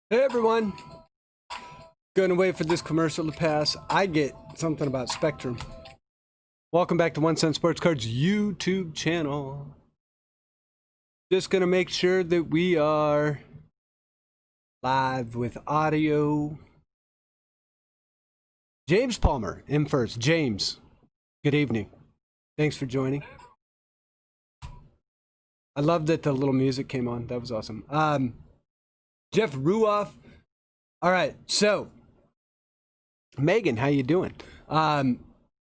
Hey everyone, gonna wait for this commercial to pass. I get something about Spectrum. Welcome back to 1 Cent Sports Cards YouTube channel. Just gonna make sure that we are live with audio. James Palmer in first. James, good evening. Thanks for joining. I love that the little music came on. That was awesome. Jeff Ruoff. All right, so Megan, how you doing?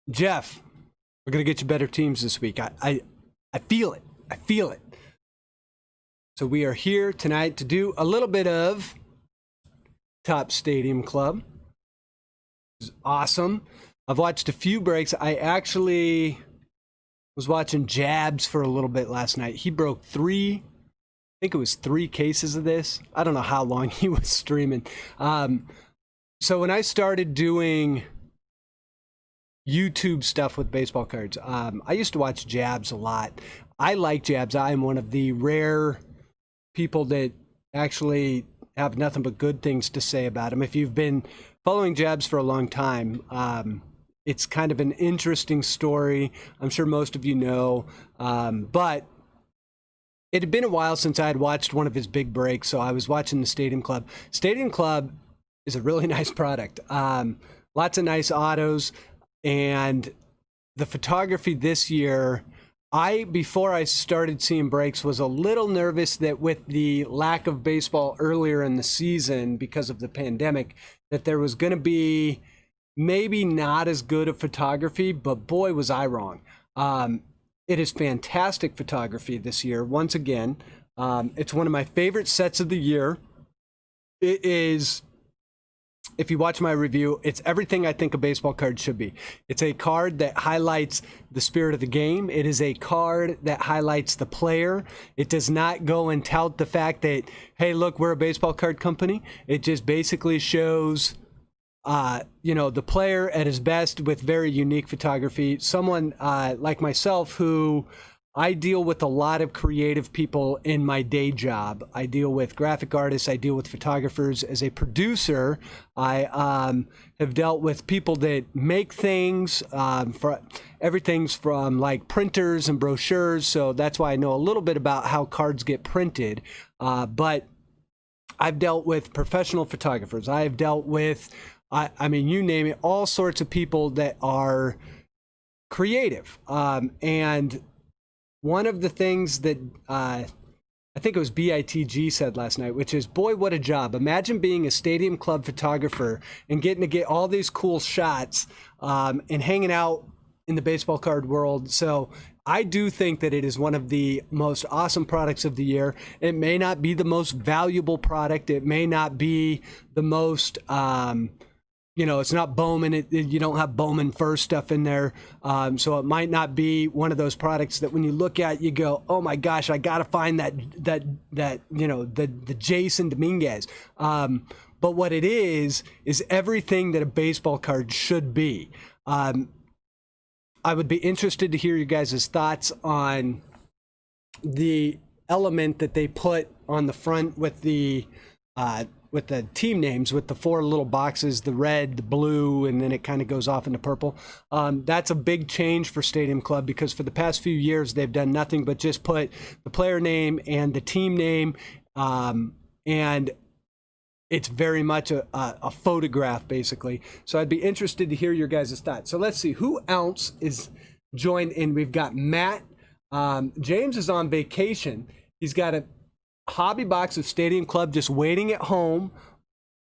Jeff, we're gonna get you better teams this week. I feel it. I feel it. So we are here tonight to do a little bit of Top Stadium Club. This is awesome. I've watched a few breaks. I actually was watching Jabs for a little bit last night. He broke three cases of this. I don't know how long he was streaming. So when I started doing YouTube stuff with baseball cards, I used to watch Jabs a lot. I like Jabs. I am one of the rare people that actually have nothing but good things to say about him. If you've been following Jabs for a long time, it's kind of an interesting story. I'm sure most of you know, but it had been a while since I had watched one of his big breaks, so I was watching the Stadium Club. Stadium Club is a really nice product. Lots of nice autos, and the photography this year, before I started seeing breaks, was a little nervous that with the lack of baseball earlier in the season because of the pandemic, that there was going to be maybe not as good a photography, but boy, was I wrong. It is fantastic photography this year. Once again, it's one of my favorite sets of the year. It is, if you watch my review, it's everything I think a baseball card should be. It's a card that highlights the spirit of the game. It is a card that highlights the player. It does not go and tout the fact that, hey, look, we're a baseball card company. It just basically shows the player at his best with very unique photography. Someone like myself, who I deal with a lot of creative people in my day job. I deal with graphic artists. I deal with photographers. As a producer, I have dealt with people that make things. For everything's from like printers and brochures. So that's why I know a little bit about how cards get printed. But I've dealt with professional photographers. I have dealt with I mean, you name it, all sorts of people that are creative. And one of the things that I think it was BITG said last night, which is, boy, what a job. Imagine being a Stadium Club photographer and getting to get all these cool shots and hanging out in the baseball card world. So I do think that it is one of the most awesome products of the year. It may not be the most valuable product. It may not be the most... it's not Bowman. You don't have Bowman first stuff in there. So it might not be one of those products that when you look at, you go, oh my gosh, I got to find the Jason Dominguez. But what it is everything that a baseball card should be. I would be interested to hear you guys' thoughts on the element that they put on the front with the team names, with the four little boxes, the red, the blue, and then it kind of goes off into purple. That's a big change for Stadium Club, because for the past few years, they've done nothing but just put the player name and the team name, and it's very much a photograph, basically. So I'd be interested to hear your guys' thoughts. So let's see, who else is joined in? We've got Matt. James is on vacation. He's got a hobby box of Stadium Club just waiting at home.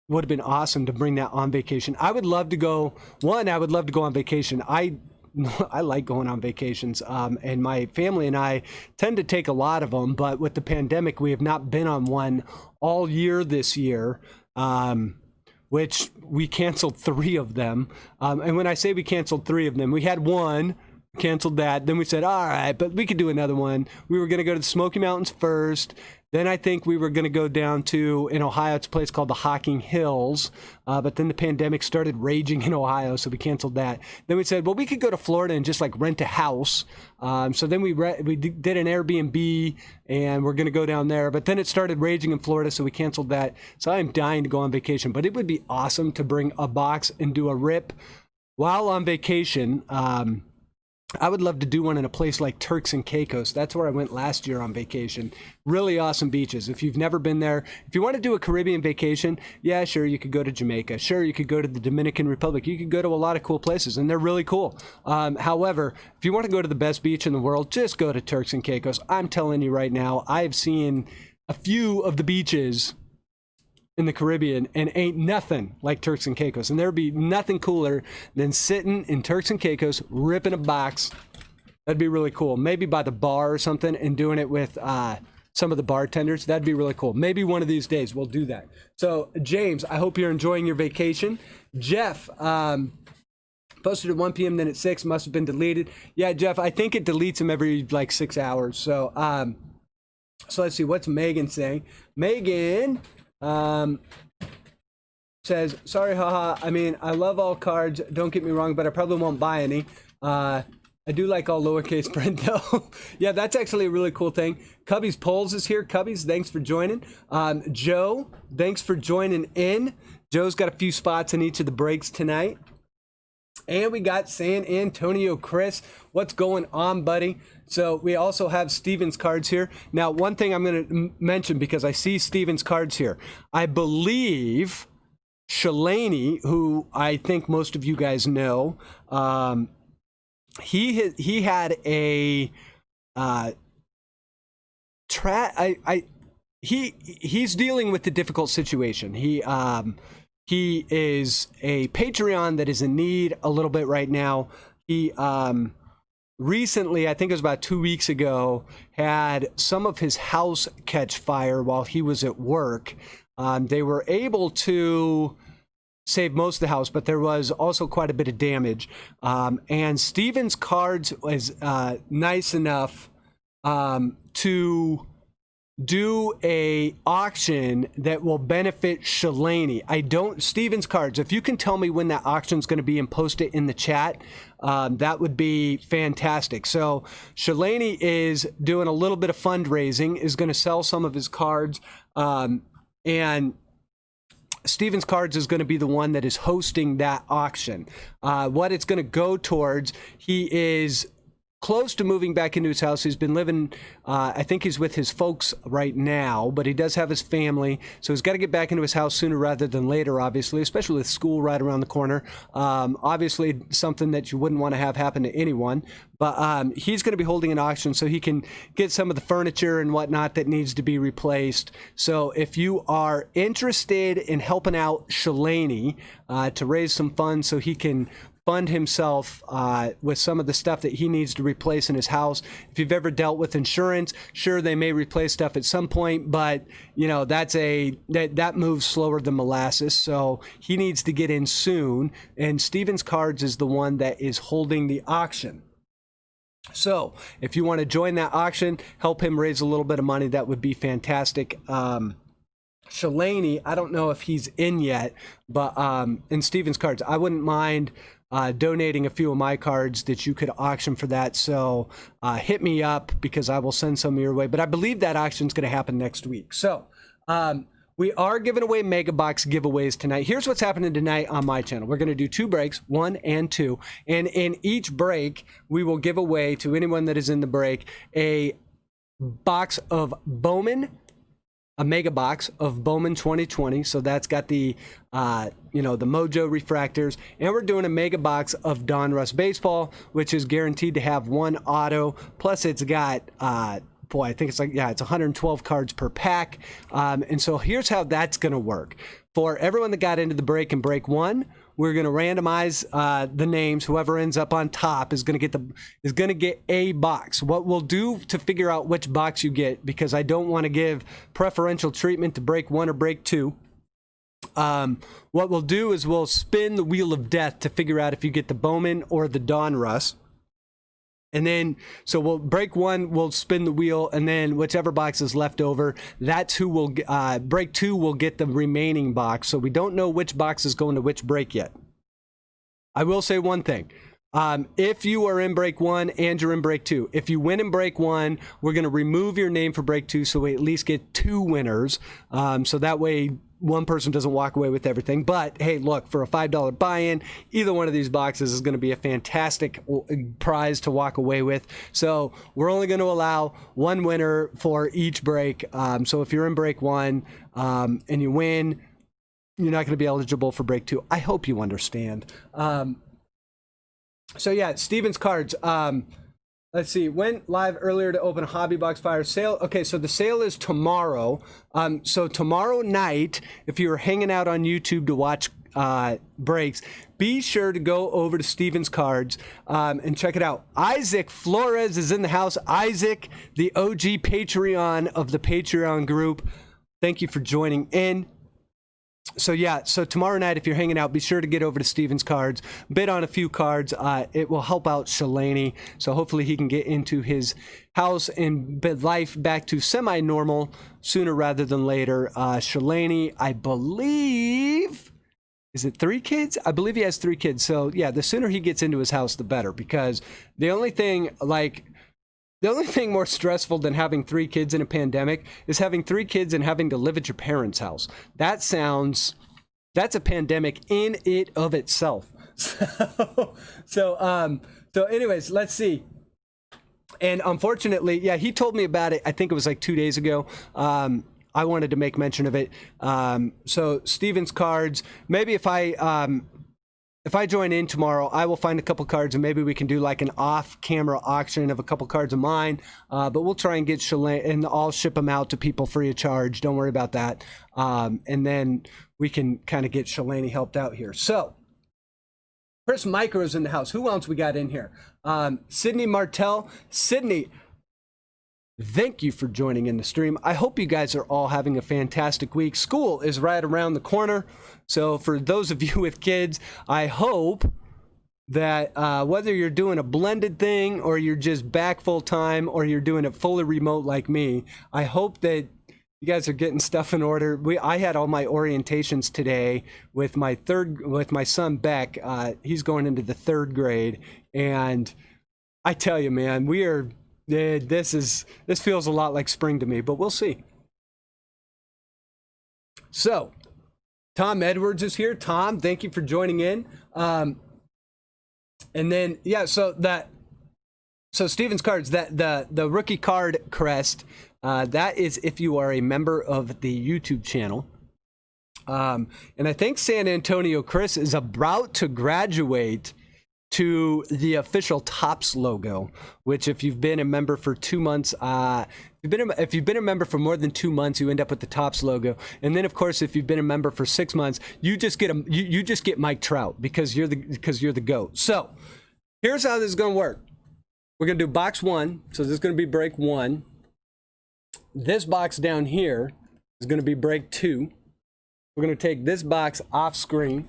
Would have been awesome to bring that on vacation. I would love to go on vacation. I like going on vacations, and my family and I tend to take a lot of them, but with the pandemic, we have not been on one all year this year, which we canceled 3 of them. And when I say we canceled 3 of them, we had one canceled that. Then we said, all right, but we could do another one. We were going to go to the Smoky Mountains first. Then I think we were going to go down to, in Ohio, it's a place called the Hocking Hills. But then the pandemic started raging in Ohio, so we canceled that. Then we said, well, we could go to Florida and just like rent a house. So then we did an Airbnb, and we're going to go down there. But then it started raging in Florida, so we canceled that. So I'm dying to go on vacation. But it would be awesome to bring a box and do a rip while on vacation. I would love to do one in a place like Turks and Caicos. That's where I went last year on vacation. Really awesome beaches. If you've never been there, if you want to do a Caribbean vacation, yeah, sure, you could go to Jamaica. Sure, you could go to the Dominican Republic. You could go to a lot of cool places, and they're really cool. However, if you want to go to the best beach in the world, just go to Turks and Caicos. I'm telling you right now, I've seen a few of the beaches in the Caribbean, and ain't nothing like Turks and Caicos. And there'd be nothing cooler than sitting in Turks and Caicos, ripping a box. That'd be really cool. Maybe by the bar or something, and doing it with some of the bartenders. That'd be really cool. Maybe one of these days we'll do that. So, James, I hope you're enjoying your vacation. Jeff, posted at 1 p.m., then at 6, must have been deleted. Yeah, Jeff, I think it deletes them every like 6 hours. So, so let's see, what's Megan saying? Megan says, sorry, haha. I mean, I love all cards. Don't get me wrong, but I probably won't buy any. I do like all lowercase print though. Yeah, that's actually a really cool thing. Cubby's Polls is here. Cubby's, thanks for joining. Joe, thanks for joining in. Joe's got a few spots in each of the breaks tonight. And we got San Antonio Chris. What's going on, buddy? So we also have Steven's cards here. Now, one thing I'm going to mention, because I see Steven's cards here. I believe Shalani, who I think most of you guys know, he had a he's dealing with a difficult situation. He is a Patreon that is in need a little bit right now. He recently, I think it was about 2 weeks ago, had some of his house catch fire while he was at work. They were able to save most of the house, but there was also quite a bit of damage. And Steven's cards was nice enough to do a auction that will benefit Shalani. Steven's cards, if you can tell me when that auction is going to be and post it in the chat, that would be fantastic. So Shalani is doing a little bit of fundraising, is going to sell some of his cards, and Steven's Cards is going to be the one that is hosting that auction. What it's going to go towards, he is close to moving back into his house. He's been living, I think he's with his folks right now, but he does have his family. So he's got to get back into his house sooner rather than later, obviously, especially with school right around the corner. Obviously, something that you wouldn't want to have happen to anyone. But he's going to be holding an auction so he can get some of the furniture and whatnot that needs to be replaced. So if you are interested in helping out Shalani to raise some funds so he can fund himself with some of the stuff that he needs to replace in his house. If you've ever dealt with insurance, sure, they may replace stuff at some point, but you know, that moves slower than molasses. So he needs to get in soon. And Steven's Cards is the one that is holding the auction. So if you want to join that auction, help him raise a little bit of money, that would be fantastic. Shalani, I don't know if he's in yet, but in Steven's Cards, I wouldn't mind donating a few of my cards that you could auction for that. So hit me up because I will send some your way. But I believe that auction is going to happen next week. So we are giving away Mega Box giveaways tonight. Here's what's happening tonight on my channel. We're going to do 2 breaks, 1 and 2. And in each break, we will give away to anyone that is in the break a box of Bowman, a Mega Box of Bowman 2020. So that's got the, the Mojo refractors. And we're doing a Mega Box of Donruss Baseball, which is guaranteed to have 1 auto. Plus it's got, I think it's it's 112 cards per pack. And so here's how that's going to work. For everyone that got into the break in break 1, we're going to randomize the names. Whoever ends up on top is going to get a box. What we'll do to figure out which box you get, because I don't want to give preferential treatment to break 1 or break 2. What we'll do is we'll spin the wheel of death to figure out if you get the Bowman or the Donruss. And then, so we'll break one, we'll spin the wheel, and then whichever box is left over, that's who will, break two will get the remaining box. So we don't know which box is going to which break yet. I will say one thing. If you are in break one and you're in break two, if you win in break one, we're going to remove your name for break two so we at least get two winners. So that way one person doesn't walk away with everything. But hey, look, for a $5 buy-in, either one of these boxes is going to be a fantastic prize to walk away with. So we're only going to allow one winner for each break. So if you're in break one and you win, you're not going to be eligible for break two. I hope you understand. So yeah, Steven's cards. Let's see, went live earlier to open a hobby box fire sale. Okay, so the sale is tomorrow. So tomorrow night, if you're hanging out on YouTube to watch breaks, be sure to go over to Steven's Cards and check it out. Isaac Flores is in the house. Isaac, the OG Patreon of the Patreon group. Thank you for joining in. So yeah, so tomorrow night, if you're hanging out, be sure to get over to Steven's Cards, bid on a few cards. It will help out Shalani, so hopefully he can get into his house and bid life back to semi-normal sooner rather than later. Shalani, I believe, is it 3 kids? I believe he has 3 kids. So yeah, the sooner he gets into his house, the better, because the only thing more stressful than having 3 kids in a pandemic is having 3 kids and having to live at your parents' house. That's a pandemic in it of itself. So anyways, let's see. And unfortunately, yeah, he told me about it. I think it was like 2 days ago. I wanted to make mention of it. So Steven's Cards, maybe if I join in tomorrow, I will find a couple cards and maybe we can do like an off-camera auction of a couple cards of mine. But we'll try and get Shalane, and I'll ship them out to people free of charge. Don't worry about that. And then we can kind of get Shalane helped out here. So Chris Micro's in the house. Who else we got in here? Sydney Martell. Sydney, thank you for joining in the stream. I hope you guys are all having a fantastic week. School is right around the corner. So for those of you with kids, I hope that whether you're doing a blended thing or you're just back full time or you're doing it fully remote like me, I hope that you guys are getting stuff in order. I had all my orientations today with my son Beck. He's going into the 3rd grade, and I tell you, man, this feels a lot like spring to me, but we'll see. So Tom Edwards is here. Tom, thank you for joining in. And then yeah, so Steven's Cards, that the rookie card crest, that is if you are a member of the YouTube channel. And I think San Antonio Chris is about to graduate to the official Topps logo, which if you've been a member for 2 months, if you've been a member for more than 2 months, you end up with the Topps logo. And then of course, if you've been a member for 6 months, you just get you just get Mike Trout because you're the GOAT. So here's how this is going to work. We're going to do box 1. So this is going to be break 1. This box down here is going to be break 2. We're going to take this box off screen,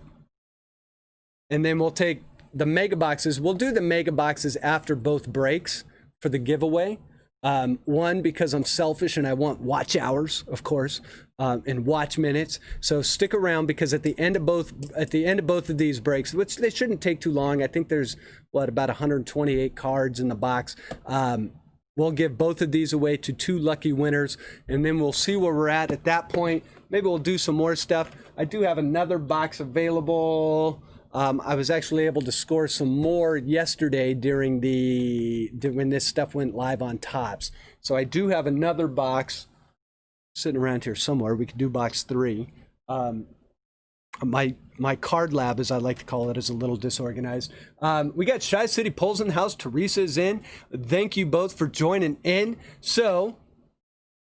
and then we'll take the mega boxes. We'll do the mega boxes after both breaks for the giveaway. One, because I'm selfish and I want watch hours, of course, and watch minutes. So stick around, because at the end of both of these breaks, which they shouldn't take too long. I think there's about 128 cards in the box. We'll give both of these away to 2 lucky winners, and then we'll see where we're at that point. Maybe we'll do some more stuff. I do have another box available. I was actually able to score some more yesterday when this stuff went live on Topps. So I do have another box sitting around here somewhere. We could do box 3. My card lab, as I like to call it, is a little disorganized. We got Shy City Polls in the house. Teresa is in. Thank you both for joining in. So,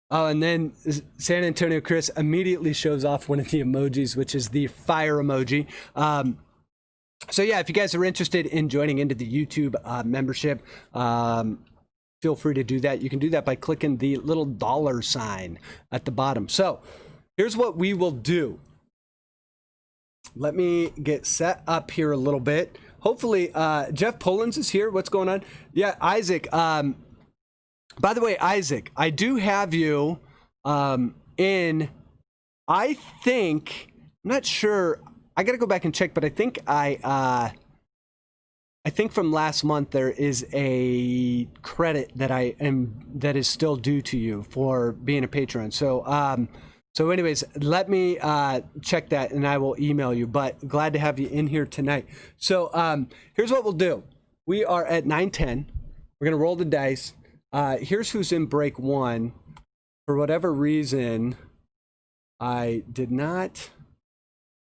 and then San Antonio Chris immediately shows off one of the emojis, which is the fire emoji. So yeah, if you guys are interested in joining into the YouTube membership, feel free to do that. You can do that by clicking the little $ at the bottom. So here's what we will do. Let me get set up here a little bit. hopefully, Jeff Pullins is here. What's going on? Yeah, Isaac. By the way, Isaac, I do have you in, I think, I'm not sure. I got to go back and check, but I think I think from last month there is a credit that is still due to you for being a patron. So anyways, let me check that and I will email you, but glad to have you in here tonight. So here's what we'll do. We are at 9:10. We're going to roll the dice. Here's who's in break one. For whatever reason, I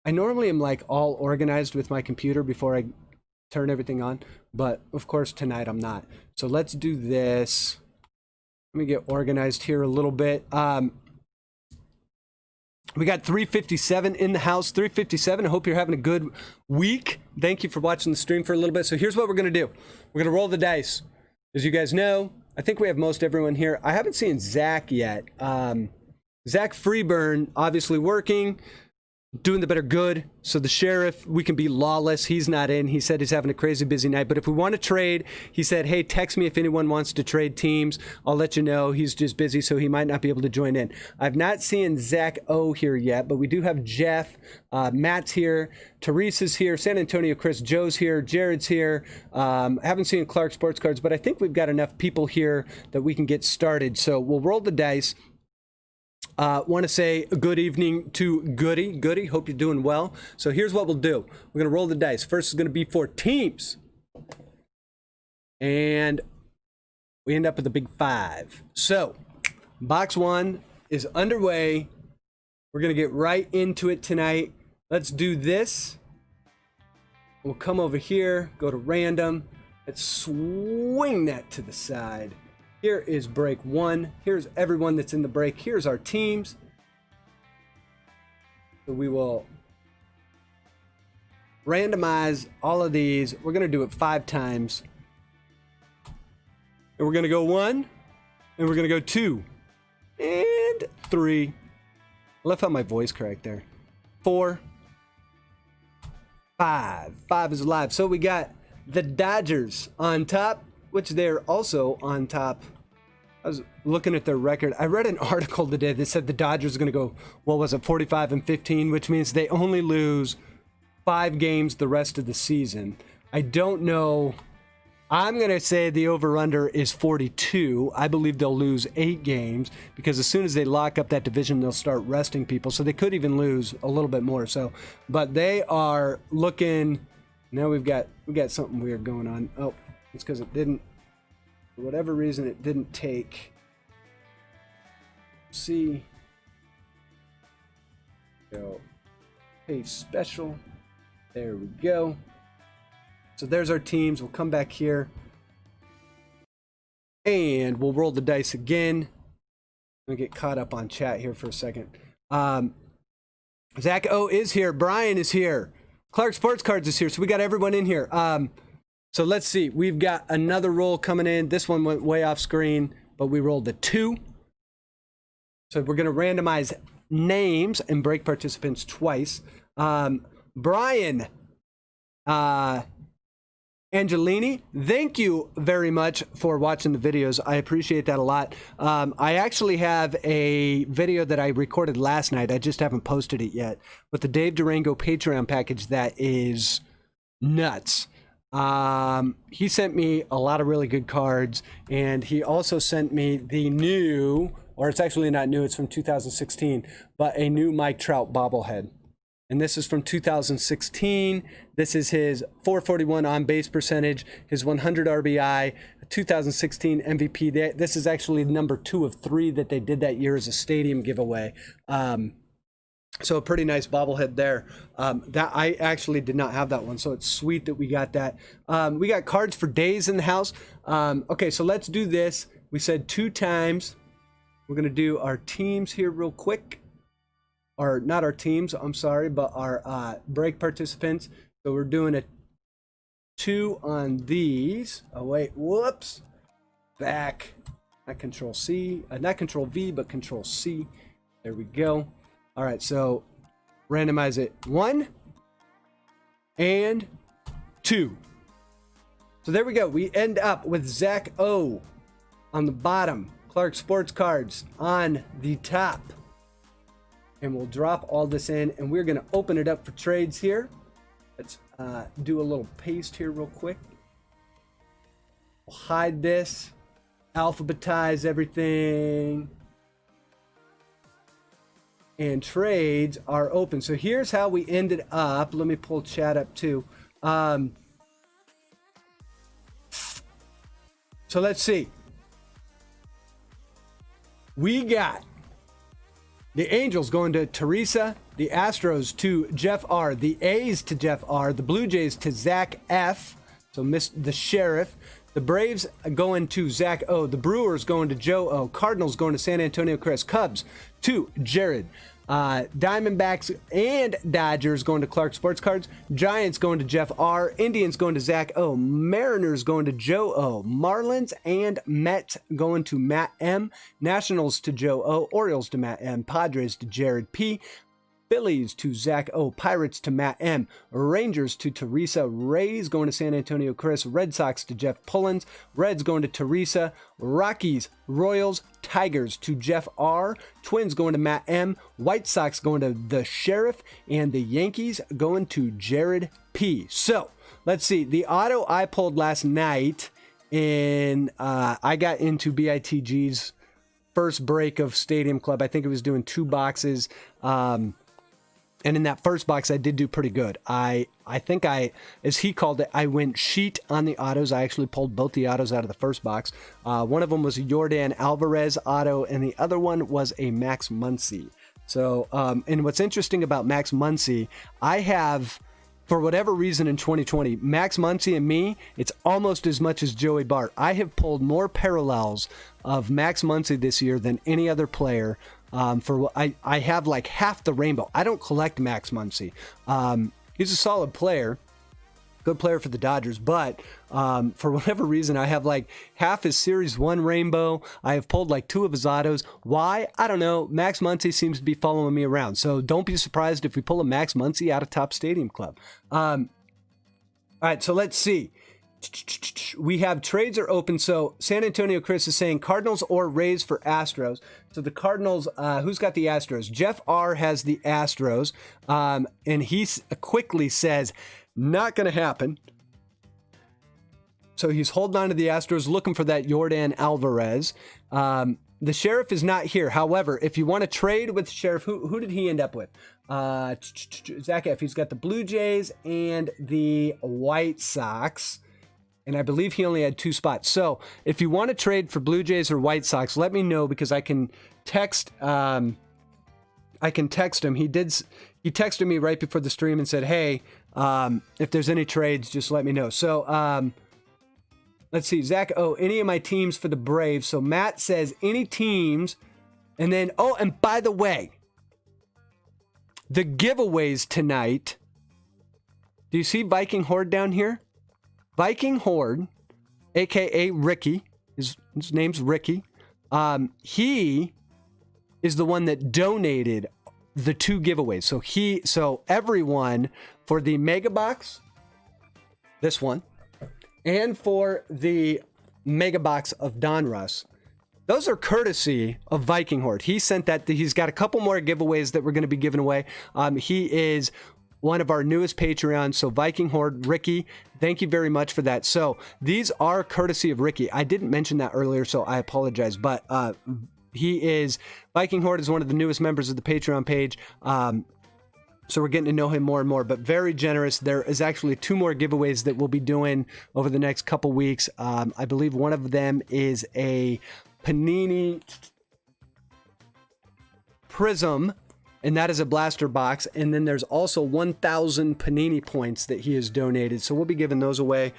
normally am like all organized with my computer before I turn everything on, but of course tonight I'm not. So let's do this. Let me get organized here a little bit. We got 357 in the house. 357. I hope you're having a good week. Thank you for watching the stream for a little bit. So here's what we're going to do. We're going to roll the dice. As you guys know, I think we have most everyone here. I haven't seen Zach yet. Zach Freeburn, obviously working, doing the better good. So the sheriff, we can be lawless. He's not in. He said he's having a crazy busy night. But if we want to trade, he said, hey, text me if anyone wants to trade teams. I'll let you know. He's just busy, so he might not be able to join in. I've not seen Zach O here yet, but we do have Jeff. Matt's here. Teresa's here. San Antonio Chris. Joe's here. Jared's here. I haven't seen Clark Sports Cards, but I think we've got enough people here that we can get started. So we'll roll the dice. Want to say good evening to Goody. Goody, hope you're doing well. So here's what we'll do. We're going to roll the dice. First is going to be for teams. And we end up with a big 5. So box 1 is underway. We're going to get right into it tonight. Let's do this. We'll come over here, go to random. Let's swing that to the side. Here is break 1. Here's everyone that's in the break. Here's our teams. So we will randomize all of these. We're going to do it 5 times. And we're going to go 1. And we're going to go 2. And 3. I left out my voice crack there. 4. 5. 5 is alive. So we got the Dodgers on top, which they're also on top. I was looking at their record. I read an article today that said the Dodgers are going to go, what was it, 45-15, which means they only lose 5 games the rest of the season. I don't know. I'm going to say the over-under is 42. I believe they'll lose 8 games because as soon as they lock up that division, they'll start resting people. So they could even lose a little bit more. So, but they are looking. Now we got something weird going on. Oh, it's because it didn't. For whatever reason, it didn't take. See. Go. Page special. There we go. So there's our teams. We'll come back here. And we'll roll the dice again. I'm going to get caught up on chat here for a second. Zach O is here. Brian is here. Clark Sports Cards is here. So we got everyone in here. So let's see. We've got another roll coming in. This one went way off screen, but we rolled a 2. So we're going to randomize names and break participants twice. Brian Angelini, thank you very much for watching the videos. I appreciate that a lot. I actually have a video that I recorded last night. I just haven't posted it yet. With the Dave Durango Patreon package that is nuts. He sent me a lot of really good cards, and he also sent me the new, or it's actually not new, it's from 2016, but a new Mike Trout bobblehead. And this is from 2016. This is his 441 on base percentage, his 100 RBI, 2016 MVP. This is actually number 2 of 3 that they did that year as a stadium giveaway. So a pretty nice bobblehead there. That I actually did not have that one, so it's sweet that we got that. We got cards for days in the house. Okay, so let's do this. We said 2 times. We're going to do our teams here real quick. Or not our teams, I'm sorry, but our break participants. So we're doing a 2 on these. Oh, wait, whoops. Back. Not Control C, not Control V, but Control C. There we go. All right, so randomize it 1 and 2. So there we go. We end up with Zach O on the bottom, Clark Sports Cards on the top. And we'll drop all this in, and we're going to open it up for trades here. Let's do a little paste here real quick. We'll hide this, alphabetize everything, and trades are open. So here's how we ended up. Let me pull chat up too. So let's see. We got the Angels going to Teresa, the Astros to Jeff R, the A's to Jeff R, the Blue Jays to Zach F, so missed the Sheriff, the Braves going to Zach O, the Brewers going to Joe O, Cardinals going to San Antonio Chris, Cubs to Jared, Diamondbacks and Dodgers going to Clark Sports Cards, Giants going to Jeff R, Indians going to Zach O, Mariners going to Joe O, Marlins and Mets going to Matt M, Nationals to Joe O, Orioles to Matt M, Padres to Jared P, Phillies to Zach O, Pirates to Matt M, Rangers to Teresa, Rays going to San Antonio Chris, Red Sox to Jeff Pullins, Reds going to Teresa, Rockies, Royals, Tigers to Jeff R, Twins going to Matt M, White Sox going to the Sheriff, and the Yankees going to Jared P. So let's see, the auto I pulled last night in, I got into BITG's first break of Stadium Club. I think it was doing 2 boxes. And in that first box, I did do pretty good. I think as he called it, I went sheet on the autos. I actually pulled both the autos out of the first box. One of them was a Yordan Alvarez auto, and the other one was a Max Muncy. So, and what's interesting about Max Muncy, I have, for whatever reason in 2020, Max Muncy and me, it's almost as much as Joey Bart. I have pulled more parallels of Max Muncy this year than any other player. I have like half the rainbow. I don't collect Max Muncy. He's a solid player, good player for the Dodgers, but for whatever reason, I have like half his Series 1 rainbow. I have pulled like 2 of his autos. Why? I don't know. Max Muncy seems to be following me around. So don't be surprised if we pull a Max Muncy out of Top Stadium Club. All right, so let's see. We have trades are open. So San Antonio Chris is saying Cardinals or Rays for Astros. So the Cardinals, who's got the Astros? Jeff R has the Astros. And he quickly says, not going to happen. So he's holding on to the Astros, looking for that Yordan Alvarez. The Sheriff is not here. However, if you want to trade with the Sheriff, who did he end up with? Zach F. He's got the Blue Jays and the White Sox. And I believe he only had 2 spots. So if you want to trade for Blue Jays or White Sox, let me know because I can text. I can text him. He texted me right before the stream and said, "Hey, if there's any trades, just let me know." So let's see, Zach. Oh, any of my teams for the Braves. So Matt says any teams, and then and by the way, the giveaways tonight. Do you see Viking Horde down here? Viking Horde, aka Ricky, his name's Ricky. He is the one that donated the 2 giveaways. So everyone for the Mega Box, this one, and for the Mega Box of Donruss, those are courtesy of Viking Horde. He sent that. He's got a couple more giveaways that we're going to be giving away. He is one of our newest Patreons. So Viking Horde, Ricky, thank you very much for that. So these are courtesy of Ricky. I didn't mention that earlier, so I apologize. But Viking Horde is one of the newest members of the Patreon page. So we're getting to know him more and more, but very generous. There is actually 2 more giveaways that we'll be doing over the next couple weeks. I believe one of them is a Panini Prism, and that is a blaster box. And then there's also 1,000 Panini points that he has donated. So we'll be giving those away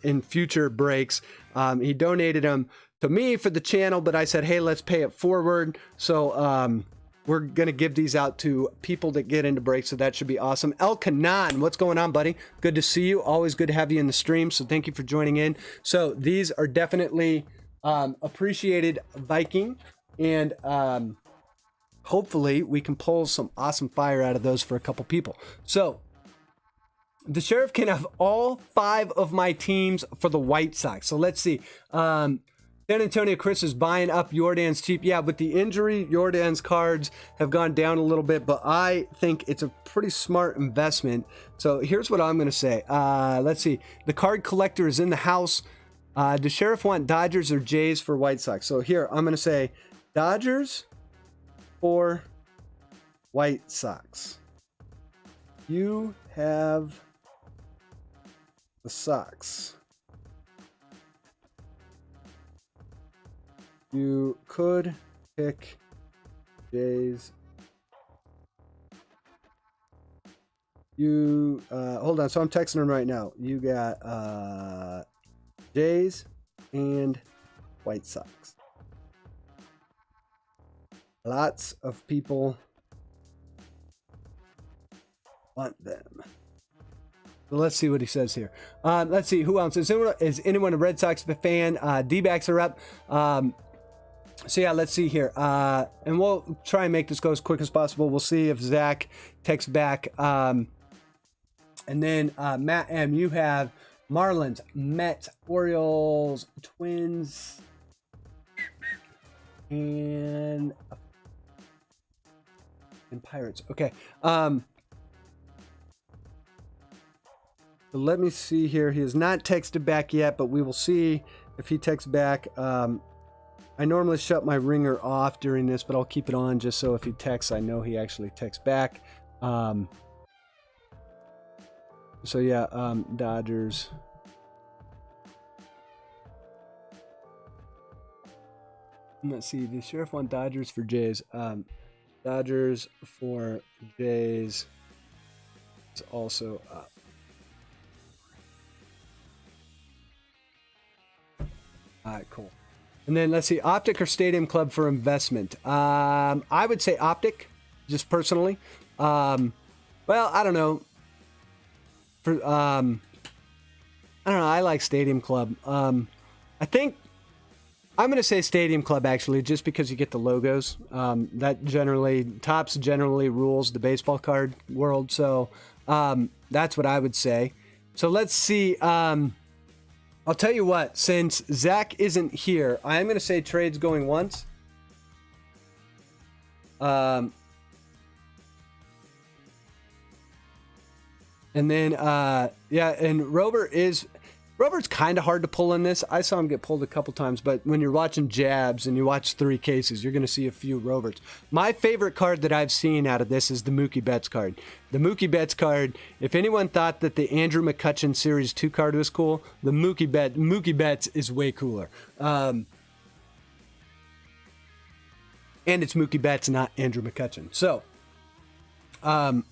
in future breaks. He donated them to me for the channel, but I said, hey, let's pay it forward. So we're going to give these out to people that get into breaks. So that should be awesome. El Kanan, what's going on, buddy? Good to see you. Always good to have you in the stream. So thank you for joining in. So these are definitely appreciated, Viking. And hopefully we can pull some awesome fire out of those for a couple people. So the Sheriff can have all 5 of my teams for the White Sox. So let's see. San Antonio Chris is buying up Jordan's cheap. Yeah, with the injury, Jordan's cards have gone down a little bit, but I think it's a pretty smart investment. So here's what I'm going to say. Let's see. The card collector is in the house. Does Sheriff want Dodgers or Jays for White Sox? So here, I'm going to say Dodgers for White Sox. You have the Sox. You could pick Jays. You hold on. So I'm texting him right now. You got Jays and White Sox. Lots of people want them. So let's see what he says here. Let's see who else is anyone a Red Sox fan? D-backs are up. So yeah, let's see here. And we'll try and make this go as quick as possible. We'll see if Zach texts back. And then Matt M, you have Marlins, Mets, Orioles, Twins, and Pirates. Okay. So let me see here. He has not texted back yet, but we will see if he texts back. I normally shut my ringer off during this, but I'll keep it on just so if he texts, I know he actually texts back. So yeah, Dodgers. Let's see. The Sheriff want Dodgers for Jays. Dodgers for Jays is also up. All right, cool. And then let's see, Optic or Stadium Club for investment. I would say Optic, just personally. Well, I don't know. I don't know. I like Stadium Club. I think I'm going to say Stadium Club actually, just because you get the logos. That generally Topps generally rules the baseball card world. So that's what I would say. So let's see. I'll tell you what, since Zach isn't here, I am going to say trades going once. And then, yeah, and Robert's kind of hard to pull in this. I saw him get pulled a couple times, but when you're watching jabs and you watch 3 cases, you're going to see a few Roberts. My favorite card that I've seen out of this is the Mookie Betts card. The Mookie Betts card, if anyone thought that the Andrew McCutchen Series 2 card was cool, the Mookie Betts is way cooler. And it's Mookie Betts, not Andrew McCutchen. So, Zach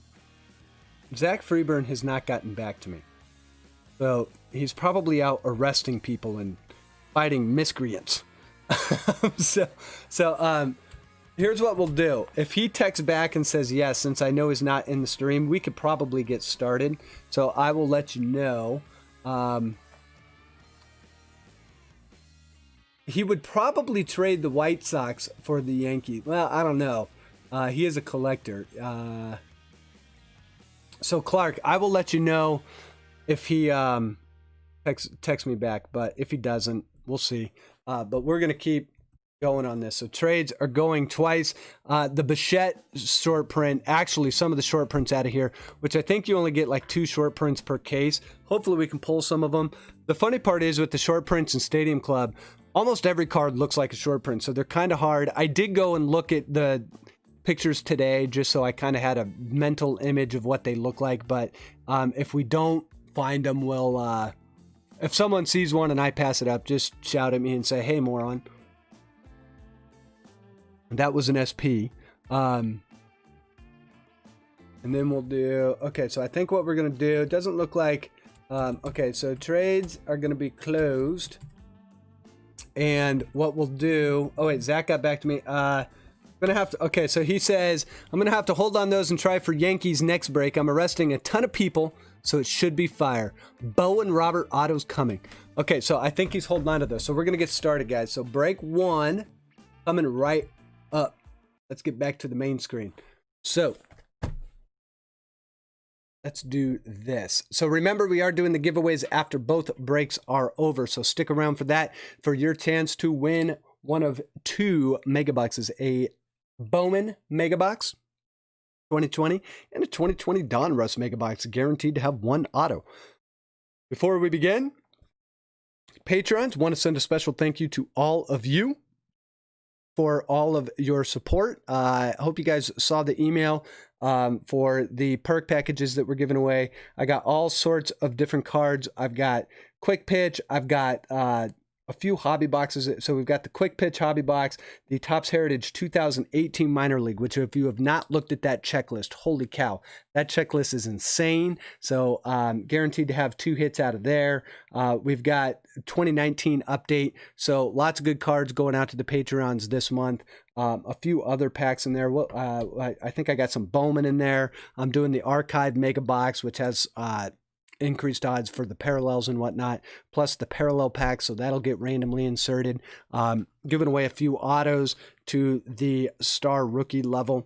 Freeburn has not gotten back to me. So he's probably out arresting people and fighting miscreants. So here's what we'll do. If he texts back and says yes, since I know he's not in the stream, we could probably get started. So I will let you know. He would probably trade the White Sox for the Yankees. Well, I don't know. He is a collector. So Clark, I will let you know if he text me back, but if he doesn't, we'll see. But we're going to keep going on this. So trades are going twice. The Bichette short print, actually some of the short prints out of here, which I think you only get like 2 short prints per case. Hopefully we can pull some of them. The funny part is with the short prints in Stadium Club, almost every card looks like a short print, so they're kind of hard. I did go and look at the pictures today just so I kind of had a mental image of what they look like, but if we don't find them, we'll if someone sees one and I pass it up, just shout at me and say, hey moron. That was an SP. And then we'll do, okay, so I think what we're gonna do, it doesn't look like, okay, so trades are gonna be closed, and what we'll do, oh wait, Zach got back to me. Gonna have to, okay, so he says, I'm gonna have to hold on those and try for Yankees next break. I'm arresting a ton of people, so it should be fire. Bo and Robert Otto's coming. Okay, so I think he's holding on to those. So we're gonna get started, guys. So break 1 coming right up. Let's get back to the main screen. So let's do this. So remember, we are doing the giveaways after both breaks are over. So stick around for that, for your chance to win one of 2 mega boxes, a Bowman Mega Box 2020 and a 2020 Donruss Mega Box, guaranteed to have 1 auto. Before we begin, Patrons, want to send a special thank you to all of you for all of your support. I hope you guys saw the email for the perk packages that we're giving away. I got all sorts of different cards. I've got Quick Pitch. I've got a few hobby boxes. So we've got the Quick Pitch hobby box, the Topps Heritage 2018 Minor League, which if you have not looked at that checklist, holy cow, that checklist is insane. So guaranteed to have 2 hits out of there. We've got 2019 update. So lots of good cards going out to the Patreons this month. A few other packs in there. I think I got some Bowman in there. I'm doing the Archive Mega Box, which has increased odds for the parallels and whatnot, plus the parallel pack, so that'll get randomly inserted. Giving away a few autos to the star rookie level.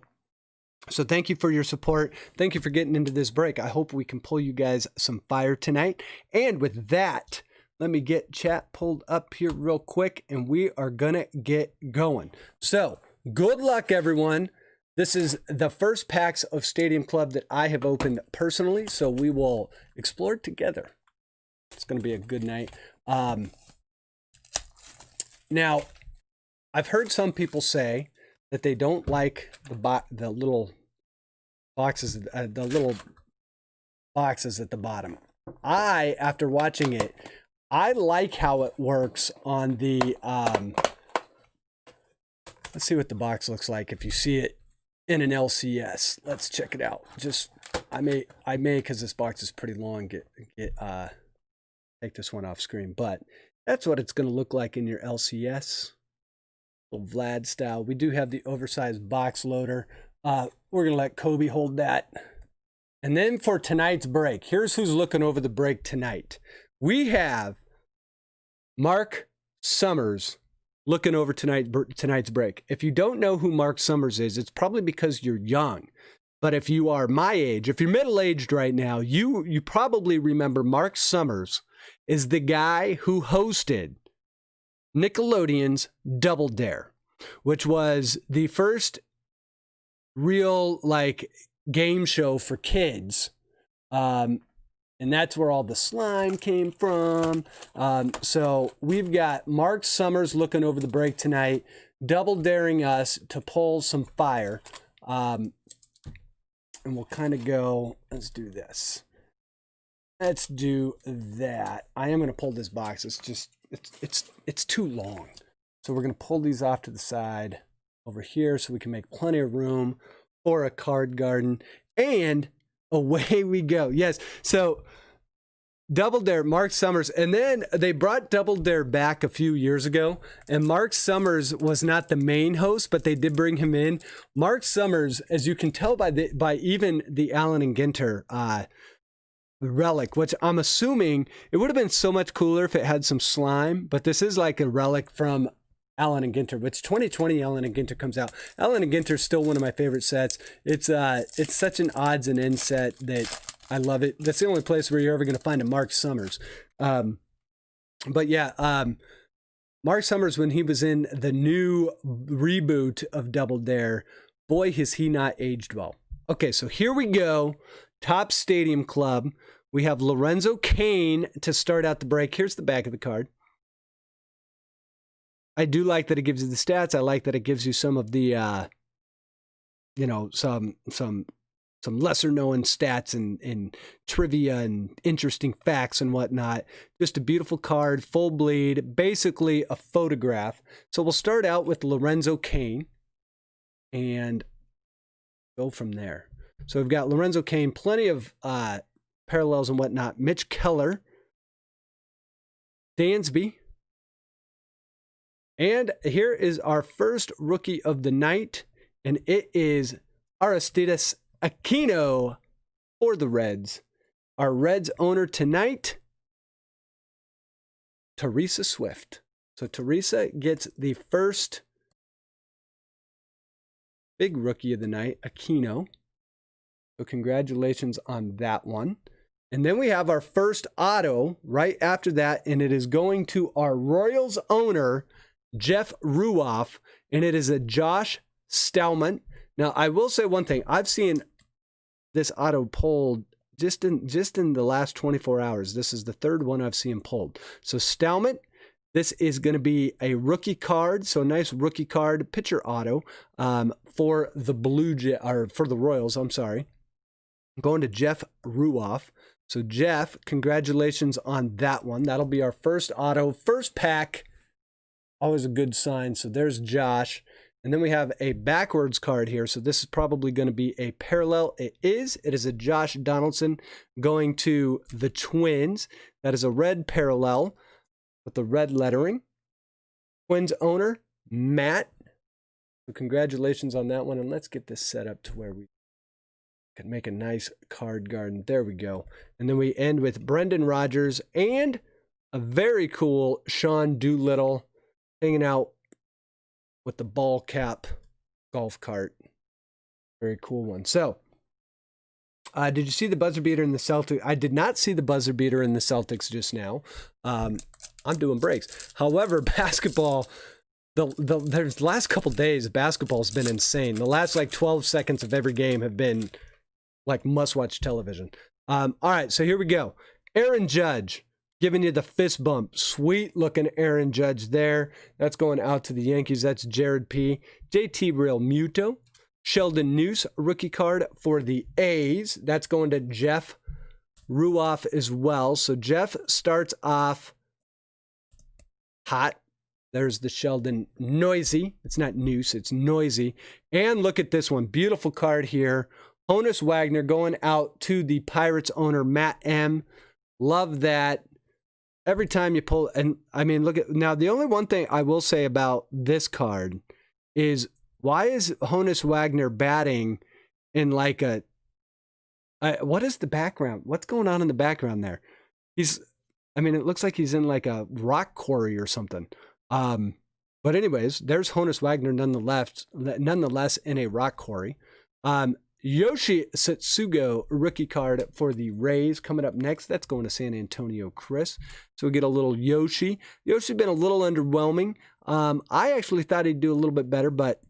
So thank you for your support. Thank you for getting into this break. I hope we can pull you guys some fire tonight. And with that, let me get chat pulled up here real quick, and we are gonna get going. So good luck, everyone. This is the first packs of Stadium Club that I have opened personally, so we will explore it together. It's going to be a good night. Now, I've heard some people say that they don't like the little boxes, at the bottom. After watching it, I like how it works on the. Let's see what the box looks like if you see it in an LCS. Let's check it out. I may because this box is pretty long, take this one off screen, but that's what it's going to look like in your LCS. Little Vlad style. We do have the oversized box loader. We're going to let Kobe hold that. And then for tonight's break, here's who's looking over the break tonight. We have Mark Summers looking over tonight's break. If you don't know who Mark Summers is, it's probably because you're young. But if you are my age, if you're middle-aged right now, you probably remember Mark Summers is the guy who hosted Nickelodeon's Double Dare, which was the first real game show for kids. And that's where all the slime came from. So we've got Mark Summers looking over the break tonight, double daring us to pull some fire. And we'll kind of go, let's do this. Let's do that. I am going to pull this box. It's too long. So we're going to pull these off to the side over here so we can make plenty of room for a card garden. And away we go. Yes. So Double Dare, Mark Summers. And then they brought Double Dare back a few years ago. And Mark Summers was not the main host, but they did bring him in. Mark Summers, as you can tell by even the Allen and Ginter relic, which I'm assuming it would have been so much cooler if it had some slime. But this is like a relic from Allen and Ginter, which 2020 Allen and Ginter comes out. Allen and Ginter is still one of my favorite sets. It's such an odds and ends set that I love it. That's the only place where you're ever going to find a Mark Summers. But yeah, Mark Summers, when he was in the new reboot of Double Dare, boy, has he not aged well. Okay, so here we go. Topps Stadium Club. We have Lorenzo Kane to start out the break. Here's the back of the card. I do like that it gives you the stats. I like that it gives you some of the, some lesser known stats and trivia and interesting facts and whatnot. Just a beautiful card, full bleed, basically a photograph. So we'll start out with Lorenzo Kane and go from there. So we've got Lorenzo Kane, plenty of parallels and whatnot. Mitch Keller, Dansby. And here is our first rookie of the night, and it is Aristides Aquino for the Reds. Our Reds owner tonight, Teresa Swift. So Teresa gets the first big rookie of the night, Aquino. So congratulations on that one. And then we have our first auto right after that, and it is going to our Royals owner, Jeff Ruoff, and it is a Josh Stallman. Now, I will say one thing. I've seen this auto pulled just in the last 24 hours. This is the third one I've seen pulled. So Stallman, this is going to be a rookie card. So a nice rookie card, pitcher auto for the for the Royals. I'm sorry. Going to Jeff Ruoff. So Jeff, congratulations on that one. That'll be our first auto, first pack. Always a good sign. So there's Josh. And then we have a backwards card here. So this is probably going to be a parallel. It is. It is a Josh Donaldson going to the Twins. That is a red parallel with the red lettering. Twins owner, Matt. So congratulations on that one. And let's get this set up to where we can make a nice card garden. There we go. And then we end with Brendan Rodgers and a very cool Sean Doolittle hanging out with the ball cap golf cart. Very cool one. So, did you see the buzzer beater in the Celtics? I did not see the buzzer beater in the Celtics just now. I'm doing breaks. However, basketball, the last couple days, basketball's been insane. The last like 12 seconds of every game have been like must-watch television. All right, so here we go. Aaron Judge. Giving you the fist bump. Sweet looking Aaron Judge there. That's going out to the Yankees. That's Jared P. JT Real Muto. Sheldon Noose, rookie card for the A's. That's going to Jeff Ruoff as well. So Jeff starts off hot. There's the Sheldon Noisy. It's not Noose, it's Noisy. And look at this one. Beautiful card here. Honus Wagner going out to the Pirates owner, Matt M. Love that. Every time you pull, and I mean, look at, now the only one thing I will say about this card is why is Honus Wagner batting in like what is the background? What's going on in the background there? I mean, it looks like he's in like a rock quarry or something. But anyways, there's Honus Wagner nonetheless in a rock quarry. Yoshi Satsugo, rookie card for the Rays coming up next. That's going to San Antonio Chris. So we get a little Yoshi. Yoshi's been a little underwhelming. I actually thought he'd do a little bit better, but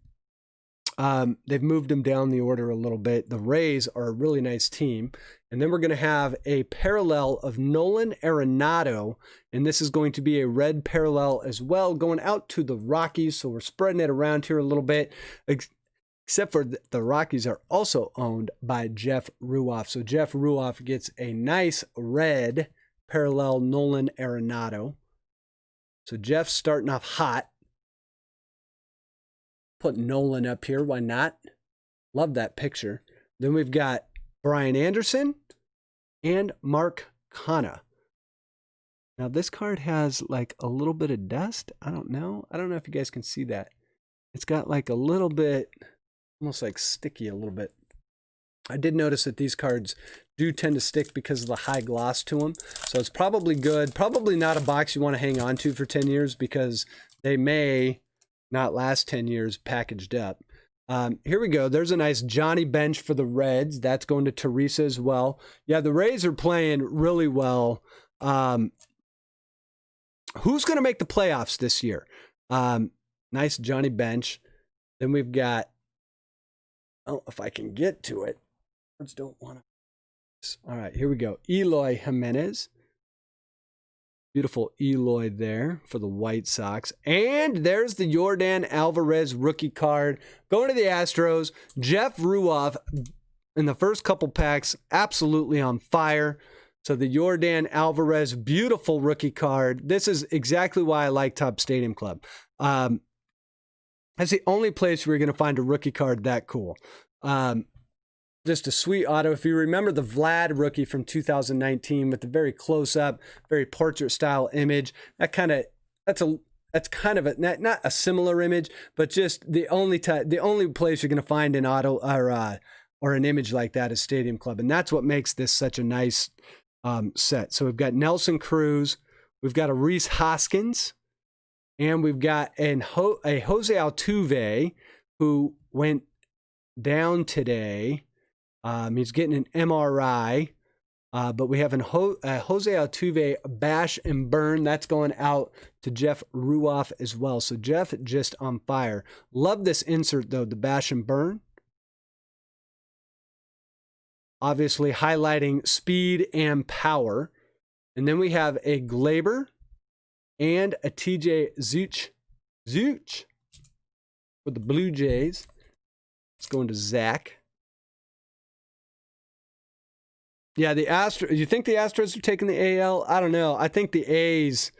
they've moved him down the order a little bit. The Rays are a really nice team. And then we're going to have a parallel of Nolan Arenado, and this is going to be a red parallel as well, going out to the Rockies. So we're spreading it around here a little bit. Except for the Rockies are also owned by Jeff Ruoff. So Jeff Ruoff gets a nice red parallel Nolan Arenado. So Jeff's starting off hot. Put Nolan up here. Why not? Love that picture. Then we've got Brian Anderson and Mark Canha. Now this card has like a little bit of dust. I don't know if you guys can see that. It's got like a little bit, almost like sticky a little bit. I did notice that these cards do tend to stick because of the high gloss to them. So it's probably good. Probably not a box you want to hang on to for 10 years because they may not last 10 years packaged up. Here we go. There's a nice Johnny Bench for the Reds. That's going to Teresa as well. Yeah, the Rays are playing really well. Who's going to make the playoffs this year? Nice Johnny Bench. Then we've got, oh, if I can get to it. Words don't want to. All right, here we go. Eloy Jimenez. Beautiful Eloy there for the White Sox. And there's the Yordan Alvarez rookie card. Going to the Astros. Jeff Ruoff in the first couple packs, absolutely on fire. So the Yordan Alvarez, beautiful rookie card. This is exactly why I like Top Stadium Club. That's the only place where you're going to find a rookie card that cool. Just a sweet auto. If you remember the Vlad rookie from 2019 with the very close-up, very portrait-style image, that's kind of a not a similar image, but just the only place you're going to find an auto or an image like that is Stadium Club, and that's what makes this such a nice set. So we've got Nelson Cruz, we've got a Reese Hoskins, and we've got a Jose Altuve who went down today. He's getting an MRI. But we have Jose Altuve bash and burn. That's going out to Jeff Ruoff as well. So Jeff just on fire. Love this insert, though, the bash and burn. Obviously highlighting speed and power. And then we have a Glaber and a TJ Zeuch for the Blue Jays. It's going to Zach. Yeah, the Astros. You think the Astros are taking the AL? I don't know. I think the A's.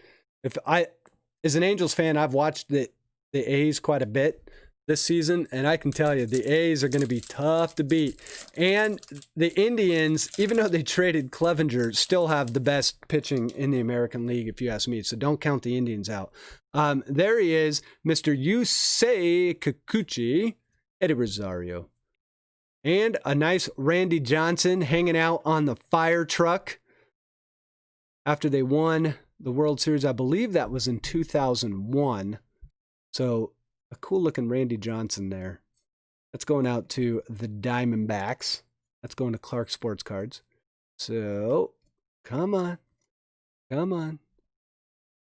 As an Angels fan, I've watched the A's quite a bit this season, and I can tell you the A's are going to be tough to beat. And the Indians, even though they traded Clevenger, still have the best pitching in the American League, if you ask me. So don't count the Indians out. There he is, Mr. Yusei Kikuchi, Eddie Rosario. And a nice Randy Johnson hanging out on the fire truck after they won the World Series. I believe that was in 2001. So a cool looking Randy Johnson there. That's going out to the Diamondbacks. That's going to Clark Sports Cards. So come on. Come on.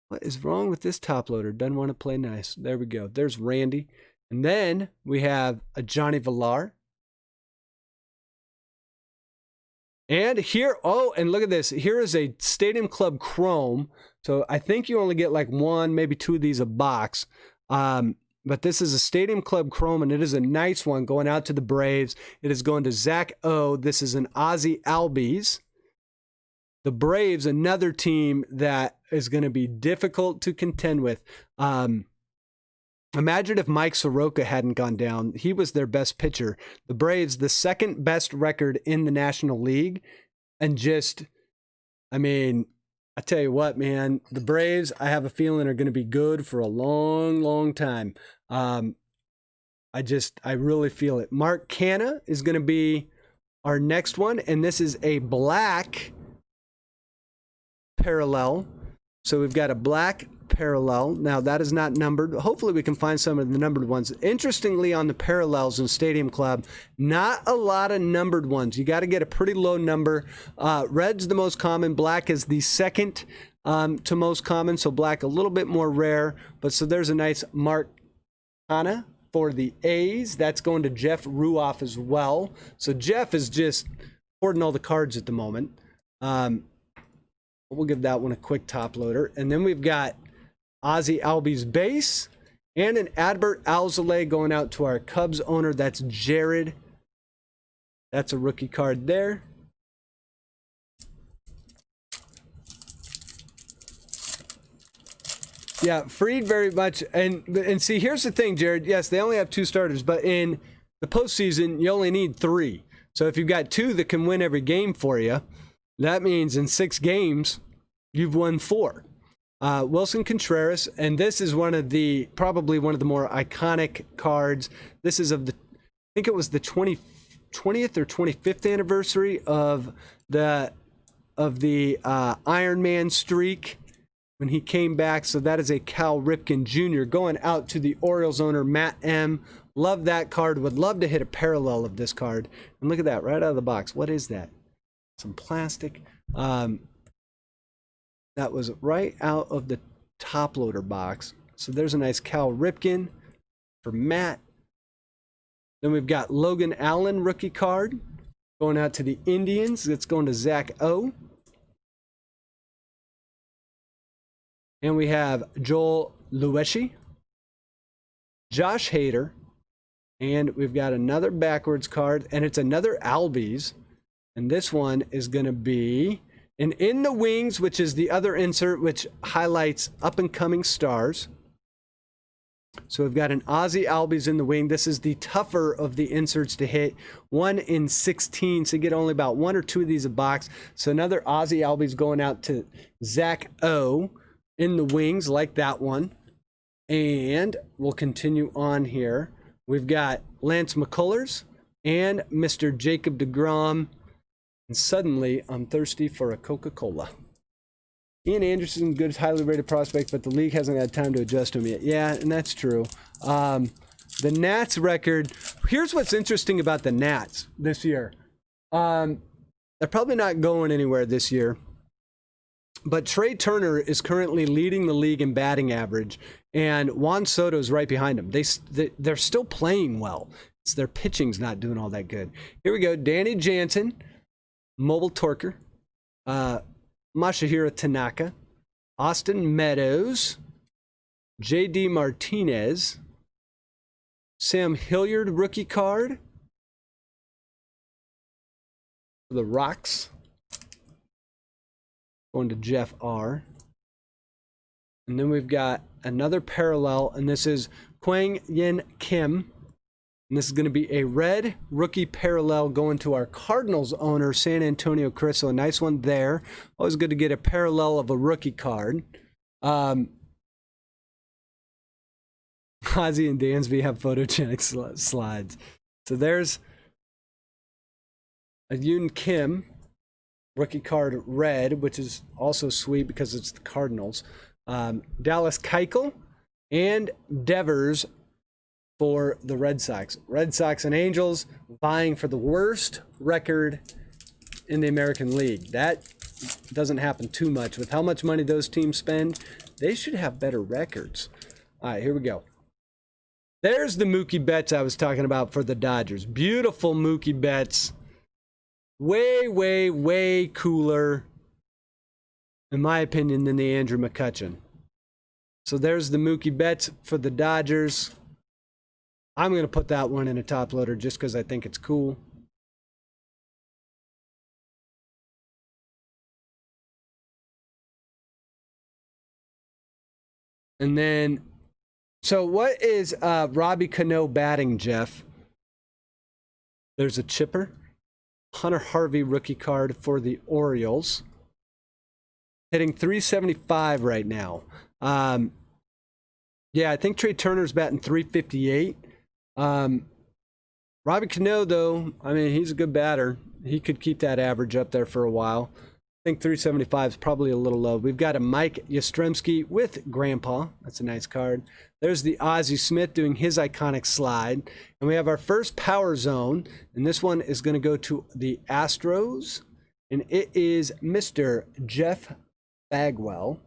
What is wrong with this top loader? Doesn't want to play nice. There we go. There's Randy. And then we have a Johnny Villar. And here, oh, and look at this. Here is a Stadium Club Chrome. So I think you only get like one, maybe two of these a box. But this is a Stadium Club Chrome, and it is a nice one going out to the Braves. It is going to Zach O. This is an Ozzy Albies. The Braves, another team that is going to be difficult to contend with. Imagine if Mike Soroka hadn't gone down. He was their best pitcher. The Braves, the second best record in the National League. And just, I mean, I tell you what, man, the Braves, I have a feeling are going to be good for a long, long time. I really feel it. Mark Canha is going to be our next one. And this is a black parallel. So we've got a black parallel. Now that is not numbered. Hopefully we can find some of the numbered ones. Interestingly, on the parallels in Stadium Club, not a lot of numbered ones. You got to get a pretty low number. Red's the most common. Black is the second to most common. So black a little bit more rare. But so there's a nice Mark Canha for the A's. That's going to Jeff Ruoff as well. So Jeff is just hoarding all the cards at the moment. We'll give that one a quick top loader. And then we've got Ozzy Albies base and an Adbert Alzolay going out to our Cubs owner. That's Jared. That's a rookie card there. Yeah, Fried very much. And see, here's the thing, Jared. Yes, they only have two starters, but in the postseason, you only need three. So if you've got two that can win every game for you, that means in 6 games, you've won 4. Wilson Contreras, and this is probably one of the more iconic cards. This is I think it was the 20th or 25th anniversary of the Iron Man streak when he came back. So that is a Cal Ripken Jr. going out to the Orioles owner, Matt M. Love that card. Would love to hit a parallel of this card. And look at that, right out of the box. What is that? Some plastic. That was right out of the top loader box. So there's a nice Cal Ripken for Matt. Then we've got Logan Allen rookie card going out to the Indians. It's going to Zach O. And we have Joel Lueshi, Josh Hader, and we've got another backwards card, and it's another Albies. And this one is going to be an In the Wings, which is the other insert, which highlights up-and-coming stars. So we've got an Ozzy Albies in the wing. This is the tougher of the inserts to hit. 1 in 16, so you get only about 1 or 2 of these a box. So another Ozzy Albies going out to Zach O in the wings, like that one. And we'll continue on here. We've got Lance McCullers and Mr. Jacob deGrom. And suddenly, I'm thirsty for a Coca-Cola. Ian Anderson, good, highly rated prospect, but the league hasn't had time to adjust to him yet. Yeah, and that's true. The Nats record, here's what's interesting about the Nats this year. They're probably not going anywhere this year. But Trey Turner is currently leading the league in batting average, and Juan Soto is right behind him. They're still playing well. It's their pitching's not doing all that good. Here we go. Danny Jansen, Mobile Torker, Masahiro Tanaka, Austin Meadows, J.D. Martinez, Sam Hilliard rookie card for the Rocks. Going to Jeff R. And then we've got another parallel, and this is Kwang Yin Kim. And this is going to be a red rookie parallel going to our Cardinals owner, San Antonio Crystal. A nice one there. Always good to get a parallel of a rookie card. Ozzy and Dansby have photogenic slides. So there's a Yoon Kim rookie card red, which is also sweet because it's the Cardinals. Dallas Keuchel and Devers for the Red Sox. Red Sox and Angels vying for the worst record in the American League. That doesn't happen too much. With how much money those teams spend, they should have better records. All right, here we go. There's the Mookie Betts I was talking about for the Dodgers. Beautiful Mookie Betts. Way, way, way cooler, in my opinion, than the Andrew McCutchen. So there's the Mookie Betts for the Dodgers. I'm going to put that one in a top loader just because I think it's cool. And then, so what is Robbie Cano batting, Jeff? There's a chipper. Hunter Harvey rookie card for the Orioles. Hitting 375 right now. Yeah, I think Trey Turner's batting 358. Robbie Cano, though, I mean, he's a good batter. He could keep that average up there for a while. I think 375 is probably a little low. We've got a Mike Yastrzemski with Grandpa. That's a nice card. There's the Ozzie Smith doing his iconic slide. And we have our first Power Zone. And this one is going to go to the Astros. And it is Mr. Jeff Bagwell.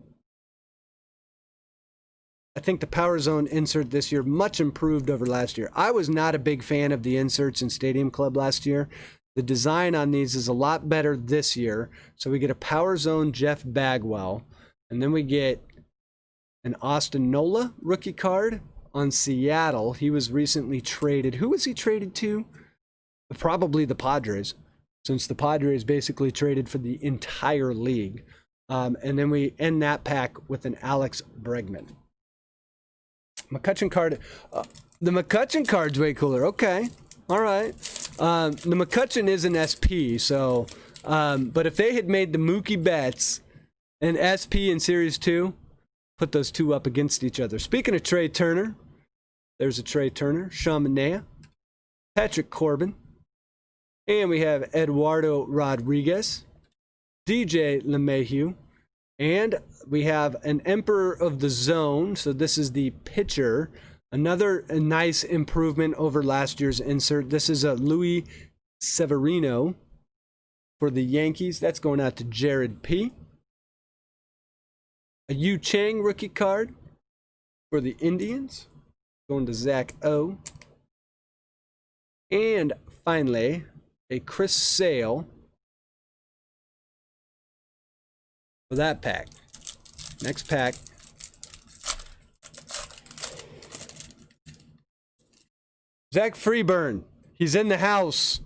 I think the Power Zone insert this year much improved over last year. I was not a big fan of the inserts in Stadium Club last year. The design on these is a lot better this year. So we get a Power Zone Jeff Bagwell. And then we get an Austin Nola rookie card on Seattle. He was recently traded. Who was he traded to? Probably the Padres, since the Padres basically traded for the entire league. And then we end that pack with an Alex Bregman. McCutchen card. The McCutchen card's way cooler. Okay. All right. The McCutchen is an SP, so, but if they had made the Mookie Betts an SP in Series 2, put those two up against each other. Speaking of Trey Turner, there's a Trey Turner, Sean Manaea, Patrick Corbin, and we have Eduardo Rodriguez, DJ LeMahieu, and we have an Emperor of the Zone, so this is the pitcher. Another nice improvement over last year's insert. This is a Louis Severino for the Yankees. That's going out to Jared P. A Yu Chang rookie card for the Indians. Going to Zach O. And finally, a Chris Sale for that pack. Next pack. Zach Freeburn, he's in the house.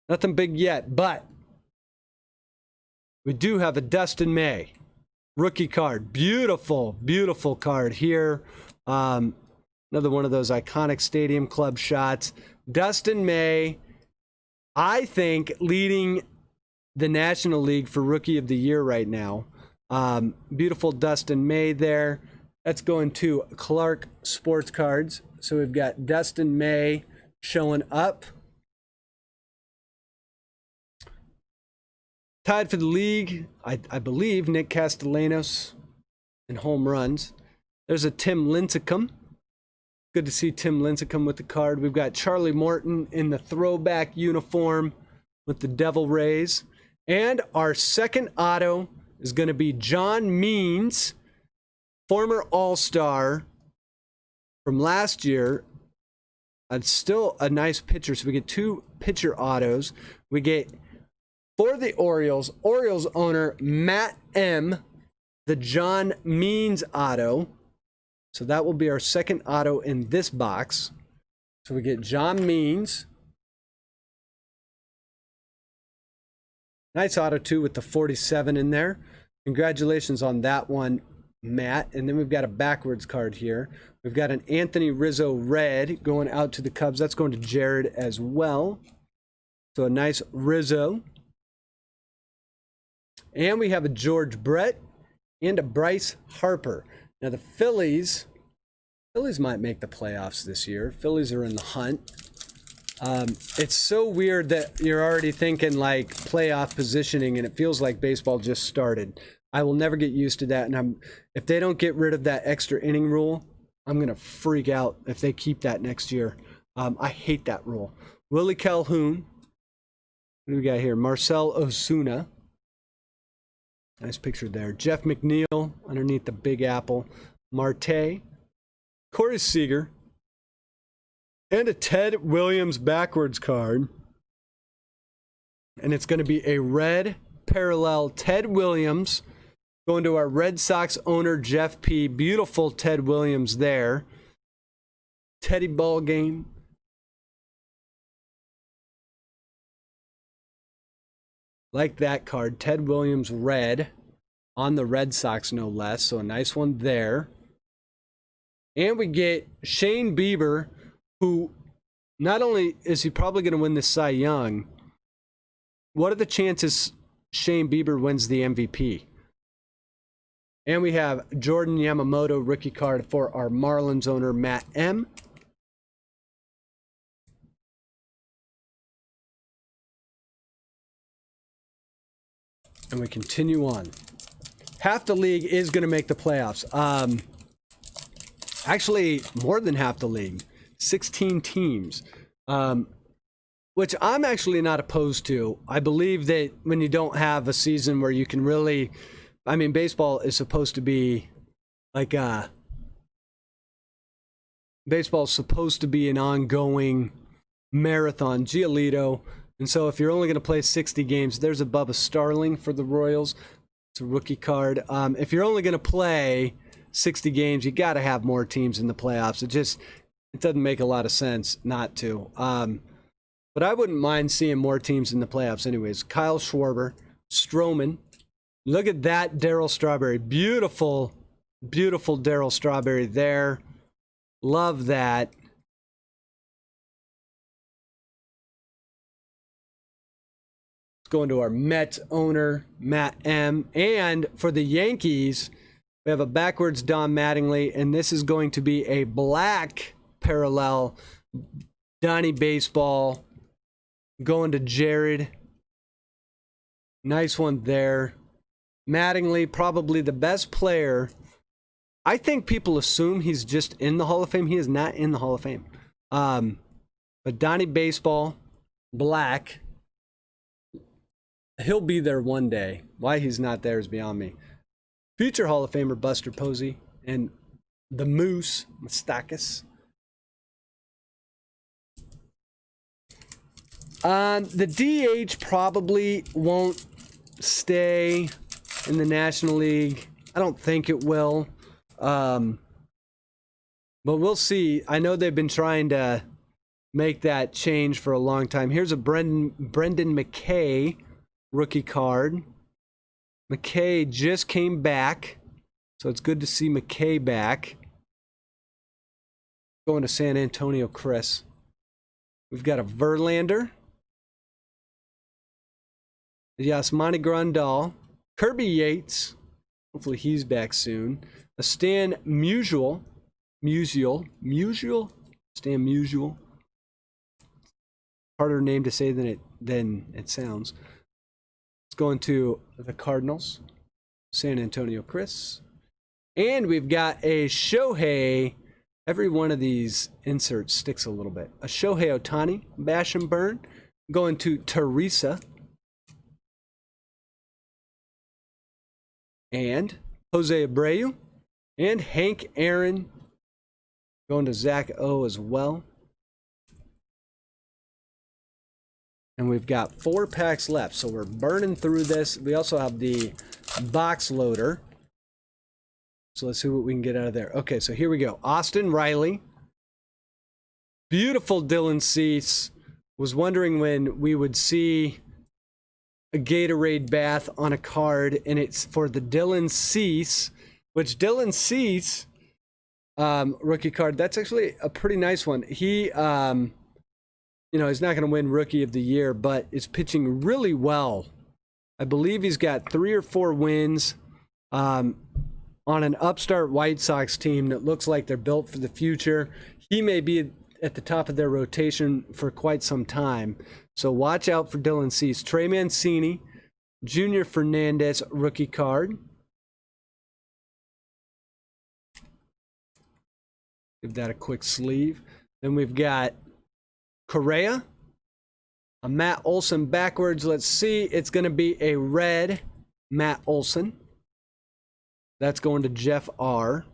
Nothing big yet, but we do have a Dustin May rookie card. Beautiful, beautiful card here. Another one of those iconic Stadium Club shots. Dustin May, I think, leading the National League for Rookie of the Year right now. Beautiful Dustin May there. That's going to Clark Sports Cards. So we've got Dustin May showing up. Tied for the league, I believe, Nick Castellanos in home runs. There's a Tim Lincecum. Good to see Tim Lincecum with the card. We've got Charlie Morton in the throwback uniform with the Devil Rays. And our second auto is going to be John Means, former All-Star from last year. It's still a nice pitcher, so we get 2 pitcher autos. We get, for the Orioles owner Matt M, the John Means auto. So that will be our second auto in this box. So we get John Means. Nice auto too with the 47 in there. Congratulations on that one, Matt. And then we've got a backwards card here. We've got an Anthony Rizzo red going out to the Cubs. That's going to Jared as well. So a nice Rizzo. And we have a George Brett and a Bryce Harper. Now the Phillies might make the playoffs this year. Phillies are in the hunt. It's so weird that you're already thinking like playoff positioning, and it feels like baseball just started. I will never get used to that, and if they don't get rid of that extra inning rule, I'm going to freak out if they keep that next year. I hate that rule. Willie Calhoun. What do we got here? Marcel Ozuna. Nice picture there. Jeff McNeil underneath the Big Apple. Marte. Corey Seager. And a Ted Williams backwards card. And it's going to be a red parallel Ted Williams going to our Red Sox owner, Jeff P. Beautiful Ted Williams there. Teddy ball game. Like that card. Ted Williams red on the Red Sox, no less. So a nice one there. And we get Shane Bieber, who not only is he probably going to win the Cy Young, what are the chances Shane Bieber wins the MVP? And we have Jordan Yamamoto rookie card for our Marlins owner, Matt M. And we continue on. Half the league is going to make the playoffs. Actually, more than half the league. 16 teams. Which I'm actually not opposed to. I believe that when you don't have a season where you can really... I mean, baseball is supposed to be like baseball is supposed to be an ongoing marathon, Giolito. And so if you're only going to play 60 games, there's a Bubba Starling for the Royals. It's a rookie card. If you're only going to play 60 games, you got to have more teams in the playoffs. It doesn't make a lot of sense not to. But I wouldn't mind seeing more teams in the playoffs anyways. Kyle Schwarber, Stroman. Look at that Darryl Strawberry. Beautiful, beautiful Darryl Strawberry there. Love that. Let's go into our Mets owner, Matt M. And for the Yankees, we have a backwards Don Mattingly, and this is going to be a black parallel Donnie Baseball going to Jared. Nice one there. Mattingly, probably the best player. I think people assume he's just in the Hall of Fame. He is not in the Hall of Fame. But Donnie Baseball, black. He'll be there one day. Why he's not there is beyond me. Future Hall of Famer Buster Posey and the Moose, Moustakas. The DH probably won't stay in the National League. I don't think it will. But we'll see. I know they've been trying to make that change for a long time. Here's a Brendan Mckay rookie card. Mckay just came back, so it's good to see Mckay back. Going to San Antonio, Chris. We've got a Verlander. Yasmani Grandal. Kirby Yates. Hopefully he's back soon. A Stan Musial. Stan Musial. Harder name to say than it sounds. Let's go into the Cardinals. San Antonio, Chris. And we've got a Shohei. Every one of these inserts sticks a little bit. A Shohei Ohtani, bash and burn. Going to Teresa. And Jose Abreu. And Hank Aaron. Going to Zach O as well. And we've got 4 packs left, so we're burning through this. We also have the box loader. So let's see what we can get out of there. Okay, so here we go. Austin Riley. Beautiful Dylan Cease. Was wondering when we would see a Gatorade bath on a card, and it's for the Dylan Cease, which Dylan Cease rookie card, that's actually a pretty nice one. He he's not going to win Rookie of the Year, but is pitching really well. I believe he's got 3 or 4 wins on an upstart White Sox team that looks like they're built for the future. He may be at the top of their rotation for quite some time. So watch out for Dylan Cease. Trey Mancini, Junior Fernandez rookie card. Give that a quick sleeve. Then we've got Correa, a Matt Olson backwards. Let's see. It's going to be a red Matt Olson. That's going to Jeff R.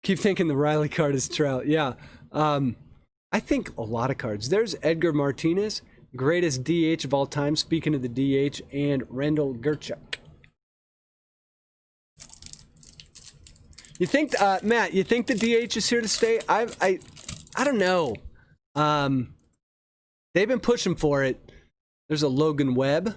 Keep thinking the Riley card is Trout. Yeah. I think a lot of cards. There's Edgar Martinez, greatest DH of all time. Speaking of the DH, and Randall Gerchuk. You think, Matt? You think the DH is here to stay? I don't know. They've been pushing for it. There's a Logan Webb.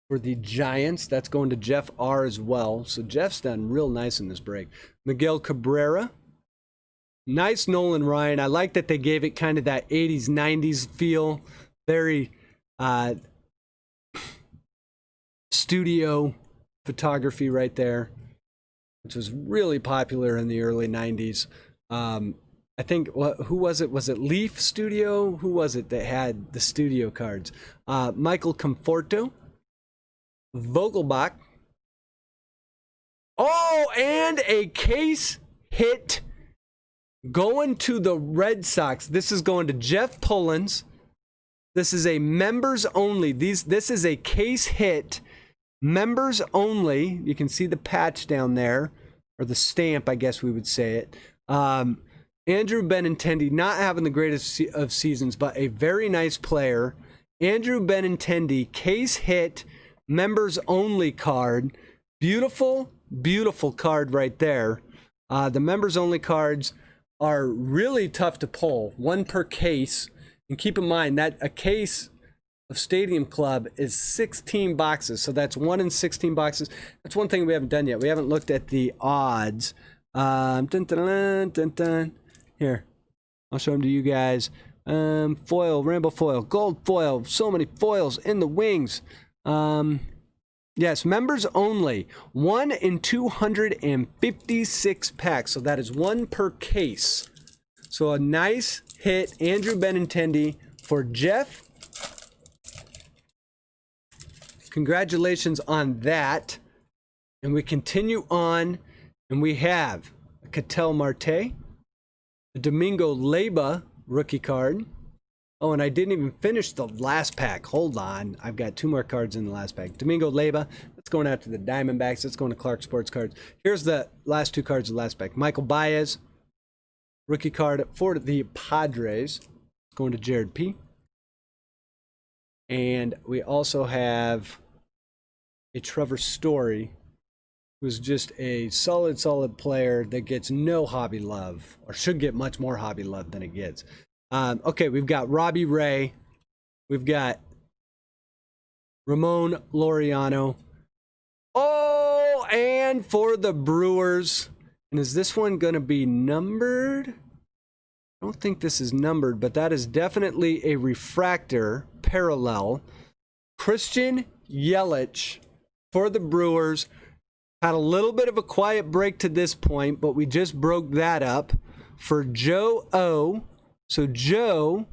For the Giants, that's going to Jeff R as well. So Jeff's done real nice in this break. Miguel Cabrera. Nice Nolan Ryan. I like that they gave it kind of that 80s, 90s feel. Very studio photography right there, which was really popular in the early 90s. I think, who was it? Was it Leaf Studio? Who was it that had the studio cards? Michael Conforto. Vogelbach. Oh, and a case hit going to the Red Sox. This is going to Jeff Pullins. This is a members only. This is a case hit. Members only. You can see the patch down there, or the stamp, I guess we would say it. Andrew Benintendi, not having the greatest of seasons, but a very nice player. Andrew Benintendi, case hit. Members only card. Beautiful, beautiful card right there. The members only cards are really tough to pull. 1 per case. And keep in mind that a case of Stadium Club is 16 boxes. So that's 1 in 16 boxes. That's one thing we haven't done yet. We haven't looked at the odds. Dun, dun, dun, dun, dun. Here, I'll show them to you guys. Foil, rainbow foil, gold foil. So many foils in the wings. Yes, members only. 1 in 256 packs. So that is 1 per case. So a nice hit, Andrew Benintendi for Jeff. Congratulations on that. And we continue on, and we have a Ketel Marte, a Domingo Leyba rookie card. Oh, and I didn't even finish the last pack. Hold on. I've got 2 more cards in the last pack. Domingo Leyba. That's going out to the Diamondbacks. That's going to Clark Sports Cards. Here's the last 2 cards of the last pack. Michael Baez. Rookie card for the Padres. It's going to Jared P. And we also have a Trevor Story, who's just a solid player that gets no hobby love, or should get much more hobby love than it gets. Okay, we've got Robbie Ray. We've got Ramon Laureano. Oh, and for the Brewers. And is this one going to be numbered? I don't think this is numbered, but that is definitely a refractor parallel. Christian Yelich for the Brewers. Had a little bit of a quiet break to this point, but we just broke that up for Joe O. So Joe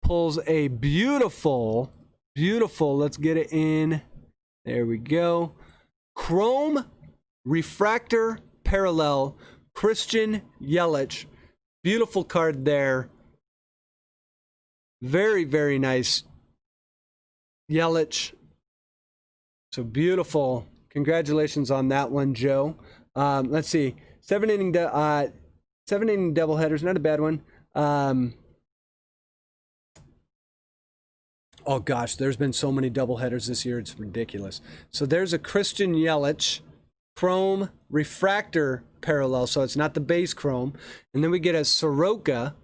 pulls a beautiful, let's get it in. There we go. Chrome refractor parallel Christian Yelich. Beautiful card there. Very, very nice Yelich. So beautiful. Congratulations on that one, Joe. Let's see. 7-inning doubleheaders. Not a bad one. Oh, gosh. There's been so many doubleheaders this year. It's ridiculous. So there's a Christian Yelich chrome refractor parallel. So it's not the base chrome. And then we get a Soroka,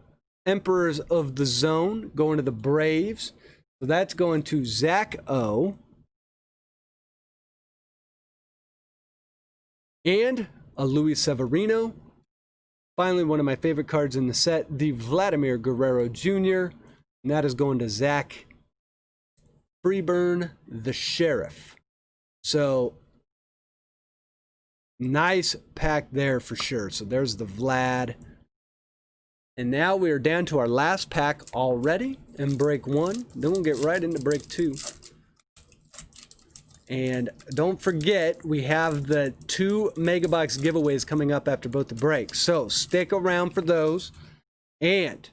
Emperors of the Zone, going to the Braves. So that's going to Zach O. And a Luis Severino. Finally, one of my favorite cards in the set, the Vladimir Guerrero Jr. And that is going to Zach Freeburn, the Sheriff. So, nice pack there for sure. So there's the Vlad. And now we are down to our last pack already in break 1. Then we'll get right into break 2. And don't forget, we have the 2 Mega Box giveaways coming up after both the breaks. So stick around for those. And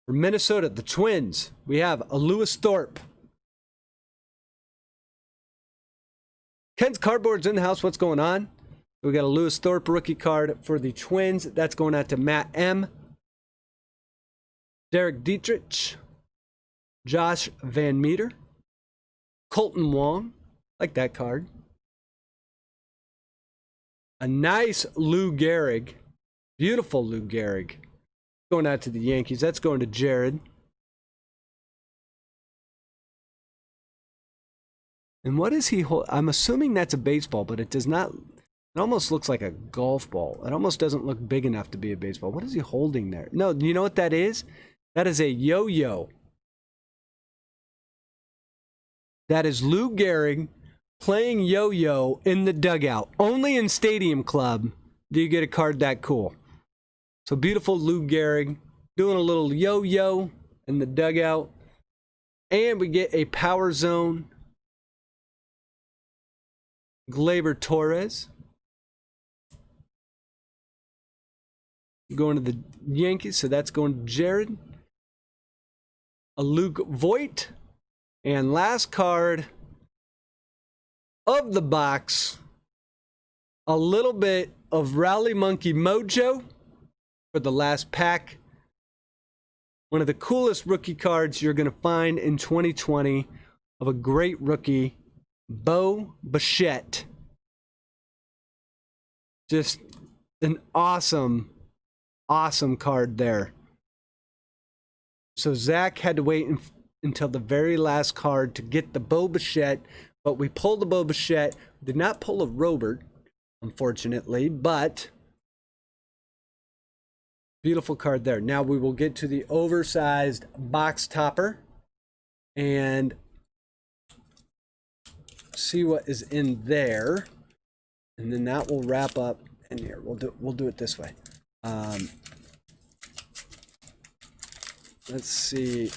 for Minnesota, the Twins, we have a Lewis Thorpe. Ken's Cardboard's in the house. What's going on? We got a Lewis Thorpe rookie card for the Twins. That's going out to Matt M. Derek Dietrich. Josh Van Meter. Colton Wong, like that card. A nice Lou Gehrig, beautiful Lou Gehrig, going out to the Yankees. That's going to Jared. And what is he holding? I'm assuming that's a baseball, but it does not. It almost looks like a golf ball. It almost doesn't look big enough to be a baseball. What is he holding there? No, you know what that is? That is a yo-yo. That is Lou Gehrig playing yo-yo in the dugout. Only in Stadium Club do you get a card that cool. So beautiful Lou Gehrig doing a little yo-yo in the dugout. And we get a Power Zone Gleyber Torres. Going to the Yankees, so that's going to Jared. A Luke Voigt. And last card of the box, a little bit of Rally Monkey Mojo for the last pack. One of the coolest rookie cards you're going to find in 2020 of a great rookie, Bo Bichette. Just an awesome, awesome card there. So Zach had to wait until the very last card to get the Bo Bichette, but we pulled the Bo Bichette. Did not pull a Robert, unfortunately, but beautiful card there. Now we will get to the oversized box topper and see what is in there, and then that will wrap up in here. We'll do it this way. Let's see.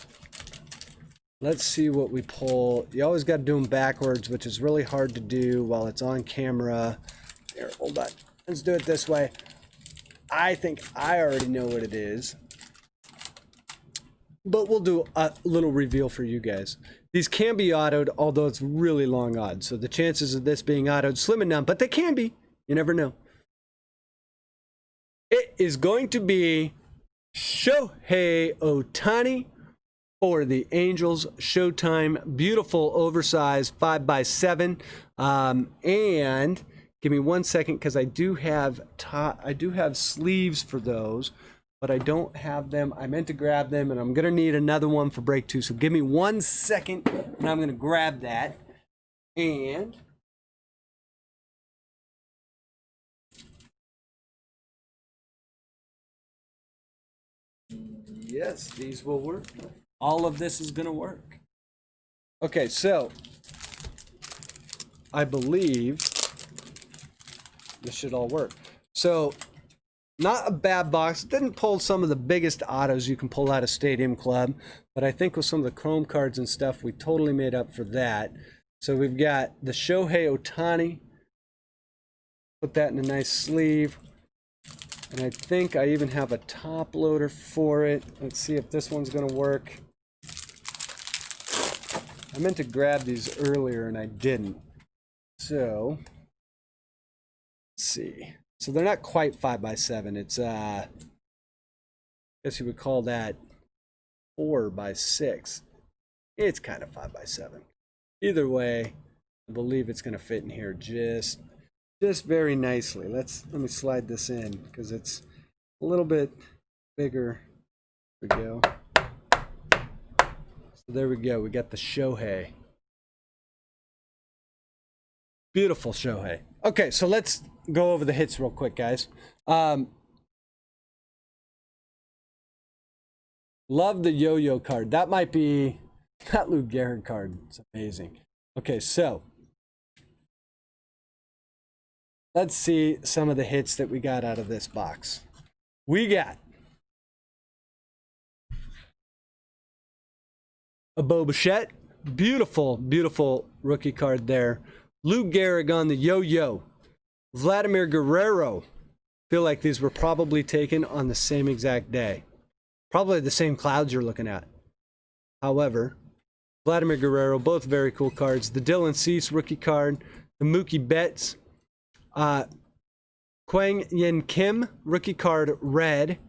Let's see what we pull. You always got to do them backwards, which is really hard to do while it's on camera. Here, hold on. Let's do it this way. I think I already know what it is, but we'll do a little reveal for you guys. These can be autoed, although it's really long odds. So the chances of this being autoed slim and none, but they can be. You never know. It is going to be Shohei Ohtani for the Angels. Showtime. Beautiful oversized 5x7. And give me 1 second, because I do have sleeves for those, but I don't have them. I meant to grab them, and I'm going to need another one for break 2. So give me 1 second, and I'm going to grab that. And yes, these will work. All of this is going to work. Okay, so I believe this should all work. So not a bad box. Didn't pull some of the biggest autos you can pull out of Stadium Club, but I think with some of the chrome cards and stuff, we totally made up for that. So we've got the Shohei Ohtani Put that in a nice sleeve. And I think I even have a top loader for it. Let's see if this one's going to work. I meant to grab these earlier and I didn't. So, let's see. So they're not quite 5x7. It's, I guess you would call that 4x6. It's kind of 5x7. Either way, I believe it's going to fit in here just very nicely. Let me slide this in because it's a little bit bigger. There we go. So there we go. We got the Shohei. Beautiful Shohei. Okay, so let's go over the hits real quick, guys. Love the yo-yo card. That might be that Lou Gehrig card. It's amazing. Okay, so let's see some of the hits that we got out of this box. We got a Bo Bichette. Beautiful, beautiful rookie card there. Lou Gehrig on the yo-yo. Vladimir Guerrero. Feel like these were probably taken on the same exact day. Probably the same clouds you're looking at. However, Vladimir Guerrero, both very cool cards. The Dylan Cease rookie card. The Mookie Betts. Kwang Yin Kim rookie card red.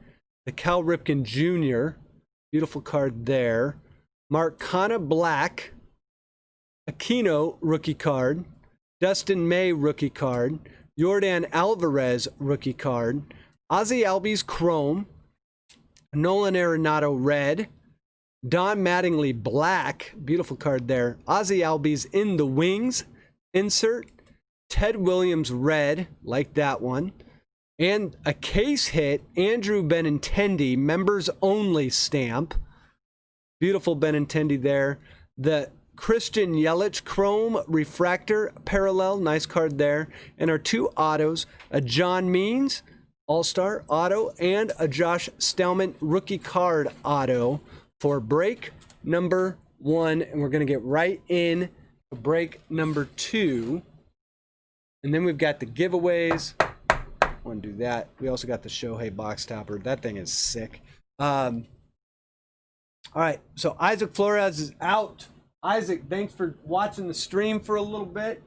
The Cal Ripken Jr. Beautiful card there. Marcana Black. Aquino rookie card. Dustin May rookie card. Yordan Alvarez rookie card. Ozzie Albies Chrome. Nolan Arenado red. Don Mattingly black. Beautiful card there. Ozzie Albies in the wings. Insert. Ted Williams red. Like that one. And a case hit. Andrew Benintendi. Members only stamp. Beautiful Benintendi there. The Christian Yelich Chrome Refractor Parallel. Nice card there. And our two autos. A John Means All-Star auto and a Josh Stelman rookie card auto for break number 1. And we're going to get right in to break number 2. And then we've got the giveaways. I want to do that. We also got the Shohei box topper. That thing is sick. All right, so Isaac Flores is out. Isaac, thanks for watching the stream for a little bit.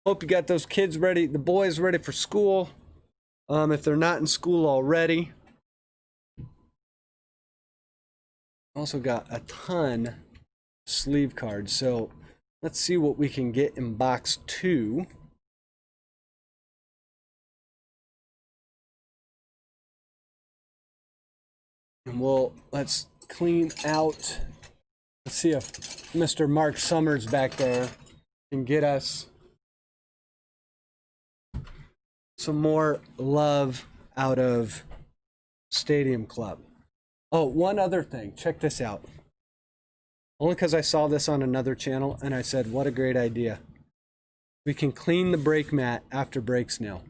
Hope you got those kids ready, the boys ready for school. If they're not in school already. Also got a ton of sleeve cards. So let's see what we can get in box 2. And let's clean out. Let's see if Mr. Mark Summers back there can get us some more love out of Stadium Club. Oh, one other thing. Check this out. Only because I saw this on another channel and I said, what a great idea. We can clean the brake mat after breaks now.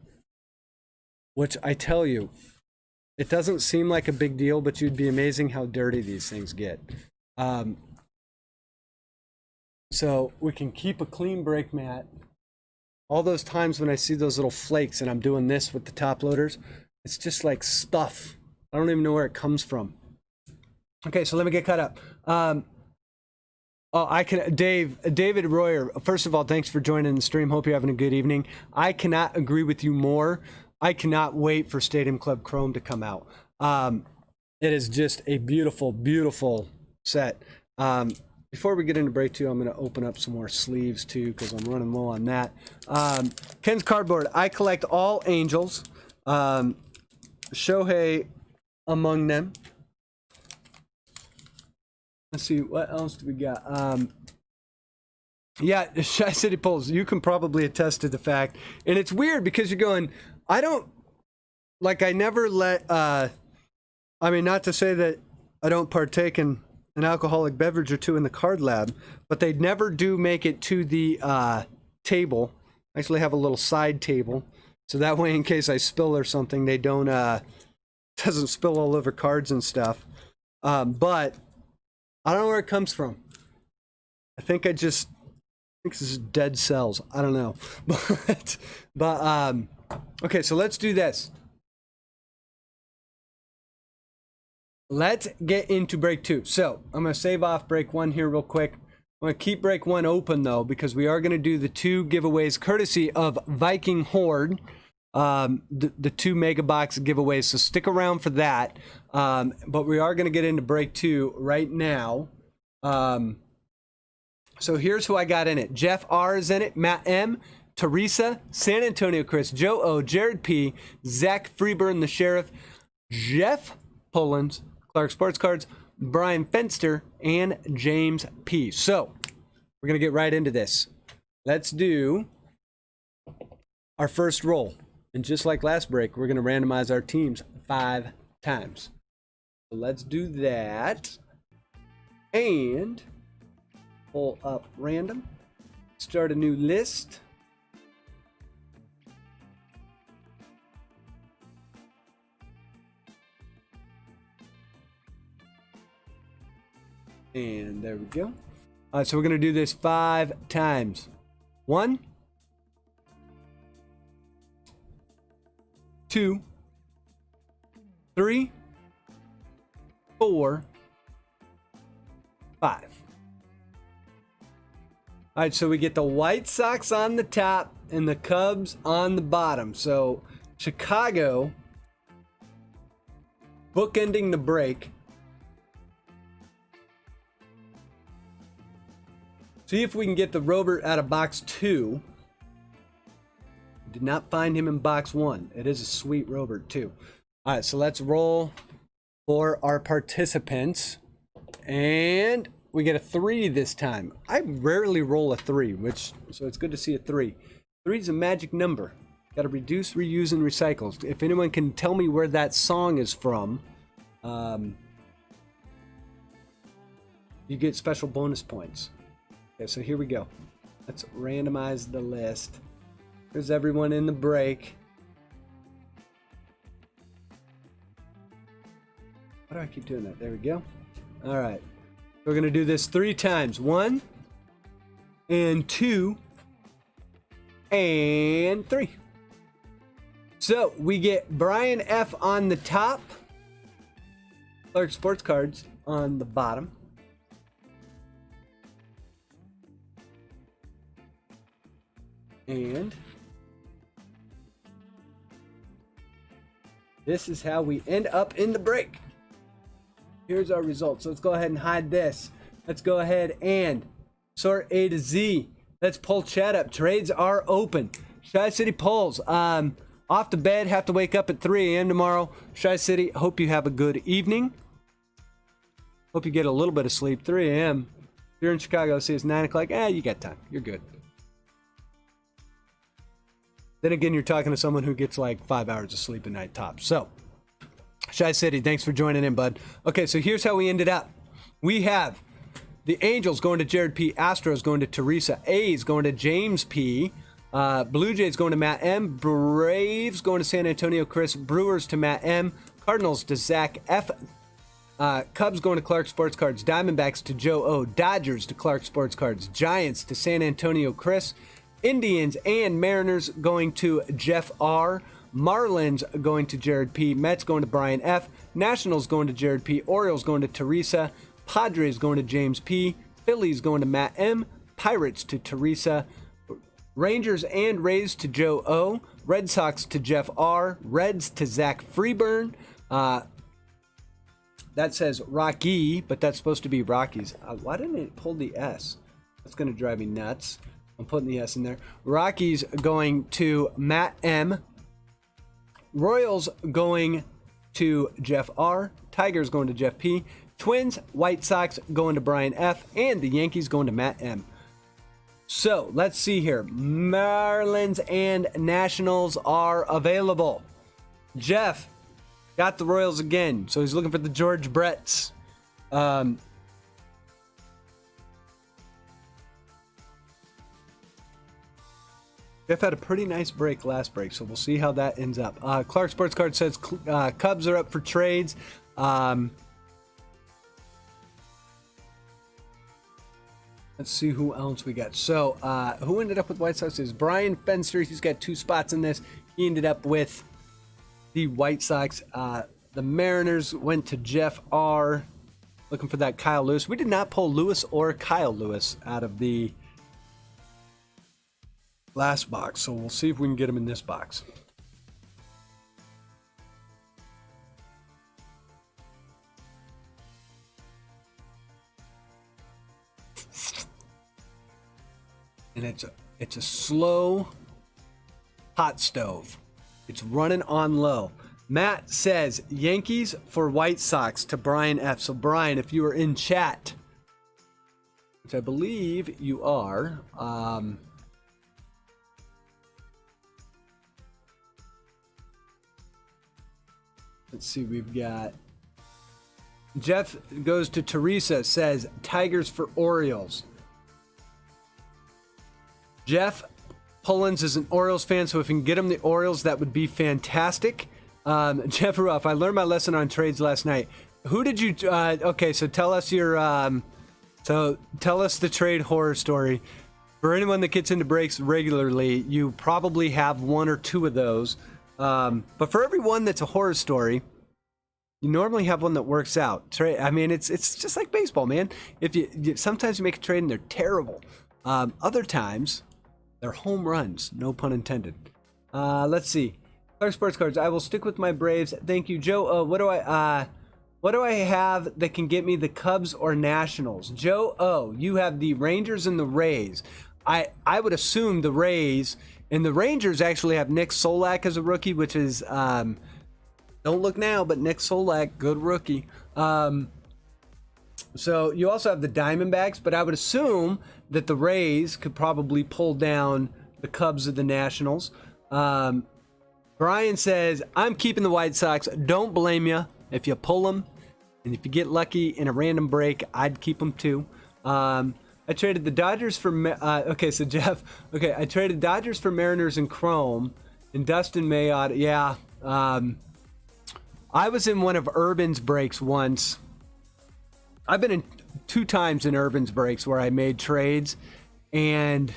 Which I tell you, it doesn't seem like a big deal, but you'd be amazing how dirty these things get. So we can keep a clean brake mat. All those times when I see those little flakes and I'm doing this with the top loaders, it's just like stuff. I don't even know where it comes from. Okay, so let me get caught up. David Royer, first of all, thanks for joining the stream. Hope you're having a good evening. I cannot agree with you more. I cannot wait for Stadium Club Chrome to come out. It is just a beautiful, beautiful set. Before we get into break 2, I'm going to open up some more sleeves too because I'm running low on that. Ken's Cardboard. I collect all Angels. Shohei among them. Let's see, what else do we got? Yeah, Shy City Pulls, you can probably attest to the fact. And it's weird because you're going, I never let, I mean, not to say that I don't partake in an alcoholic beverage or two in the card lab, but they never do make it to the table. I actually have a little side table, so that way in case I spill or something, they don't doesn't spill all over cards and stuff. But I don't know where it comes from. I think I just think this is dead cells. I don't know. But okay, so let's do this. Let's get into break 2. So I'm going to save off break 1 here real quick. I'm going to keep break 1 open, though, because we are going to do the 2 giveaways courtesy of Viking Horde, the 2 Mega Box giveaways. So stick around for that. But we are going to get into break 2 right now. So here's who I got in it. Jeff R is in it, Matt M, Teresa, San Antonio Chris, Joe O, Jared P, Zach Freeburn, the Sheriff, Jeff Pullins, Clark Sports Cards, Brian Fenster, and James P. So we're going to get right into this. Let's do our first roll. And just like last break, we're going to randomize our teams 5 times. So let's do that. And pull up random. Start a new list. And there we go. All right, so we're going to do this 5 times. 1, 2, 3, 4, 5. All right, so we get the White Sox on the top and the Cubs on the bottom. So Chicago bookending the break. See if we can get the Robert out of box 2. Did not find him in box 1. It is a sweet Robert too. All right, so let's roll for our participants. And we get a 3 this time. I rarely roll a 3, so it's good to see a 3. 3 is a magic number. Got to reduce, reuse, and recycle. If anyone can tell me where that song is from, you get special bonus points. Okay, so here we go. Let's randomize the list. There's everyone in the break. Why do I keep doing that? There we go. All right. We're going to do this 3 times. 1 and 2 and 3. So we get Brian F on the top, Clark Sports Cards on the bottom. And this is how we end up in the break. Here's our results. So let's go ahead and hide this. Let's go ahead and sort A to Z. Let's pull chat up. Trades are open. Shy City polls. Off the bed. Have to wake up at 3 a.m. tomorrow. Shy City, hope you have a good evening. Hope you get a little bit of sleep. 3 a.m. If you're in Chicago, see it's 9 o'clock. You got time. You're good. Then again, you're talking to someone who gets like 5 hours of sleep a night tops. So, Shy City, thanks for joining in, bud. Okay, so here's how we ended up. We have the Angels going to Jared P. Astros going to Teresa. A's going to James P. Blue Jays going to Matt M. Braves going to San Antonio Chris. Brewers to Matt M. Cardinals to Zach F. Cubs going to Clark Sports Cards. Diamondbacks to Joe O. Dodgers to Clark Sports Cards. Giants to San Antonio Chris. Indians and Mariners going to Jeff R. Marlins going to Jared P. Mets going to Brian F. Nationals going to Jared P. Orioles going to Teresa. Padres going to James P. Phillies going to Matt M. Pirates to Teresa. Rangers and Rays to Joe O. Red Sox to Jeff R. Reds to Zach Freeburn. That says Rocky, but that's supposed to be Rockies. Why didn't it pull the S? That's going to drive me nuts. I'm putting the S in there. Rockies going to Matt M. Royals going to Jeff R. Tigers going to Jeff P. Twins, White Sox going to Brian F. And the Yankees going to Matt M. So let's see here. Marlins and Nationals are available. Jeff got the Royals again. So he's looking for the George Bretts. Jeff had a pretty nice break last break, so we'll see how that ends up. Clark Sports Card says Cubs are up for trades. Let's see who else we got. So, who ended up with White Sox is Brian Fenster. He's got 2 spots in this. He ended up with the White Sox. The Mariners went to Jeff R. Looking for that Kyle Lewis. We did not pull Lewis or Kyle Lewis out of the last box, so we'll see if we can get him in this box. And it's a slow hot stove. It's running on low. Matt says Yankees for White Sox to Brian F. So Brian, if you are in chat, which I believe you are, let's see, we've got Jeff goes to Teresa, says Tigers for Orioles. Jeff Pullins is an Orioles fan, so if we can get him the Orioles, that would be fantastic. Jeff Ruff, I learned my lesson on trades last night. Who did you? Okay, so tell us your. So tell us the trade horror story. For anyone that gets into breaks regularly, you probably have 1 or 2 of those. But for every one that's a horror story, you normally have one that works out. I mean, it's just like baseball, man. If you sometimes you make a trade and they're terrible. Other times, they're home runs. No pun intended. Let's see. Clark Sports Cards. I will stick with my Braves. Thank you, Joe. What do I have that can get me the Cubs or Nationals? Joe O, you have the Rangers and the Rays. I would assume the Rays and the Rangers actually have Nick Solak as a rookie, which is don't look now, but Nick Solak, good rookie. So you also have the Diamondbacks, but I would assume that the Rays could probably pull down the Cubs or the Nationals. Brian says, I'm keeping the White Sox. Don't blame you if you pull them. And if you get lucky in a random break, I'd keep them too. I traded the Dodgers for... okay, so Jeff... Okay, I traded Dodgers for Mariners and Chrome. And Dustin Mayotte, yeah. I was in one of Urban's breaks once. I've been in 2 times in Urban's breaks where I made trades. And...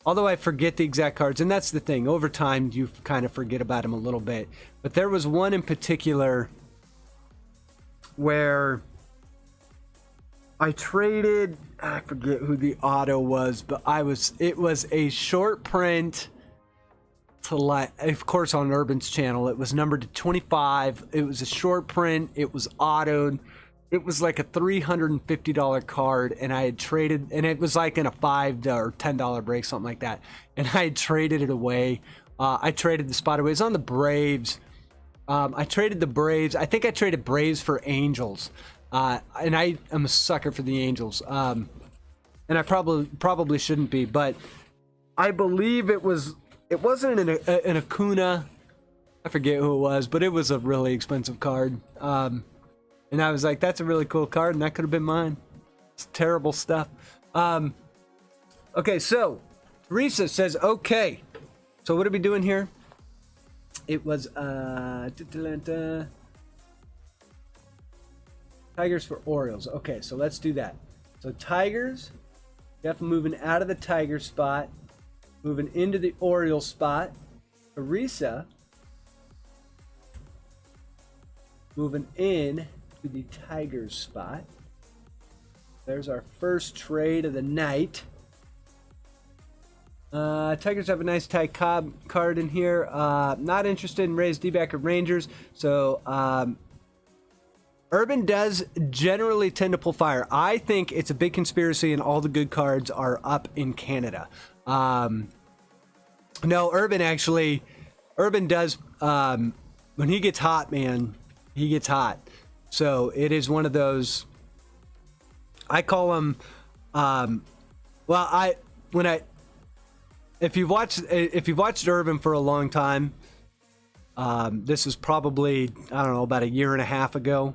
although I forget the exact cards, and that's the thing. Over time, you kind of forget about them a little bit. But there was one in particular where I traded... I forget who the auto was, but it was a short print to, like, of course, on Urban's channel. It was numbered to 25. It was a short print. It was autoed. It was like a $350 card, and I had traded, and it was like in a $5 or $10 break, something like that. And I had traded it away. I traded the spot away. It was on the Braves. I traded the Braves. I think I traded Braves for Angels. And I am a sucker for the Angels. And I probably shouldn't be, but I believe it wasn't an Acuna. I forget who it was, but it was a really expensive card. And I was like, that's a really cool card, and that could have been mine. It's terrible stuff. Okay, so Teresa says, okay. So what are we doing here? It was Tigers for Orioles. Okay, so let's do that. So Tigers, Jeff moving out of the Tiger spot, moving into the Orioles spot. Teresa moving in to the Tigers spot. There's our first trade of the night. Tigers have a nice Ty Cobb card in here. Not interested in Rays, D-back, or Rangers. So Urban does generally tend to pull fire. I think it's a big conspiracy and all the good cards are up in Canada. No, Urban does, when he gets hot, man, he gets hot. So it is one of those, I call them, if you've watched Urban for a long time, this is probably, I don't know, about a year and a half ago.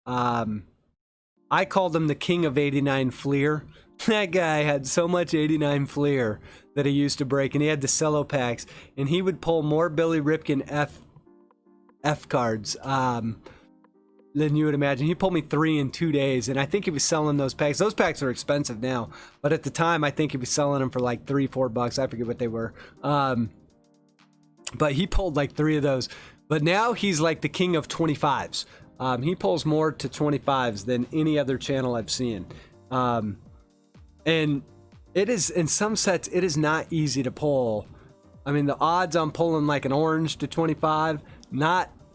I called him the king of 89 Fleer. That guy had so much 89 Fleer that he used to break, and he had the cello packs, and he would pull more Billy Ripken F cards. than you would imagine. He pulled me 3 in 2 days, and I think he was selling those packs. Those packs are expensive now, but at the time, I think he was selling them for like $3-4. I forget what they were. But he pulled like 3 of those. But now he's like the king of 25s. He pulls more to 25s than any other channel I've seen. And it is, in some sets, it is not easy to pull. I mean, the odds on pulling like an orange to 25,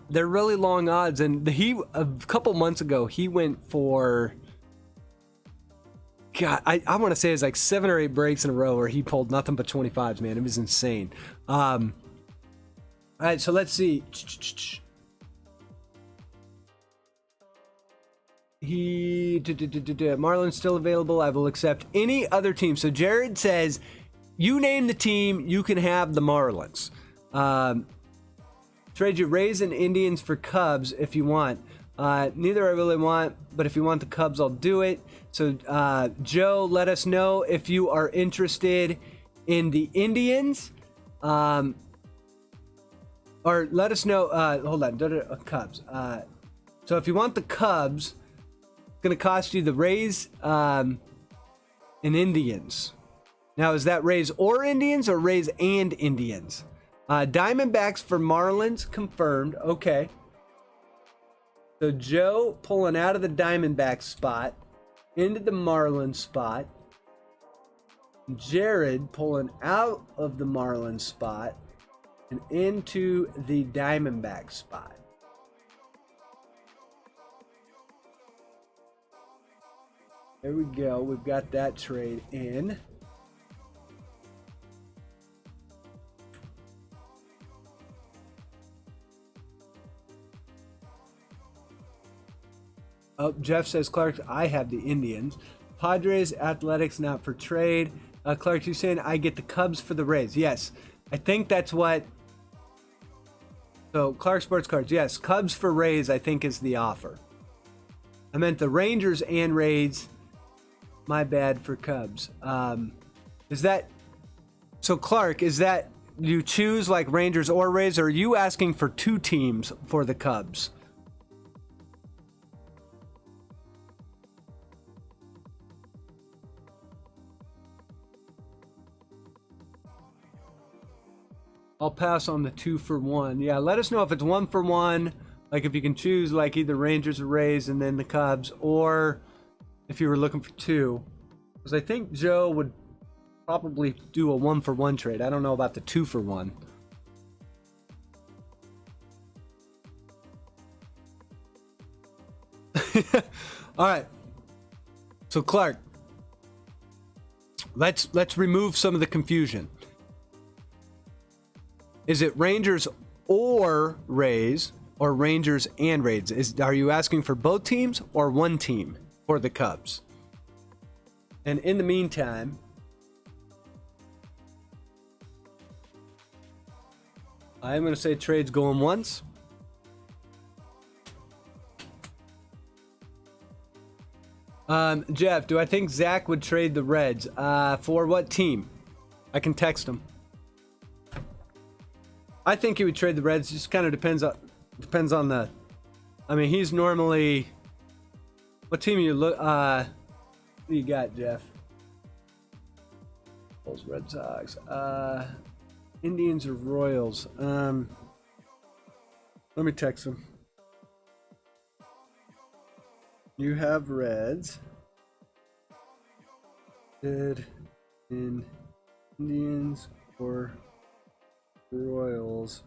they're really long odds. And a couple months ago, he went for, God, I want to say it's like 7 or 8 breaks in a row where he pulled nothing but 25s, man. It was insane. All right, so let's see. Marlon's still available. I will accept any other team. So Jared says, you name the team, you can have the Marlins. Trade your Rays and Indians for Cubs if you want. Neither I really want, but if you want the Cubs, I'll do it. So Joe, let us know if you are interested in the Indians. Or let us know, hold on, Cubs. So if you want the Cubs, it's going to cost you the Rays and Indians. Now, is that Rays or Indians or Rays and Indians? Diamondbacks for Marlins, confirmed. Okay. So Joe pulling out of the Diamondback spot into the Marlins spot. Jared pulling out of the Marlins spot and into the Diamondback spot. There we go. We've got that trade in. Oh, Jeff says, Clark, I have the Indians. Padres, Athletics, not for trade. Clark, you saying I get the Cubs for the Rays? Yes. I think that's what. So, Clark Sports Cards, yes. Cubs for Rays, I think, is the offer. I meant the Rangers and Rays. My bad for Cubs. Is that. So, Clark, is that you choose like Rangers or Rays, or are you asking for 2 teams for the Cubs? I'll pass on the 2 for 1. Yeah, let us know if it's 1 for 1. Like if you can choose like either Rangers or Rays and then the Cubs, or if you were looking for 2. Because I think Joe would probably do a 1 for 1 trade. I don't know about the 2 for 1. All right. So Clark, let's remove some of the confusion. Is it Rangers or Rays, or Rangers and Rays? Are you asking for both teams or 1 team for the Cubs? And in the meantime, I'm going to say trade's going once. Jeff, do I think Zach would trade the Reds? For what team? I can text him. I think he would trade the Reds. Just kind of depends on the. I mean, he's normally. What team you look? What do you got, Jeff? Bulls, Red Sox, Indians or Royals? Let me text him. You have Reds. Did in Indians or Royals?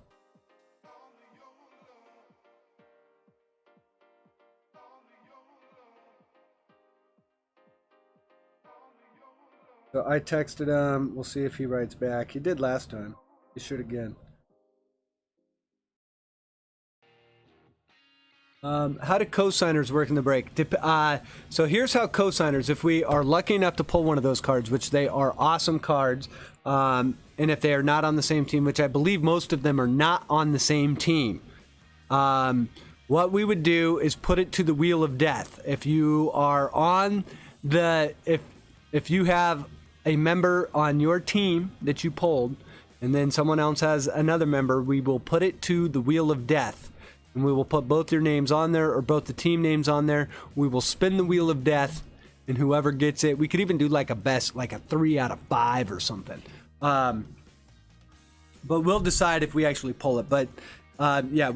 So I texted him. We'll see if he writes back. He did last time. He should again. How do cosigners work in the break? So here's how cosigners, if we are lucky enough to pull one of those cards, which they are awesome cards, and if they are not on the same team, which I believe most of them are not on the same team, what we would do is put it to the wheel of death. If you are on the, if you have a member on your team that you pulled, and then someone else has another member, we will put it to the wheel of death. and we will put both your names on there or both the team names on there. We will spin the wheel of death, and whoever gets it, we could even do like a best, like a 3 out of 5 or something. But we'll decide if we actually pull it. But yeah,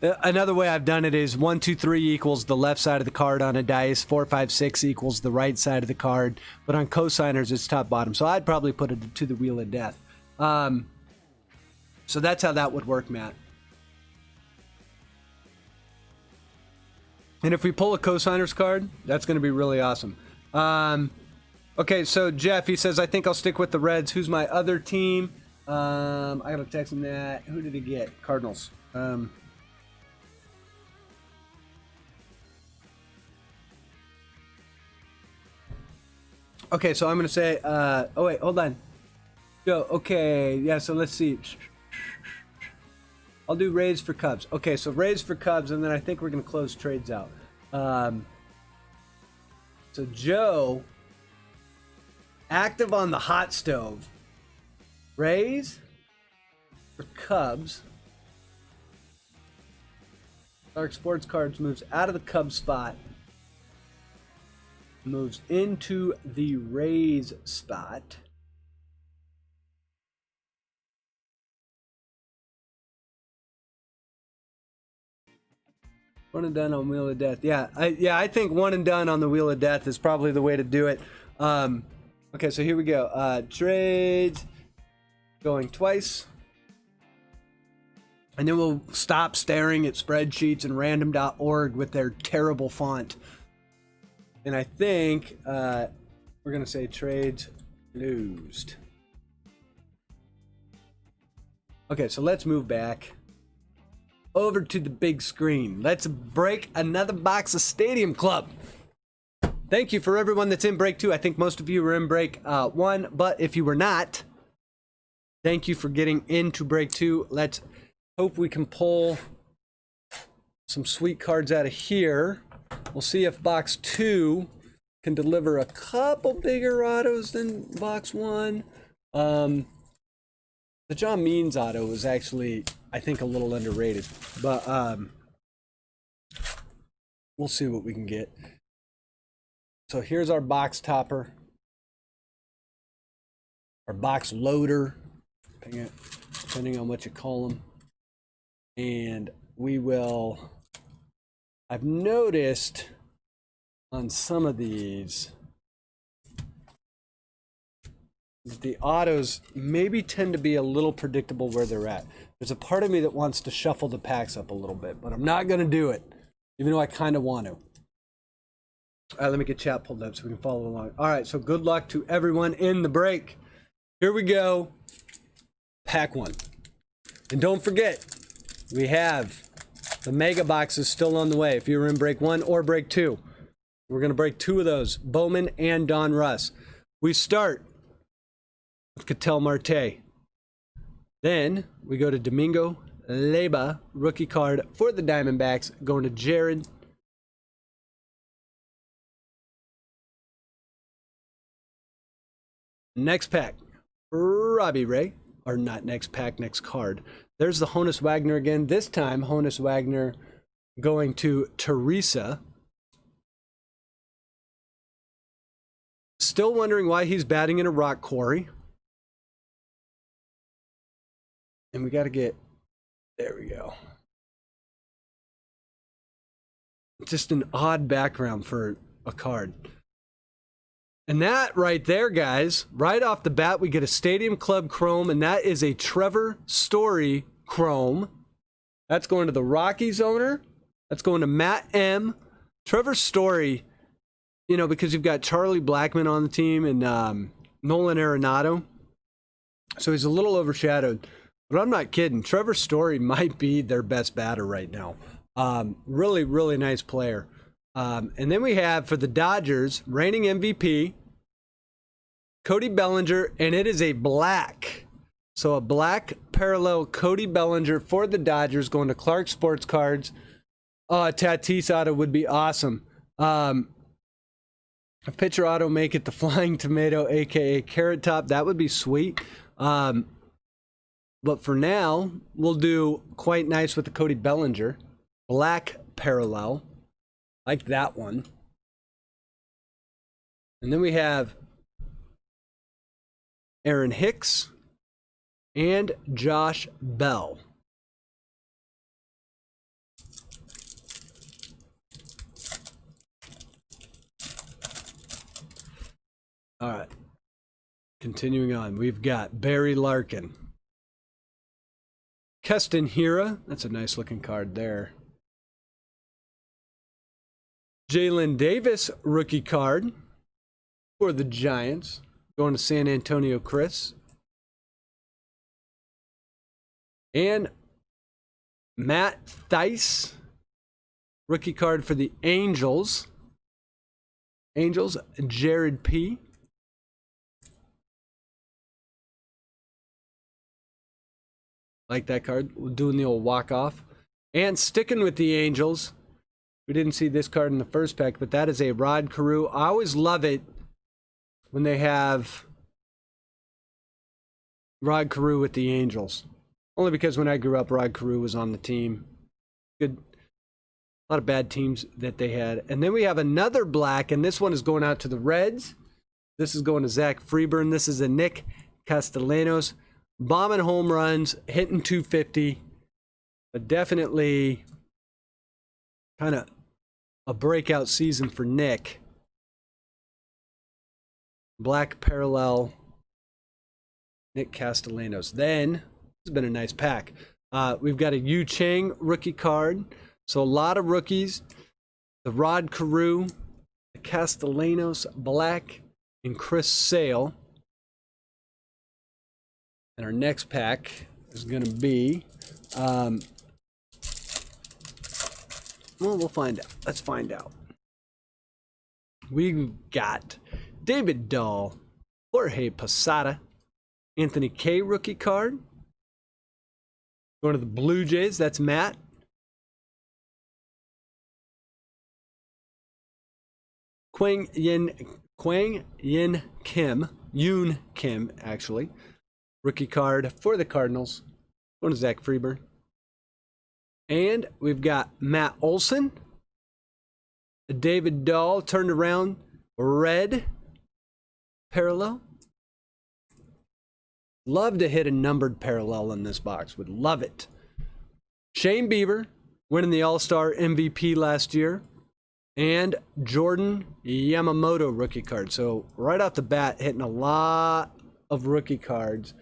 another way I've done it is 1, 2, 3 equals the left side of the card on a dice. 4, 5, 6 equals the right side of the card. But on cosigners, it's top bottom. So I'd probably put it to the wheel of death. So that's how that would work, Matt. And if we pull a cosigners card, that's going to be really awesome. Okay, so Jeff, he says, I think I'll stick with the Reds. Who's my other team? I got to text him that. Who did he get? Cardinals. Okay, so I'm going to say, oh wait, hold on. Yo, okay, yeah, so let's see. I'll do Rays for Cubs. Okay, so Rays for Cubs, and then I think we're going to close trades out. So Joe, active on the hot stove. Rays for Cubs. Dark Sports Cards moves out of the Cubs spot. Moves into the Rays spot. One and done on Wheel of Death. Yeah, I think one and done on the Wheel of Death is probably the way to do it. Okay, so here we go. Trades going twice. And then we'll stop staring at spreadsheets and random.org with their terrible font. And I think we're going to say trades closed. Okay, so let's move back over to the big screen. Let's break another box of Stadium Club. Thank you for everyone that's in break 2. I think most of you were in break 1, but if you were not, thank you for getting into break 2. Let's hope we can pull some sweet cards out of here. We'll see if box 2 can deliver a couple bigger autos than box 1. The John Means auto was actually, I think, a little underrated, but we'll see what we can get. So here's our box topper, our box loader, depending on what you call them. And we will, I've noticed on some of these that the autos maybe tend to be a little predictable where they're at. There's a part of me that wants to shuffle the packs up a little bit, but I'm not going to do it, even though I kind of want to. All right, let me get chat pulled up so we can follow along. All right, so good luck to everyone in the break. Here we go. Pack 1. And don't forget, we have the Mega Boxes still on the way. If you're in break 1 or break 2, we're going to break 2 of those, Bowman and Donruss. We start with Ketel Marte. Then we go to Domingo Leyba, rookie card for the Diamondbacks, going to Jared. Next pack, Robbie Ray, or not next pack, next card. There's the Honus Wagner again. This time, Honus Wagner going to Teresa. Still wondering why he's batting in a rock quarry. And we got to get, there we go. Just an odd background for a card. And that right there, guys, right off the bat, we get a Stadium Club Chrome, and that is a Trevor Story Chrome. That's going to the Rockies owner. That's going to Matt M. Trevor Story, you know, because you've got Charlie Blackmon on the team and Nolan Arenado. So he's a little overshadowed. But I'm not kidding. Trevor Story might be their best batter right now. Really, really nice player. And then we have for the Dodgers, reigning MVP, Cody Bellinger, and it is a black. So a black parallel Cody Bellinger for the Dodgers going to Clark Sports Cards. Oh, a Tatis auto would be awesome. If pitcher auto make it the Flying Tomato, a.k.a. Carrot Top, that would be sweet. But for now, we'll do quite nice with the Cody Bellinger. black parallel. Like that one. And then we have Aaron Hicks and Josh Bell. All right. Continuing on, we've got Barry Larkin. Keston Hiura, that's a nice looking card there. Jalen Davis rookie card for the Giants, going to San Antonio Chris. And Matt Theis, rookie card for the Angels. Angels, Jared P. Like that card. We're doing the old walk-off. And sticking with the Angels, we didn't see this card in the first pack, but that is a Rod Carew. I always love it when they have Rod Carew with the Angels. Only because when I grew up, Rod Carew was on the team. Good. A lot of bad teams that they had. And then we have another black, and this one is going out to the Reds. This is going to Zach Freeburn. This is a Nick Castellanos. Bombing home runs, hitting 250. But definitely kind of a breakout season for Nick. Black parallel, Nick Castellanos. Then, this has been a nice pack. We've got a Yu Chang rookie card. So a lot of rookies. The Rod Carew, the Castellanos, Black, and Chris Sale. And our next pack is going to be, well, we'll find out. Let's find out. We've got David Dahl, Jorge Posada, Anthony K rookie card. Going to the Blue Jays, that's Matt. Kwang Yin Kim, Yoon Kim, actually. Rookie card for the Cardinals. Going to Zach Freeburn. And we've got Matt Olson. David Dahl turned around. Red parallel. Love to hit a numbered parallel in this box. Would love it. Shane Bieber winning the All-Star MVP last year. And Jordan Yamamoto rookie card. So right off the bat, hitting a lot of rookie cards.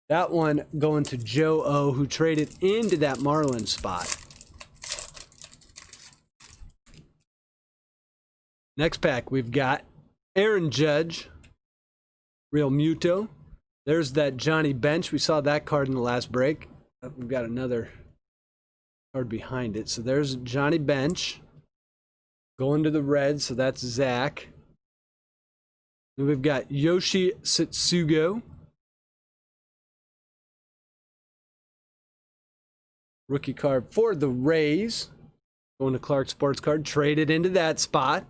That one going to Joe O, who traded into that Marlins spot. Next pack, we've got Aaron Judge, Real Muto. There's that Johnny Bench. We saw that card in the last break. We've got another card behind it. So there's Johnny Bench going to the Reds. So that's Zach. And we've got Yoshi Tsutsugo. Rookie card for the Rays. Going to Clark Sports Card. Traded into that spot.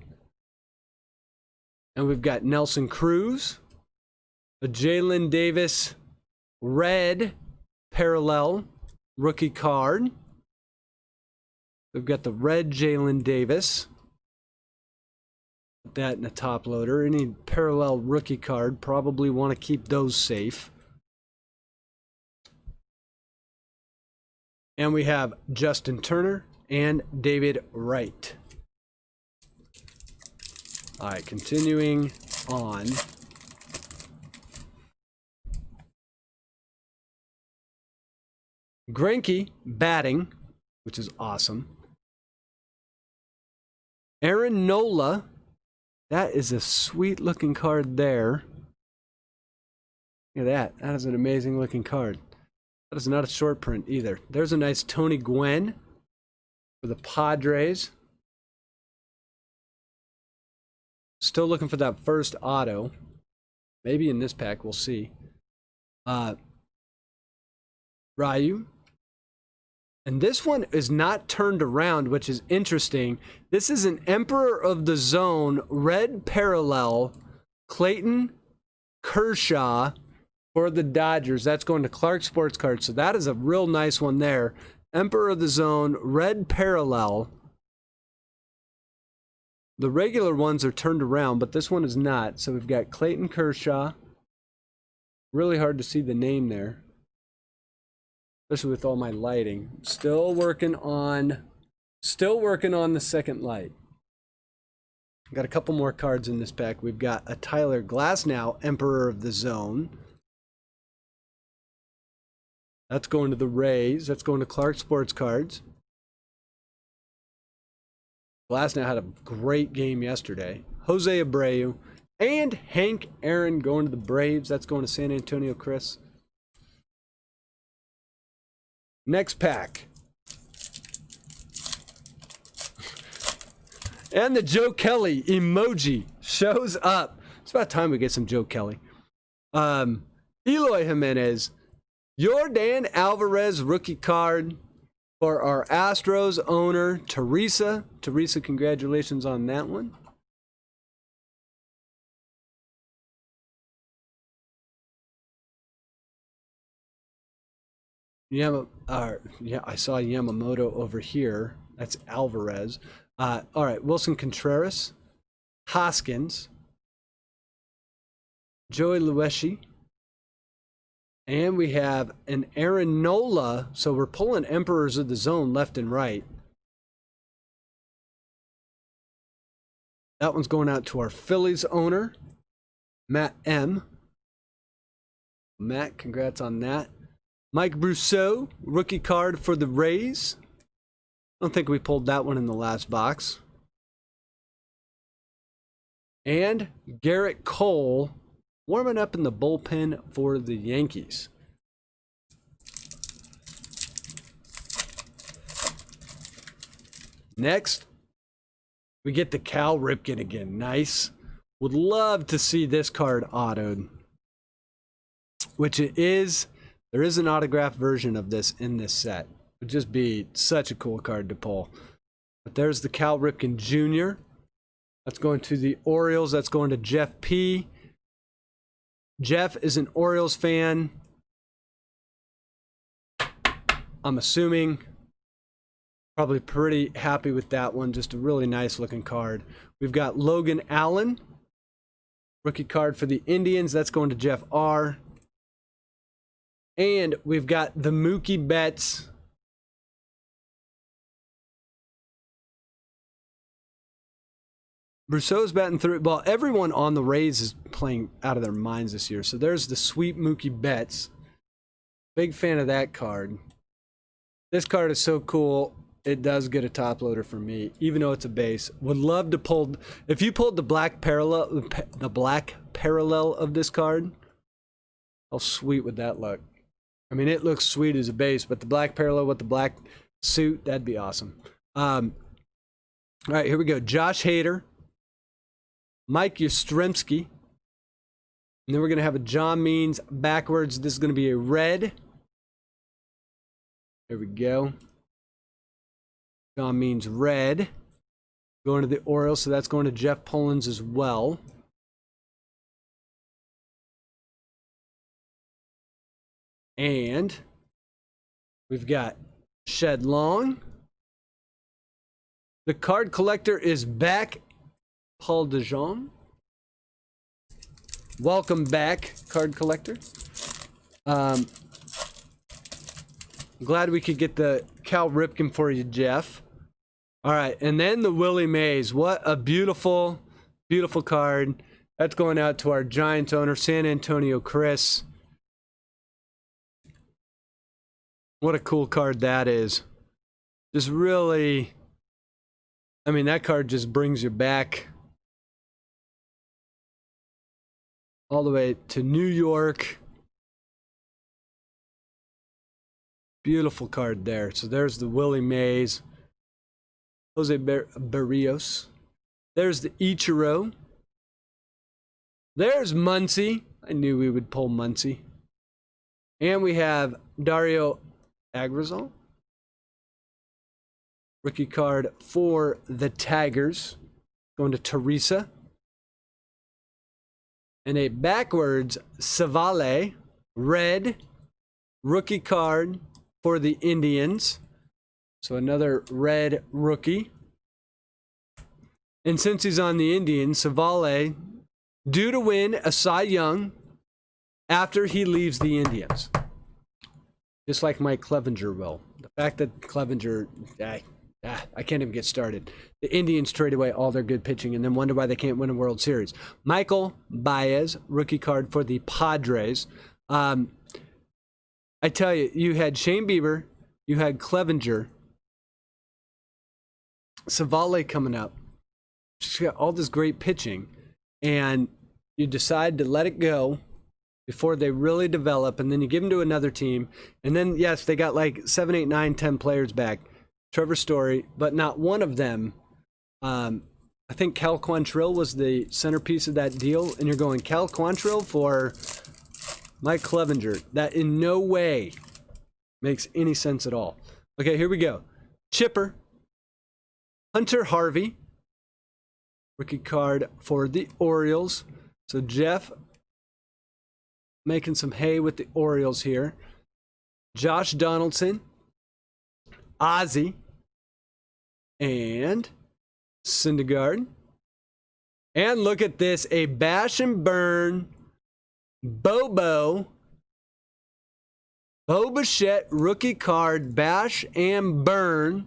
And we've got Nelson Cruz. A Jalen Davis red parallel rookie card. We've got the red Jalen Davis. Put that in a top loader. Any parallel rookie card, probably want to keep those safe. And we have Justin Turner and David Wright. All right, continuing on. Greinke batting, which is awesome. Aaron Nola. That is a sweet looking card there. Look at that. That is an amazing looking card. That is not a short print either. There's a nice Tony Gwynn for the Padres. Still looking for that first auto. Maybe in this pack, we'll see. Ryu. And this one is not turned around, which is interesting. This is an Emperor of the Zone red parallel Clayton Kershaw for the Dodgers. That's going to Clark Sports Cards. So that is a real nice one there. Emperor of the Zone, red parallel. The regular ones are turned around, but this one is not. So we've got Clayton Kershaw. Really hard to see the name there, especially with all my lighting. Still working on the second light. Got a couple more cards in this pack. We've got a Tyler Glasnow, Emperor of the Zone. That's going to the Rays. That's going to Clark Sports Cards. Glasnow had a great game yesterday. Jose Abreu and Hank Aaron going to the Braves. That's going to San Antonio Chris. Next pack. And the Joe Kelly emoji shows up. It's about time we get some Joe Kelly. Eloy Jimenez, Yordan Alvarez rookie card for our Astros owner, Teresa. Teresa, congratulations on that one. Yeah, I saw Yamamoto over here. That's Alvarez. All right, Wilson Contreras, Hoskins, Joey Lueshi, and we have an Aaron Nola. So we're pulling Emperors of the Zone left and right. That one's going out to our Phillies owner, Matt M. Matt, congrats on that. Mike Brousseau, rookie card for the Rays. I don't think we pulled that one in the last box. And Garrett Cole warming up in the bullpen for the Yankees. Next, we get the Cal Ripken again. Nice. Would love to see this card autoed, which it is. There is an autographed version of this in this set. Would just be such a cool card to pull. But there's the Cal Ripken Jr. That's going to the Orioles. That's going to Jeff P. Jeff is an Orioles fan. I'm assuming probably pretty happy with that one. Just a really nice looking card. We've got Logan Allen, rookie card for the Indians. That's going to Jeff R. And we've got the Mookie Betts Brousseau's batting through. Well, everyone on the Rays is playing out of their minds this year. So there's the sweet Mookie Betts. Big fan of that card. This card is so cool. It does get a top loader for me, even though it's a base. Would love to pull. If you pulled the black parallel of this card, how sweet would that look? I mean, it looks sweet as a base, but the black parallel with the black suit, that'd be awesome. All right, here we go. Josh Hader, Mike Yastrzemski, and then we're going to have a John Means backwards. This is going to be a red. There we go. John Means red. Going to the Orioles, so that's going to Jeff Pullins as well. And we've got Shed Long. The card collector is back. Paul DeJong. Welcome back, card collector. Glad we could get the Cal Ripken for you, Jeff. All right, and then the Willie Mays. What a beautiful, beautiful card. That's going out to our Giants owner, San Antonio Chris. What a cool card that is. Just really, I mean, that card just brings you back all the way to New York. Beautiful card there. So there's the Willie Mays. Jose Barrios. There's the Ichiro. There's Muncy. I knew we would pull Muncy. And we have Dario Agrazal. Rookie card for the Tigers. Going to Teresa. And a backwards Savale. Red. Rookie card for the Indians. So another red rookie. And since he's on the Indians, Savale, due to win a Cy Young after he leaves the Indians. Just like Mike Clevenger will. The fact that Clevenger, I can't even get started. The Indians trade away all their good pitching and then wonder why they can't win a World Series. Michael Baez, rookie card for the Padres. I tell you, you had Shane Bieber, you had Clevenger, Savale coming up. She's got all this great pitching, and you decide to let it go before they really develop, and then you give them to another team, and then, yes, they got like 7, 8, 9, 10 players back. Trevor Story, but not one of them. I think Cal Quantrill was the centerpiece of that deal, and you're going Cal Quantrill for Mike Clevenger. That in no way makes any sense at all. Okay, here we go. Chipper, Hunter Harvey, rookie card for the Orioles. So Jeff making some hay with the Orioles here. Josh Donaldson, Ozzie, and Syndergaard. And look at this, a Bash and Burn Bo Bichette rookie card, Bash and Burn,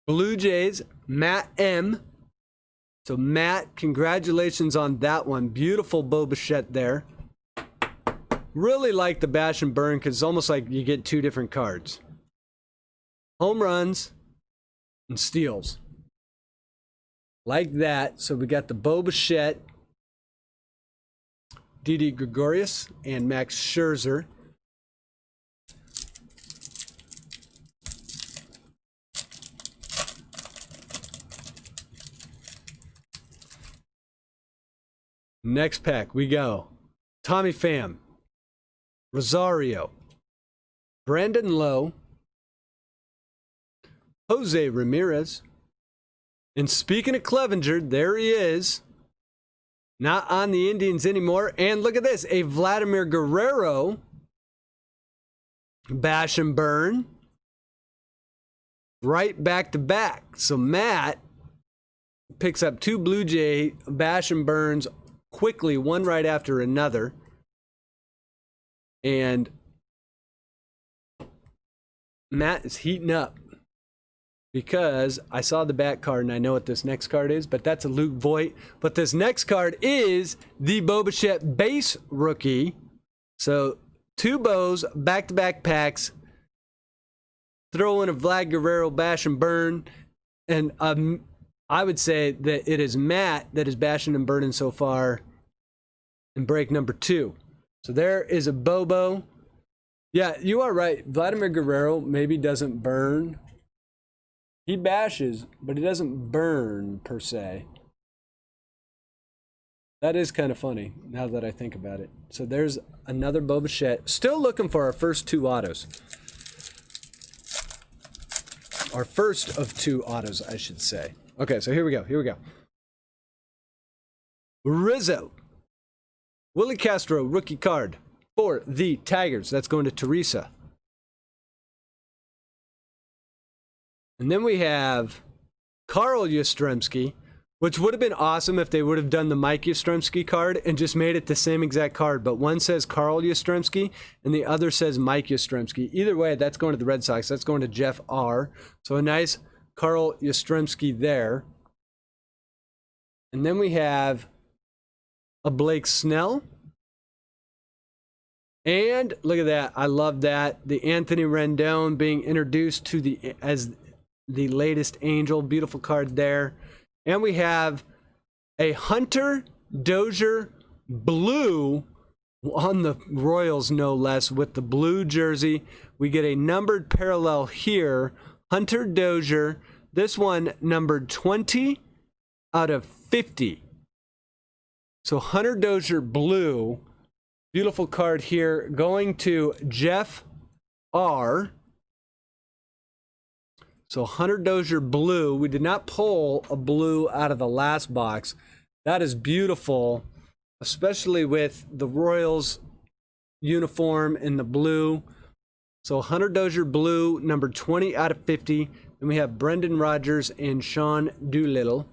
Blue Jays, Matt M. So Matt, congratulations on that one. Beautiful Bo Bichette there. Really like the Bash and Burn because it's almost like you get two different cards. Home runs and steals. Like that. So we got the Bo Bichette, Didi Gregorius, and Max Scherzer. Next pack, we go. Tommy Pham, Rosario, Brandon Lowe, Jose Ramirez, and speaking of Clevenger, there he is. Not on the Indians anymore. And look at this, a Vladimir Guerrero, Bash and Burn, right back to back. So Matt picks up two Blue Jay Bash and Burns quickly, one right after another. And Matt is heating up because I saw the back card and I know what this next card is, but that's a Luke Voigt. But this next card is the Bo Bichette base rookie. So two Bows, back-to-back packs. Throw in a Vlad Guerrero Bash and Burn. And I would say that it is Matt that is bashing and burning so far in break number 2. So there is a Bobo. Yeah, you are right. Vladimir Guerrero maybe doesn't burn. He bashes, but he doesn't burn per se. That is kind of funny now that I think about it. So there's another Bo Bichette. Still looking for our first 2 autos. Our first of 2 autos, I should say. Okay, so here we go. Rizzo. Willie Castro, rookie card for the Tigers. That's going to Teresa. And then we have Carl Yastrzemski, which would have been awesome if they would have done the Mike Yastrzemski card and just made it the same exact card. But one says Carl Yastrzemski and the other says Mike Yastrzemski. Either way, that's going to the Red Sox. That's going to Jeff R. So a nice Carl Yastrzemski there. And then we have a Blake Snell. And look at that. I love that. The Anthony Rendon being introduced to as the latest Angel. Beautiful card there. And we have a Hunter Dozier blue on the Royals, no less, with the blue jersey. We get a numbered parallel here. Hunter Dozier. This one numbered 20 out of 50. So Hunter Dozier blue. Beautiful card here going to Jeff R. So Hunter Dozier blue. We did not pull a blue out of the last box. That is beautiful, especially with the Royals uniform in the blue. So Hunter Dozier blue, number 20 out of 50. Then Then we have Brendan Rodgers and Sean Doolittle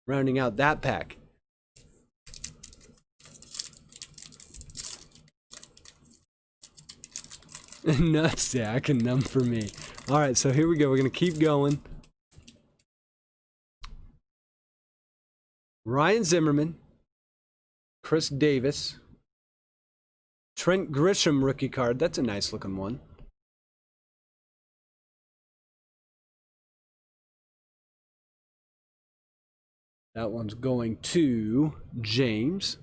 rounding out that pack. Nutsack and none for me. All right, so here we go. We're going to keep going. Ryan Zimmerman, Chris Davis, Trent Grisham rookie card. That's a nice looking one. That one's going to James.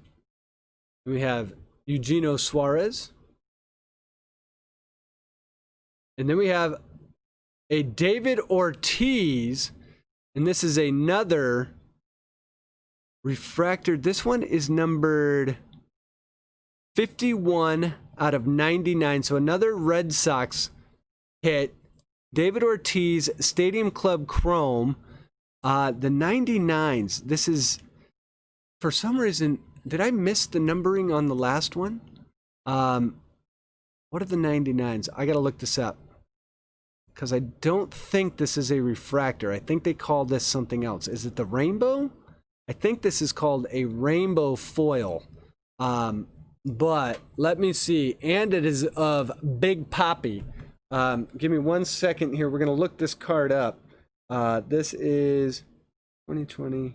We have Eugenio Suarez. And then we have a David Ortiz. And this is another refractor. This one is numbered 51 out of 99. So another Red Sox hit. David Ortiz, Stadium Club Chrome. The 99s. This is, for some reason, did I miss the numbering on the last one? What are the 99s? I got to look this up. Because I don't think this is a refractor. I think they call this something else. Is it the rainbow? I think this is called a rainbow foil. But let me see. And it is of Big Papi. Give me 1 second here. We're going to look this card up. This is 2020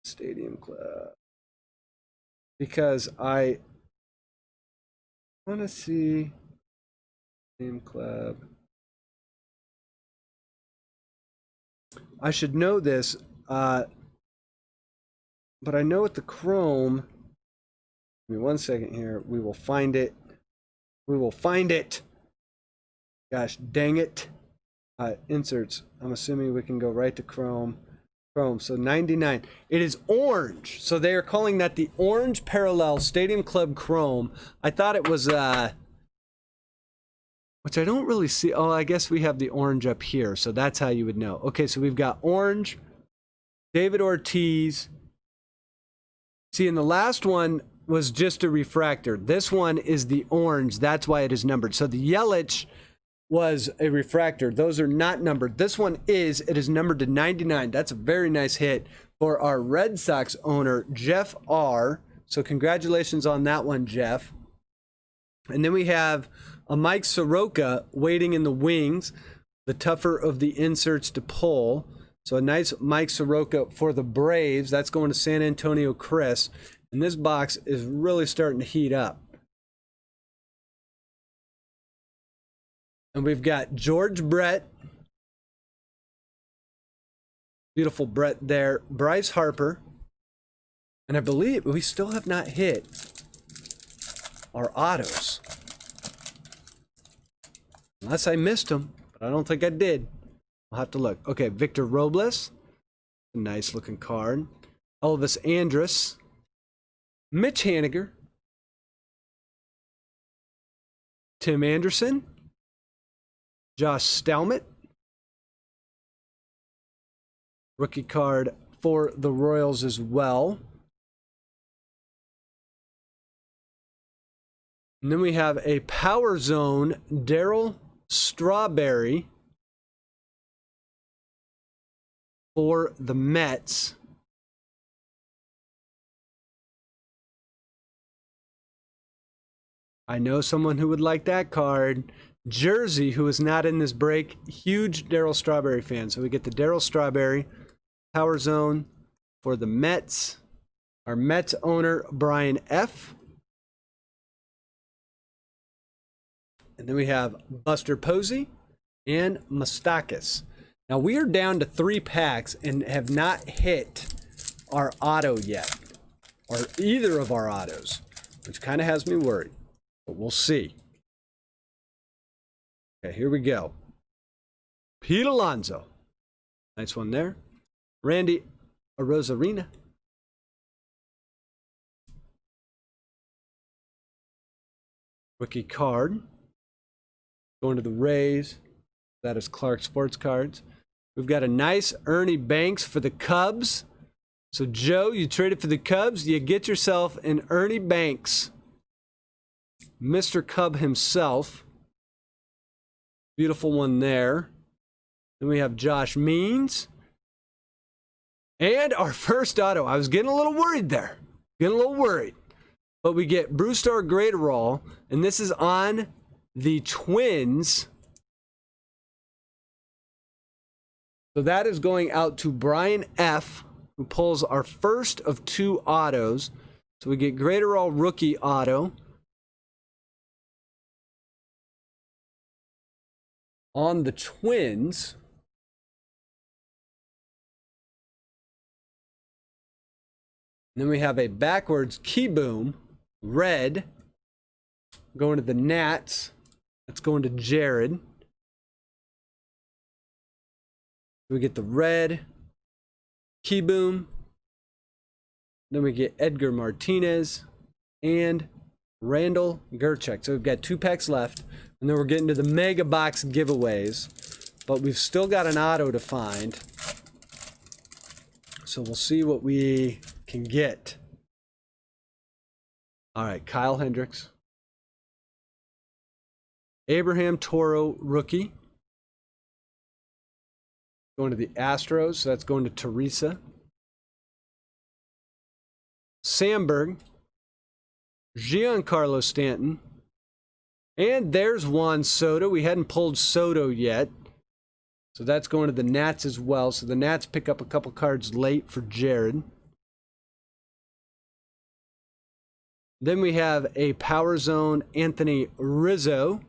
Stadium Club. Because I want to see Stadium Club. I should know this, but I know with the Chrome. Give me 1 second here. We will find it. We will find it. Gosh dang it. Inserts. I'm assuming we can go right to Chrome. So 99. It is orange. So they are calling that the Orange Parallel Stadium Club Chrome. I thought it was, which I don't really see. Oh, I guess we have the orange up here. So that's how you would know. Okay, so we've got orange, David Ortiz. See, and the last one was just a refractor. This one is the orange. That's why it is numbered. So the Yelich was a refractor. Those are not numbered. This one is. It is numbered to 99. That's a very nice hit for our Red Sox owner, Jeff R. So congratulations on that one, Jeff. And then we have a Mike Soroka waiting in the wings, the tougher of the inserts to pull. So a nice Mike Soroka for the Braves. That's going to San Antonio Chris. And this box is really starting to heat up. And we've got George Brett. Beautiful Brett there. Bryce Harper. And I believe we still have not hit our autos. Unless I missed them, but I don't think I did. I'll have to look. Okay, Victor Robles. A nice looking card. Elvis Andrus. Mitch Haniger. Tim Anderson. Josh Stalmett. Rookie card for the Royals as well. And then we have a Power Zone Darryl Strawberry for the Mets. I know someone who would like that card. Jersey, who is not in this break, huge Darryl Strawberry fan. So we get the Darryl Strawberry Power Zone for the Mets. Our Mets owner, Brian F. And then we have Buster Posey and Moustakas. Now we are down to 3 packs and have not hit our auto yet, or either of our autos, which kind of has me worried, but we'll see. Okay, here we go. Pete Alonso. Nice one there. Randy Arozarena. Rookie card. Going to the Rays. That is Clark Sports Cards. We've got a nice Ernie Banks for the Cubs. So, Joe, you traded for the Cubs. You get yourself an Ernie Banks. Mr. Cub himself. Beautiful one there. Then we have Josh Means. And our first auto. I was getting a little worried there. Getting a little worried. But we get Brewstar Graterol. And this is on the Twins. So that is going out to Brian F., who pulls our first of 2 autos. So we get Graterol rookie auto. On the Twins. And then we have a backwards Key Boom, red, going to the Nats. That's going to Jared. We get the red Key Boom. Then we get Edgar Martinez and Randall Gerchek. So we've got 2 packs left. And then we're getting to the Mega Box giveaways. But we've still got an auto to find. So we'll see what we can get. All right, Kyle Hendricks. Abraham Toro rookie. Going to the Astros, so that's going to Teresa. Sandberg. Giancarlo Stanton. And there's Juan Soto. We hadn't pulled Soto yet. So that's going to the Nats as well. So the Nats pick up a couple cards late for Jared. Then we have a Power Zone Anthony Rizzo.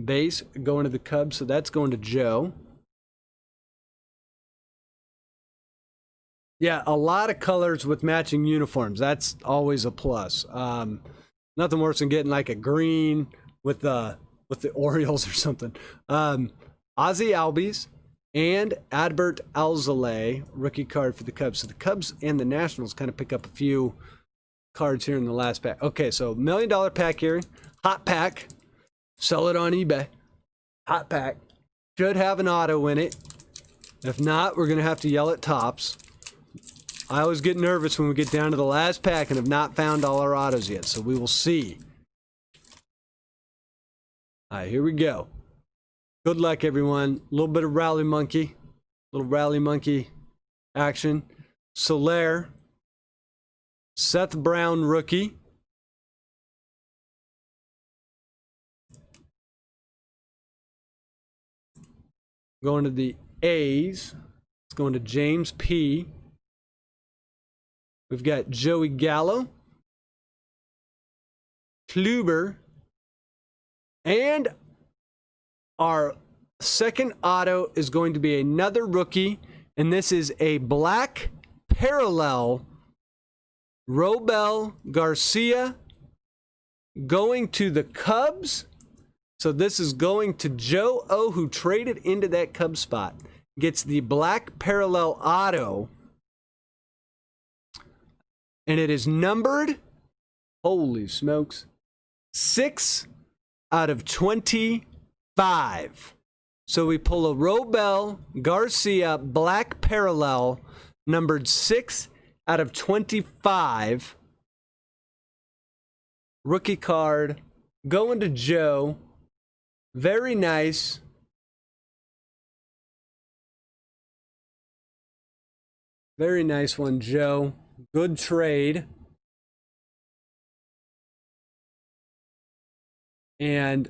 Base going to the Cubs, so that's going to Joe. Yeah, a lot of colors with matching uniforms. That's always a plus. Nothing worse than getting like a green with the Orioles or something. Ozzy Albies and Adbert Alzolay, rookie card for the Cubs. So the Cubs and the Nationals kind of pick up a few cards here in the last pack. Okay, so $1 million pack here. Hot pack. Sell it on eBay. Hot pack. Should have an auto in it. If not, we're going to have to yell at Tops. I always get nervous when we get down to the last pack and have not found all our autos yet, so we will see. All right, here we go. Good luck, everyone. A little bit of Rally Monkey. Little Rally Monkey action. Soler. Seth Brown, rookie. Going to the A's. It's going to James P. We've got Joey Gallo, Kluber, and our second auto is going to be another rookie, and this is a black parallel Robel Garcia going to the Cubs. So this is going to Joe O, who traded into that Cubs spot. Gets the black parallel auto. And it is numbered, holy smokes, 6 out of 25. So we pull a Robel Garcia black parallel, numbered 6 out of 25. Rookie card going to Joe. Very nice. Very nice one, Joe. Good trade. And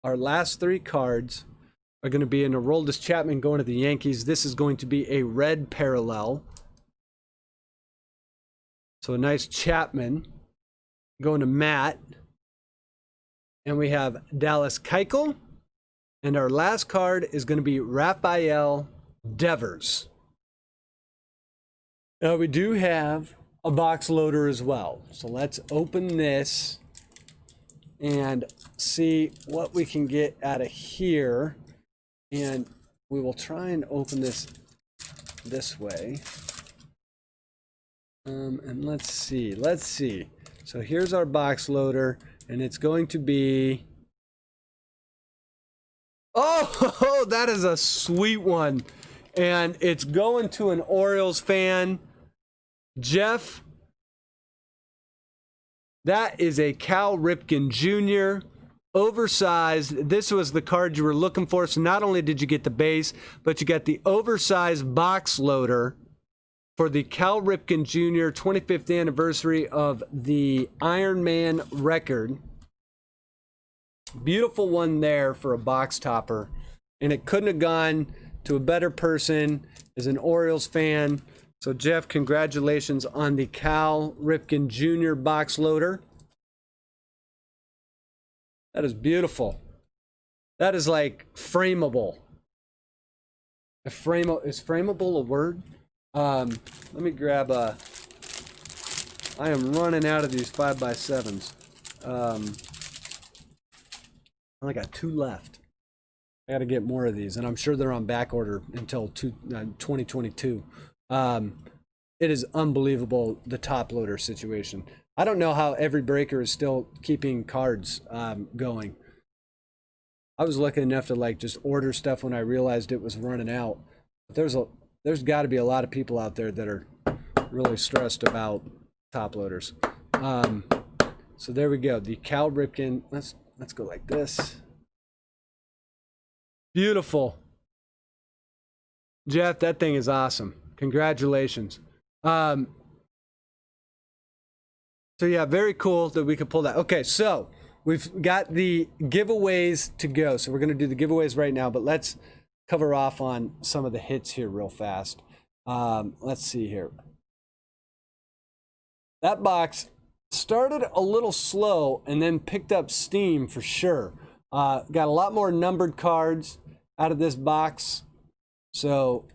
our last 3 cards are going to be an Aroldis Chapman going to the Yankees. This is going to be a red parallel. So a nice Chapman going to Matt. And we have Dallas Keuchel. And our last card is going to be Rafael Devers. Now we do have a box loader as well. So let's open this and see what we can get out of here. And we will try and open this way. And let's see. So here's our box loader, and it's going to be... Oh, that is a sweet one. And it's going to an Orioles fan. Jeff, that is a Cal Ripken Jr. oversized. This was the card you were looking for. So not only did you get the base, but you got the oversized box loader for the Cal Ripken Jr. 25th anniversary of the Iron Man record. Beautiful one there for a box topper. And it couldn't have gone to a better person as an Orioles fan. So Jeff, congratulations on the Cal Ripken Jr. box loader. That is beautiful. That is like frameable. Is frameable a word? Let me grab a... I am running out of these 5x7s. I only got 2 left. I got to get more of these, and I'm sure they're on back order until 2022. It is unbelievable, the top loader situation. I don't know how every breaker is still keeping cards going. I was lucky enough to like just order stuff when I realized it was running out. But there's got to be a lot of people out there that are really stressed about top loaders. So there we go. The Cal Ripken. Let's go like this. Beautiful. Jeff, that thing is awesome. Congratulations. So yeah, very cool that we could pull that. Okay, so we've got the giveaways to go. So we're going to do the giveaways right now, but let's cover off on some of the hits here real fast. Let's see here. That box started a little slow and then picked up steam for sure. Got a lot more numbered cards out of this box. So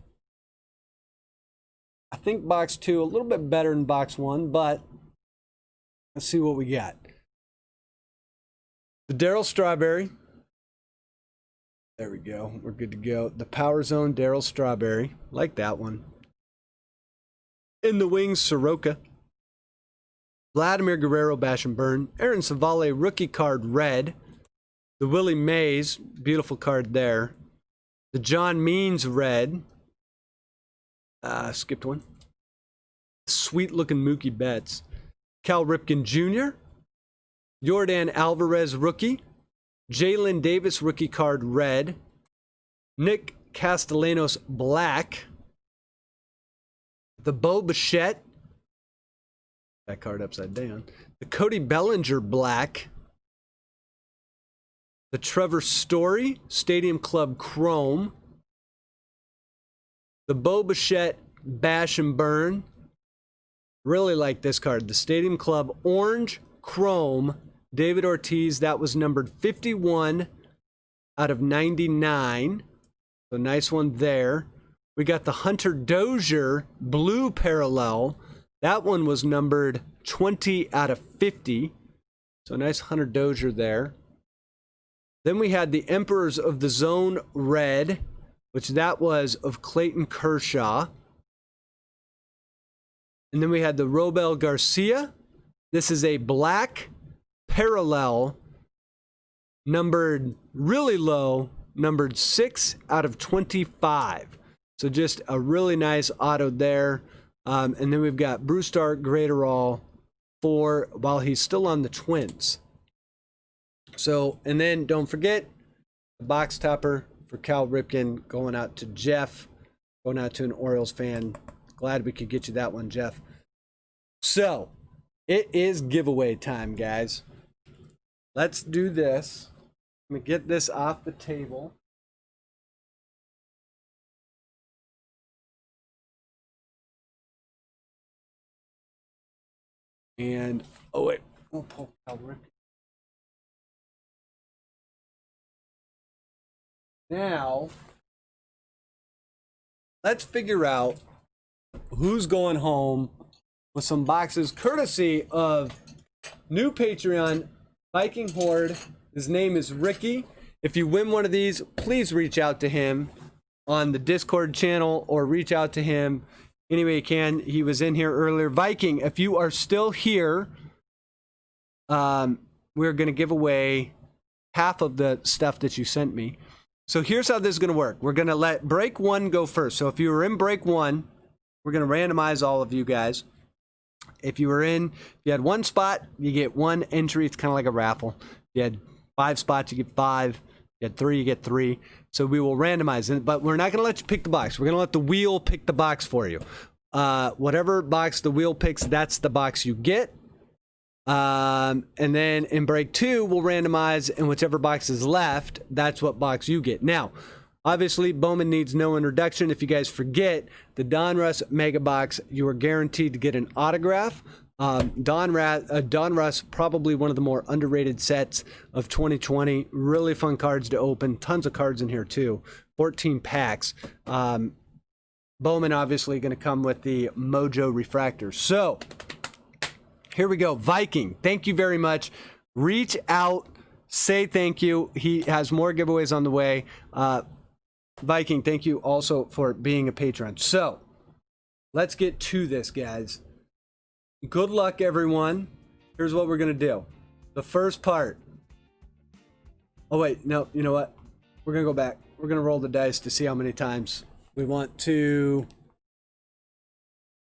I think box 2 a little bit better than box 1, but let's see what we got. The Darryl Strawberry. There we go. We're good to go. The Power Zone Darryl Strawberry. Like that one. In the Wings, Soroka. Vladimir Guerrero, Bash and Burn. Aaron Savale, rookie card, red. The Willie Mays, beautiful card there. The John Means, red. Skipped one. Sweet looking Mookie Betts. Cal Ripken Jr. Yordan Alvarez, rookie. Jalen Davis, rookie card, red. Nick Castellanos, black. The Bo Bichette. That card upside down. The Cody Bellinger, black. The Trevor Story, Stadium Club, chrome. The Bo Bichette, Bash and Burn. Really like this card. The Stadium Club, orange, chrome. David Ortiz, that was numbered 51 out of 99. So nice one there. We got the Hunter Dozier, blue parallel. That one was numbered 20 out of 50. So nice Hunter Dozier there. Then we had the Emperors of the Zone, red, which that was of Clayton Kershaw. And then we had the Robel Garcia. This is a black parallel, numbered really low, numbered 6 out of 25. So just a really nice auto there. And then we've got Brewstar Graterol for while he's still on the Twins. So, and then don't forget the box topper for Cal Ripken going out to Jeff, going out to an Orioles fan. Glad we could get you that one, Jeff. So, it is giveaway time, guys. Let's do this. Let me get this off the table. And, oh wait, we'll pull Cal Ripken. Now, let's figure out who's going home with some boxes courtesy of new Patreon, Viking Horde. His name is Ricky. If you win one of these, please reach out to him on the Discord channel or reach out to him any way you can. He was in here earlier. Viking, if you are still here, we're going to give away half of the stuff that you sent me. So here's how this is going to work. We're going to let break 1 go first. So if you were in break 1, we're going to randomize all of you guys. If you had 1 spot, you get 1 entry. It's kind of like a raffle. If you had 5 spots, you get 5. You get 3, you get 3. So we will randomize it, but we're not going to let you pick the box. We're going to let the wheel pick the box for you. Whatever box the wheel picks, that's the box you get. And then in break 2, we'll randomize, and whichever box is left, that's what box you get. Now, obviously, Bowman needs no introduction. If you guys forget, the Donruss Mega Box, you are guaranteed to get an autograph. Donruss, probably one of the more underrated sets of 2020. Really fun cards to open. Tons of cards in here, too. 14 packs. Bowman, obviously, going to come with the Mojo Refractor. So, here we go. Viking, thank you very much. Reach out. Say thank you. He has more giveaways on the way. Viking, thank you also for being a patron. So, let's get to this, guys. Good luck, everyone. Here's what we're going to do. The first part. Oh, wait. No, you know what? We're going to go back. We're going to roll the dice to see how many times we want to.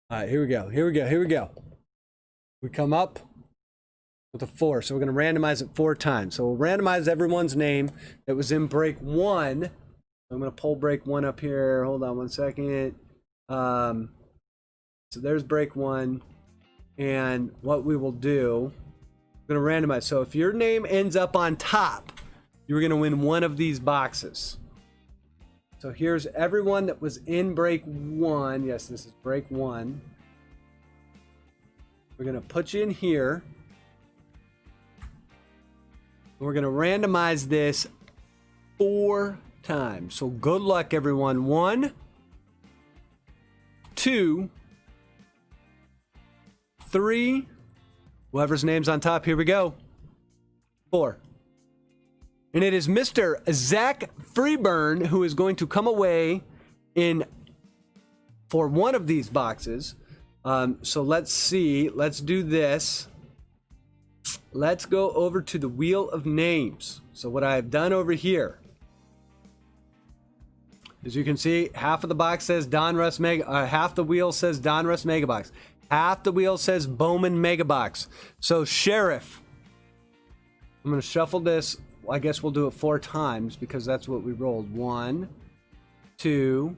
All right, here we go. Here we go. Here we go. We come up with a 4. So we're going to randomize it 4 times. So we'll randomize everyone's name that was in break 1. I'm going to pull break 1 up here. Hold on one second. So there's break 1. And what we will do, we're going to randomize. So if your name ends up on top, you're going to win one of these boxes. So here's everyone that was in break 1. Yes, this is break 1. We're going to put you in here. We're going to randomize this 4 times. So good luck, everyone. 1, 2, 3, whoever's name's on top, here we go. 4. And it is Mr. Zach Freeburn who is going to come away in for one of these boxes. So let's see. Let's do this. Let's go over to the Wheel of Names. So what I've done over here, as you can see, half of the box says Donruss Mega, half the wheel says Donruss Mega Box. Half the wheel says Bowman Mega Box. So, Sheriff, I'm going to shuffle this. I guess we'll do it 4 times because that's what we rolled. 1, 2,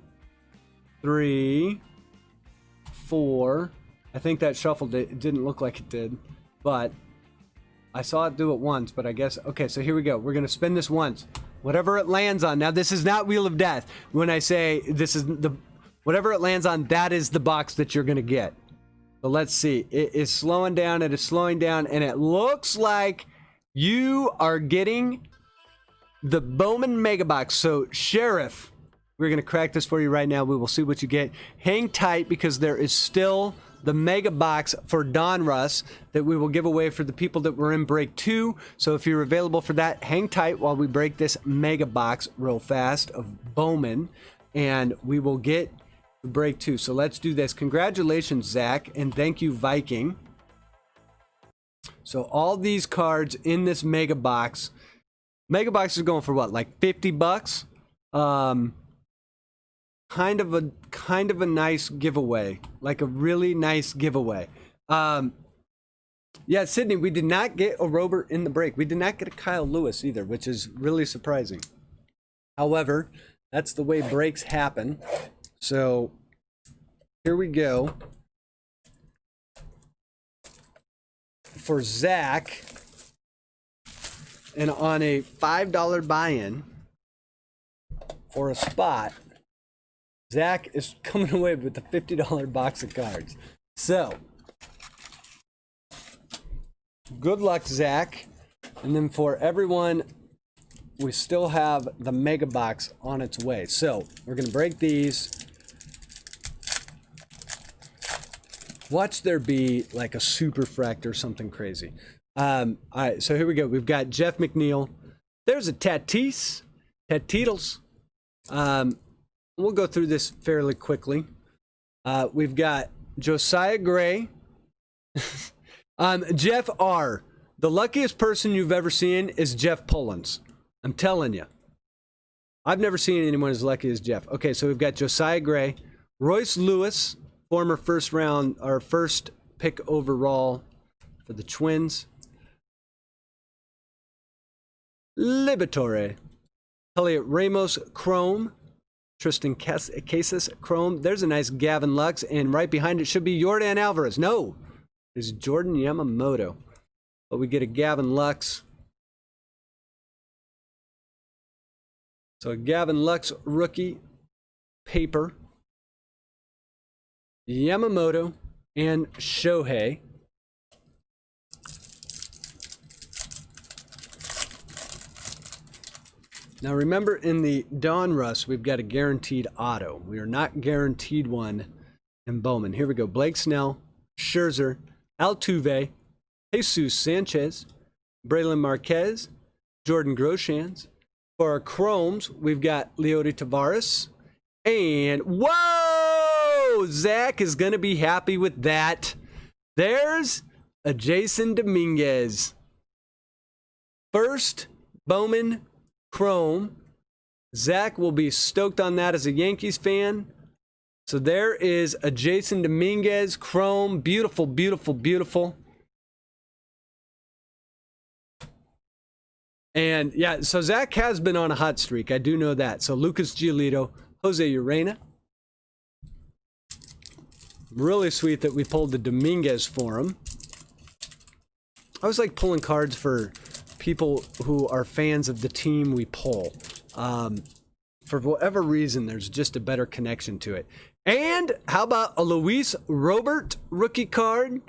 3, 4. I think that shuffled it. It didn't look like it did, but I saw it do it once, but I guess. Okay, so here we go. We're going to spin this once. Whatever it lands on. Now, this is not Wheel of Death. When I say this is the, whatever it lands on, that is the box that you're going to get. So let's see. It is slowing down. It is slowing down. And it looks like you are getting the Bowman Mega Box. So, Sheriff, we're going to crack this for you right now. We will see what you get. Hang tight because there is still the Mega Box for Donruss that we will give away for the people that were in break 2. So if you're available for that, hang tight while we break this Mega Box real fast of Bowman. And we will get break 2. So let's do this. Congratulations, Zach, and thank you, Viking. So all these cards in this Mega Box. Mega Box is going for what, like $50? Kind of a nice giveaway, like a really nice giveaway. Yeah, Sydney, we did not get a Robert in the break. We did not get a Kyle Lewis either, which is really surprising. However, that's the way breaks happen. So here we go. For Zach, and on a $5 buy-in for a spot, Zach is coming away with a $50 box of cards. So, good luck, Zach. And then for everyone, we still have the Mega Box on its way. So, we're going to break these. Watch there be like a super fract or something crazy. All right, so here we go. We've got Jeff McNeil. There's a Tatis. Tatitles. We'll go through this fairly quickly. We've got Josiah Gray. Jeff R. The luckiest person you've ever seen is Jeff Pullins. I'm telling you. I've never seen anyone as lucky as Jeff. Okay, so we've got Josiah Gray. Royce Lewis, former first pick overall for the Twins. Liberatore. Elliot Ramos, Chrome. Tristan Casas, Chrome. There's a nice Gavin Lux. And right behind it should be Yordan Alvarez. No, it's Jordan Yamamoto. But we get a Gavin Lux. So a Gavin Lux rookie paper. Yamamoto and Shohei. Now remember, in the Donruss, we've got a guaranteed auto. We are not guaranteed one in Bowman. Here we go. Blake Snell, Scherzer, Altuve, Jesus Sanchez, Braylon Marquez, Jordan Groshans. For our Chromes, we've got Leody Taveras. And, whoa! Zach is going to be happy with that. There's a Jason Dominguez. First Bowman Chrome. Zach will be stoked on that as a Yankees fan. So there is a Jason Dominguez Chrome. Beautiful, beautiful, beautiful. And yeah, so Zach has been on a hot streak. I do know that. So Lucas Giolito, Jose Urena. Really sweet that we pulled the Dominguez for him. I always like pulling cards for people who are fans of the team we pull. For whatever reason, there's just a better connection to it. And how about a Luis Robert rookie card?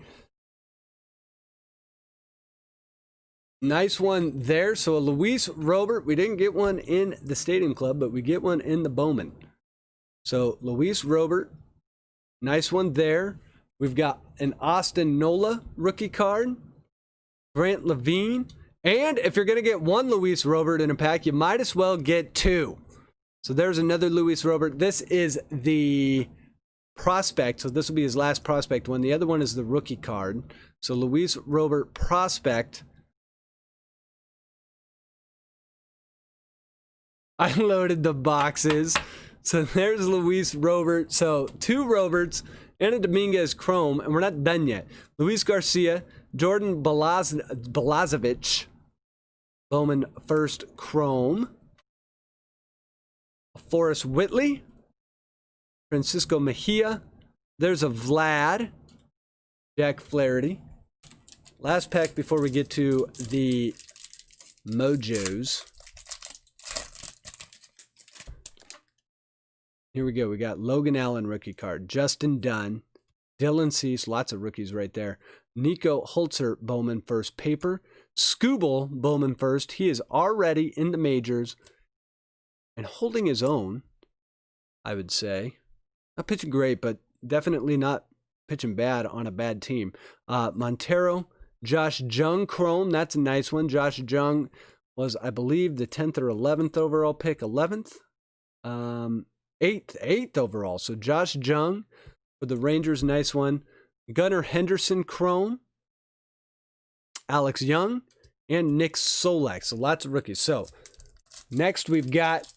Nice one there. So a Luis Robert. We didn't get one in the Stadium Club, but we get one in the Bowman. So Luis Robert. Nice one there. We've got an Austin Nola rookie card. Grant Levine. And if you're going to get one Luis Robert in a pack, you might as well get two. So there's another Luis Robert. This is the prospect. So this will be his last prospect one. The other one is the rookie card. So Luis Robert prospect. I loaded the boxes. So there's Luis Robert. So two Roberts and a Dominguez Chrome. And we're not done yet. Luis Garcia, Jordan Balazovic, Bowman first Chrome. Forrest Whitley, Francisco Mejia. There's a Vlad, Jack Flaherty. Last pack before we get to the Mojos. Here we go. We got Logan Allen rookie card. Justin Dunn. Dylan Cease. Lots of rookies right there. Nico Holzer Bowman first paper. Skubal Bowman first. He is already in the majors and holding his own, I would say. Not pitching great, but definitely not pitching bad on a bad team. Montero. Josh Jung Chrome. That's a nice one. Josh Jung was, I believe, the 10th or 11th overall pick. 11th? 8th overall. So Josh Jung for the Rangers, nice one. Gunnar Henderson Chrome, Alex Young, and Nick Solak. So lots of rookies. So next we've got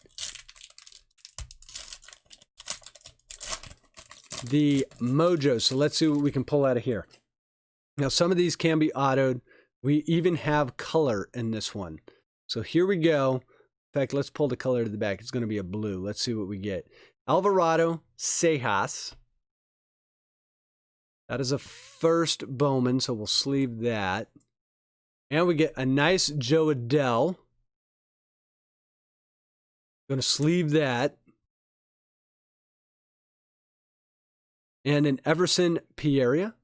the Mojo. So let's see what we can pull out of here. Now some of these can be autoed. We even have color in this one. So here we go. In fact, let's pull the color to the back. It's going to be a blue. Let's see what we get. Alvarado Sejas. That is a first Bowman, so we'll sleeve that. And we get a nice Joe Adell. Going to sleeve that. And an Everson Pieria.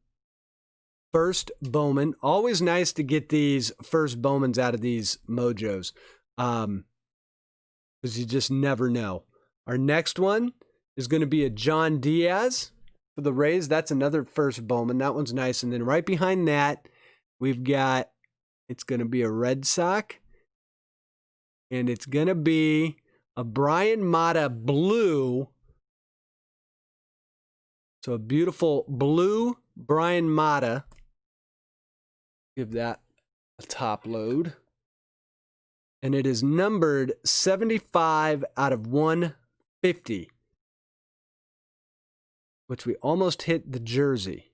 First Bowman. Always nice to get these first Bowmans out of these Mojos. Because you just never know. Our next one is going to be a John Diaz for the Rays. That's another first Bowman. That one's nice. And then right behind that, we've got, it's going to be a Red Sox. And it's going to be a Brian Mata blue. So a beautiful blue Brian Mata. Give that a top load. And it is numbered 75 out of 150. Which we almost hit the jersey.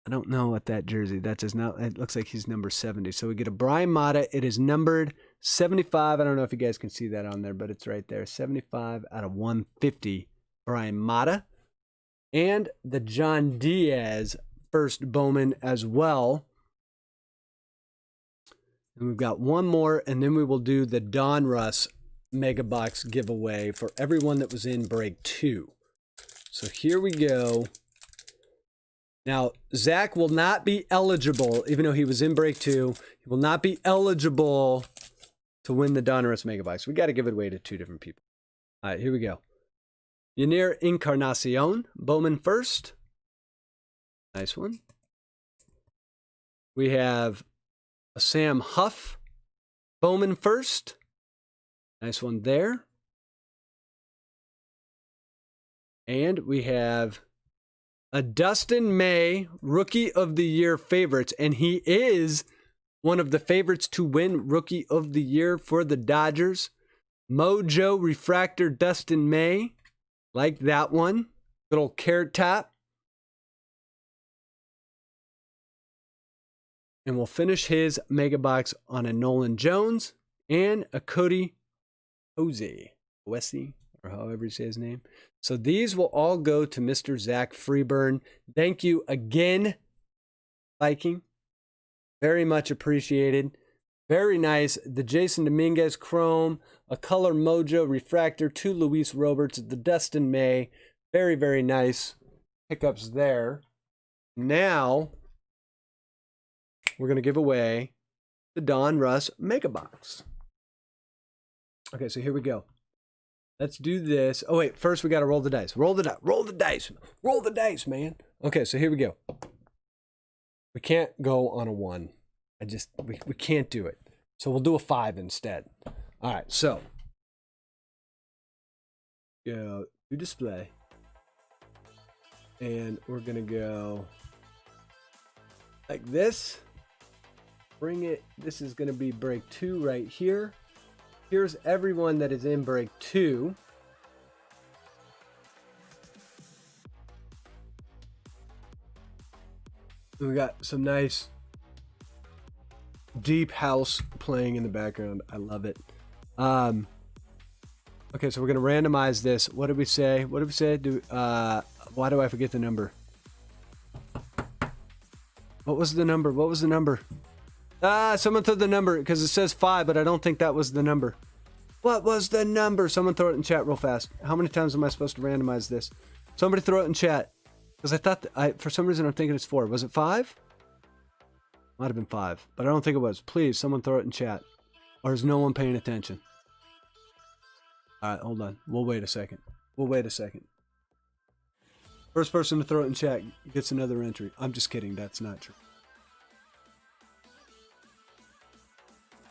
I don't know what that jersey, that does not, it looks like he's number 70. So we get a Brian Mata. It is numbered 75. I don't know if you guys can see that on there, but it's right there. 75 out of 150, Brian Mata. And the John Diaz first Bowman as well. And we've got one more, and then we will do the Donruss Mega Box giveaway for everyone that was in break 2. So here we go. Now, Zach will not be eligible, even though he was in break 2. He will not be eligible to win the Donruss Mega Box. We got to give it away to 2 different people. All right, here we go. Yanir Encarnacion, Bowman first. Nice one. We have a Sam Huff, Bowman first. Nice one there. And we have a Dustin May, Rookie of the Year favorites. And he is one of the favorites to win Rookie of the Year for the Dodgers. Mojo Refractor Dustin May. Like that one. Little carrot top. And we'll finish his Mega Box on a Nolan Jones and a Cody Wessy, or however you say his name. So these will all go to Mr. Zach Freeburn. Thank you again, Viking. Very much appreciated. Very nice. The Jason Dominguez Chrome, a Color Mojo Refractor, 2 Luis Roberts, the Dustin May. Very, very nice pickups there. Now, we're going to give away the Donruss Mega Box. Okay, so here we go. Let's do this. Oh, wait. First, we got to roll the dice. Roll the dice. Roll the dice. Roll the dice, man. Okay, so here we go. We can't go on a 1. We can't do it. So we'll do a 5 instead. All right, so. Go to display. And we're going to go like this. Bring it. This is going to be break 2 right here. Here's everyone that is in break 2. We got some nice deep house playing in the background. I love it. Okay, so we're gonna randomize this. What did we say? What did we say? Why do I forget the number? What was the number? What was the number? Someone throw the number because it says 5, but I don't think that was the number. What was the number? Someone throw it in chat real fast. How many times am I supposed to randomize this? Somebody throw it in chat. Because I thought, for some reason, I'm thinking it's 4. Was it 5? Might have been 5, but I don't think it was. Please, someone throw it in chat. Or is no one paying attention? All right, hold on. We'll wait a second. We'll wait a second. First person to throw it in chat gets another entry. I'm just kidding. That's not true.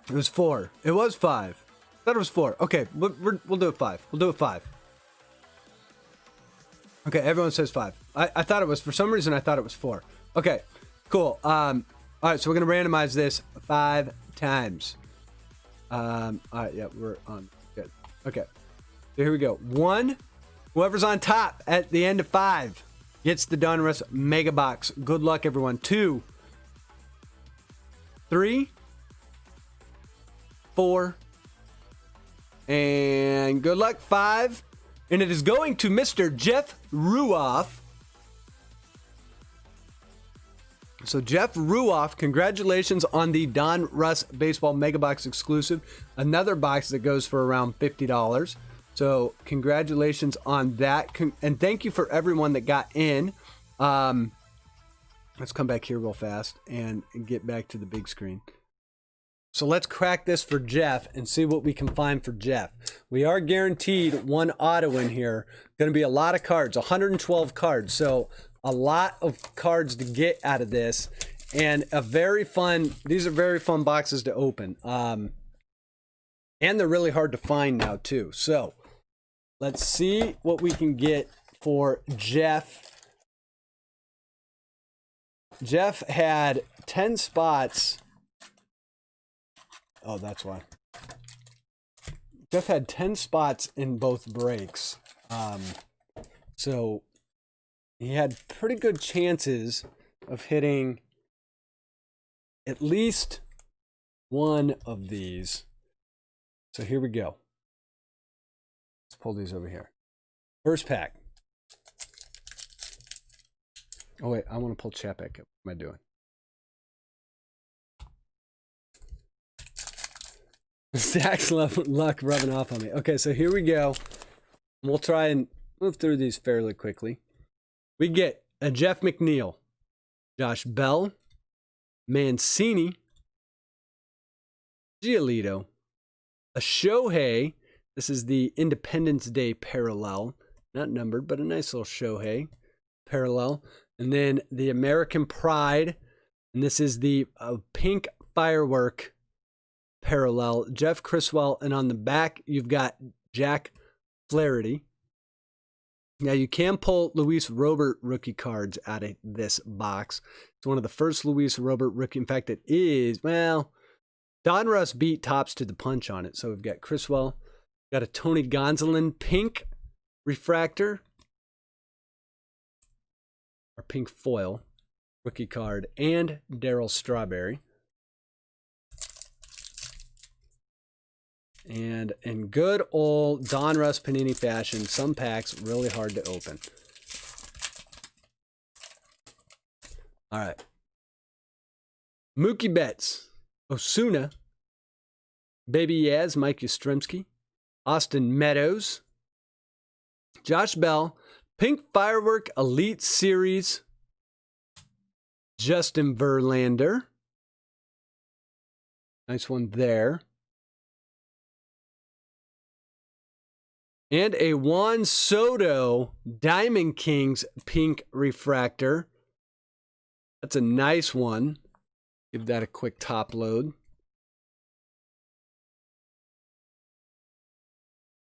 It was 4. It was 5. I thought it was 4. Okay, we'll do it 5. We'll do it 5. Okay, everyone says 5. I thought it was, for some reason, I thought it was 4. Okay, cool. All right, so we're going to randomize this 5 times. All right, yeah, we're on. Good. Okay, so here we go. 1, whoever's on top at the end of 5 gets the Donruss Mega Box. Good luck, everyone. 2, 3, 4, and good luck, 5. And it is going to Mr. Jeff Ruoff. So Jeff Ruoff, congratulations on the Donruss Baseball Mega Box exclusive. Another box that goes for around $50. So congratulations on that. And thank you for everyone that got in. Let's come back here real fast and get back to the big screen. So let's crack this for Jeff and see what we can find for Jeff. We are guaranteed 1 auto in here. Going to be a lot of cards, 112 cards. So a lot of cards to get out of this. And these are very fun boxes to open. And they're really hard to find now too. So let's see what we can get for Jeff. Jeff had 10 spots. Oh, that's why. Jeff had 10 spots in both breaks. So he had pretty good chances of hitting at least one of these. So here we go. Let's pull these over here. First pack. Oh wait, I want to pull chat back up. What am I doing? Zach's luck rubbing off on me. Okay, so here we go. We'll try and move through these fairly quickly. We get a Jeff McNeil, Josh Bell, Mancini, Giolito, a Shohei. This is the Independence Day parallel. Not numbered, but a nice little Shohei parallel. And then the American Pride. And this is the pink firework parallel. Jeff Criswell. And on the back, you've got Jack Flaherty. Now, you can pull Luis Robert rookie cards out of this box. It's one of the first Luis Robert rookie. In fact, it is, well, Donruss beat Topps to the punch on it. So we've got Criswell. Got a Tony Gonsolin pink refractor. Or pink foil rookie card. And Darryl Strawberry. And in good old Donruss Panini fashion, some packs really hard to open. All right. Mookie Betts, Osuna, Baby Yaz, Mike Yastrzemski, Austin Meadows, Josh Bell, Pink Firework Elite Series, Justin Verlander. Nice one there. And a Juan Soto Diamond Kings pink refractor. That's a nice one. Give that a quick top load.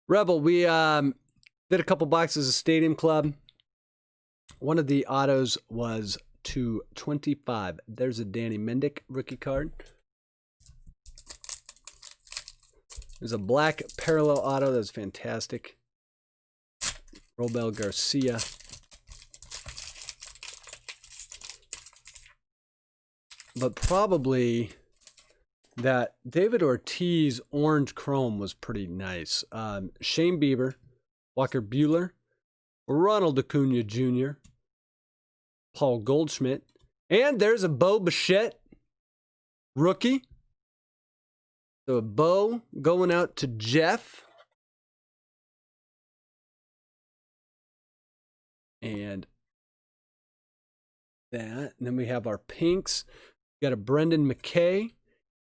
Rebel, we did a couple boxes of Stadium Club. One of the autos was /25. There's a Danny Mendick rookie card. There's a black parallel auto that's fantastic. Robel Garcia. But probably that David Ortiz orange chrome was pretty nice. Shane Bieber, Walker Buehler, Ronald Acuna Jr., Paul Goldschmidt, and there's a Bo Bichette rookie. So a Bo going out to Jeff. And that. And then we have our pinks. We got a Brendan Mckay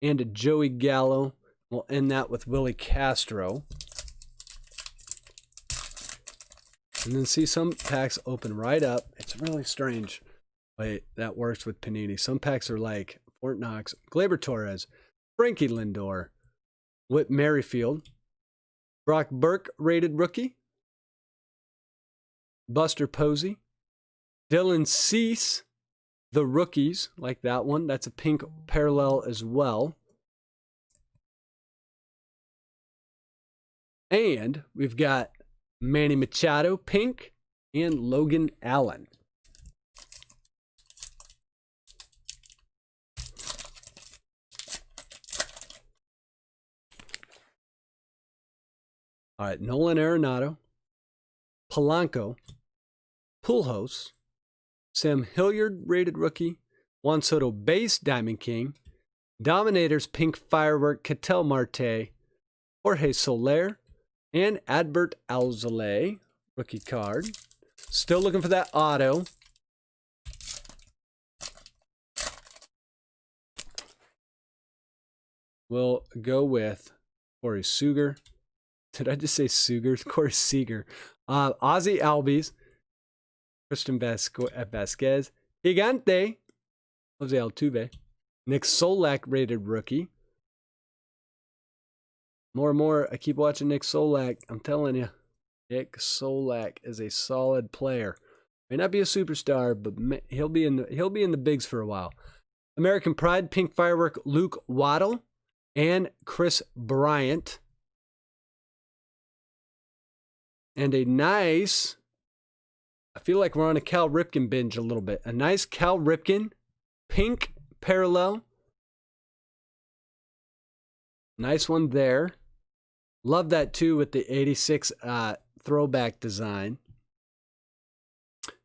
and a Joey Gallo. We'll end that with Willie Castro. And then see some packs open right up. It's really strange. Wait, that works with Panini. Some packs are like Fort Knox, Gleyber Torres, Frankie Lindor, Whit Merrifield, Brock Burke rated rookie, Buster Posey, Dylan Cease, the rookies, like that one. That's a pink parallel as well. And we've got Manny Machado, pink, and Logan Allen. All right, Nolan Arenado, Polanco, Pujols, Sam Hilliard, rated rookie, Juan Soto base Diamond King, Dominators pink firework, Ketel Marte, Jorge Soler, and Adbert Alzolay, rookie card. Still looking for that auto. We'll go with Corey Seager. Did I just say Seager? Corey Seager. Ozzy Albies. Christian Vasquez. Gigante. Jose Altuve. Nick Solak rated rookie. More and more, I keep watching Nick Solak. I'm telling you, Nick Solak is a solid player. May not be a superstar, but he'll be in the bigs for a while. American Pride pink firework, Luke Waddle and Chris Bryant. And a nice I feel like we're on a Cal Ripken binge a little bit. A nice Cal Ripken, pink parallel. Nice one there. Love that too with the 86 throwback design.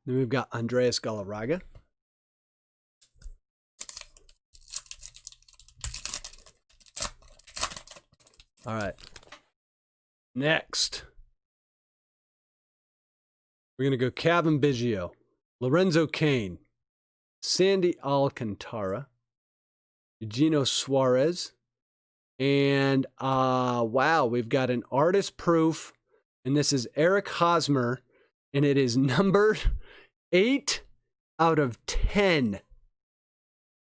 Then we've got Andres Galarraga. All right. Next, we're going to go Kevin Biggio, Lorenzo Kane, Sandy Alcantara, Eugenio Suarez, and wow, we've got an artist proof, and this is Eric Hosmer, and it is numbered 8 out of 10.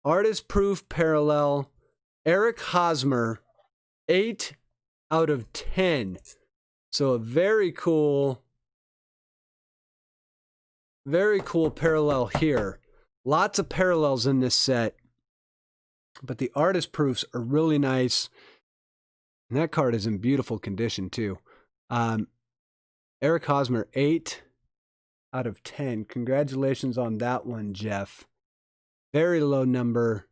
Artist proof parallel, Eric Hosmer, 8 out of 10. So a very cool parallel here. Lots of parallels in this set, but the artist proofs are really nice. And that card is in beautiful condition too. Eric Hosmer, 8 out of 10. Congratulations on that one, Jeff. Very low number.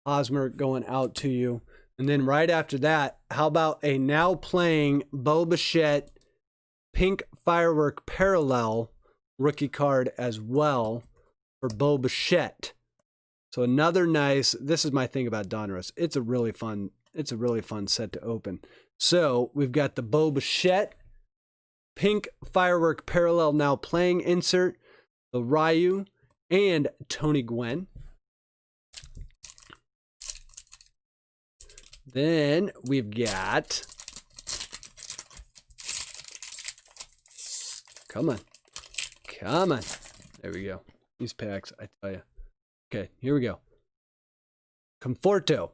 Hosmer going out to you. And then right after that, how about a now playing Bo Bichette pink firework parallel rookie card as well for Bo Bichette. So another nice, this is my thing about Donruss. It's a really fun set to open. So we've got the Bo Bichette pink firework parallel now playing insert, the Ryu and Tony Gwynn. Then we've got, come on. There we go. These packs, I tell you. Okay, here we go. Conforto,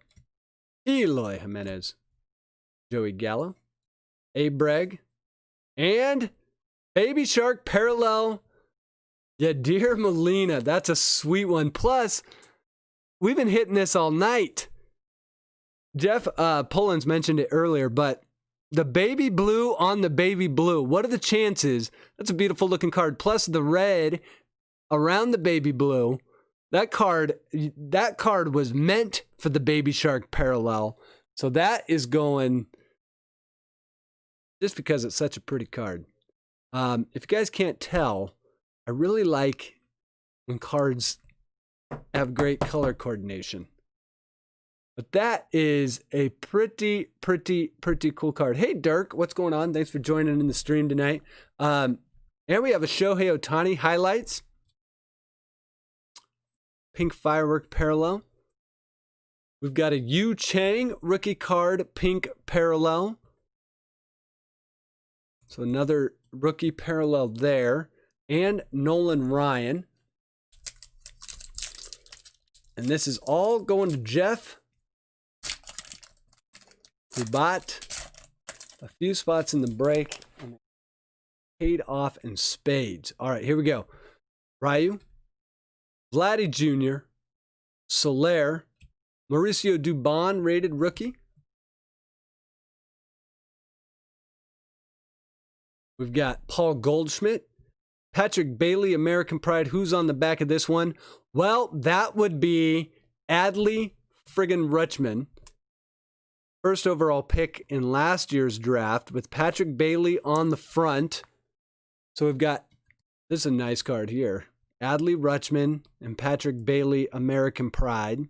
Eloy Jimenez, Joey Gallo, Abreg, and Baby Shark parallel, Yadier Molina. That's a sweet one. Plus, we've been hitting this all night. Jeff Pullins mentioned it earlier, but the baby blue on the baby blue. What are the chances? That's a beautiful looking card. Plus the red around the baby blue. That card was meant for the Baby Shark parallel. So that is going just because it's such a pretty card. If you guys can't tell, I really like when cards have great color coordination. But that is a pretty cool card. Hey, Dirk, what's going on? Thanks for joining in the stream tonight. And we have a Shohei Ohtani highlights. Pink firework parallel. We've got a Yu Chang rookie card, pink parallel. So another rookie parallel there. And Nolan Ryan. And this is all going to Jeff. We bought a few spots in the break and paid off in spades. All right, here we go. Ryu, Vladdy Jr., Soler, Mauricio Dubon rated rookie. We've got Paul Goldschmidt, Patrick Bailey, American Pride. Who's on the back of this one? Well, that would be Adley friggin' Rutschman. First overall pick in last year's draft with Patrick Bailey on the front. So we've got, this is a nice card here. Adley Rutschman and Patrick Bailey, American Pride.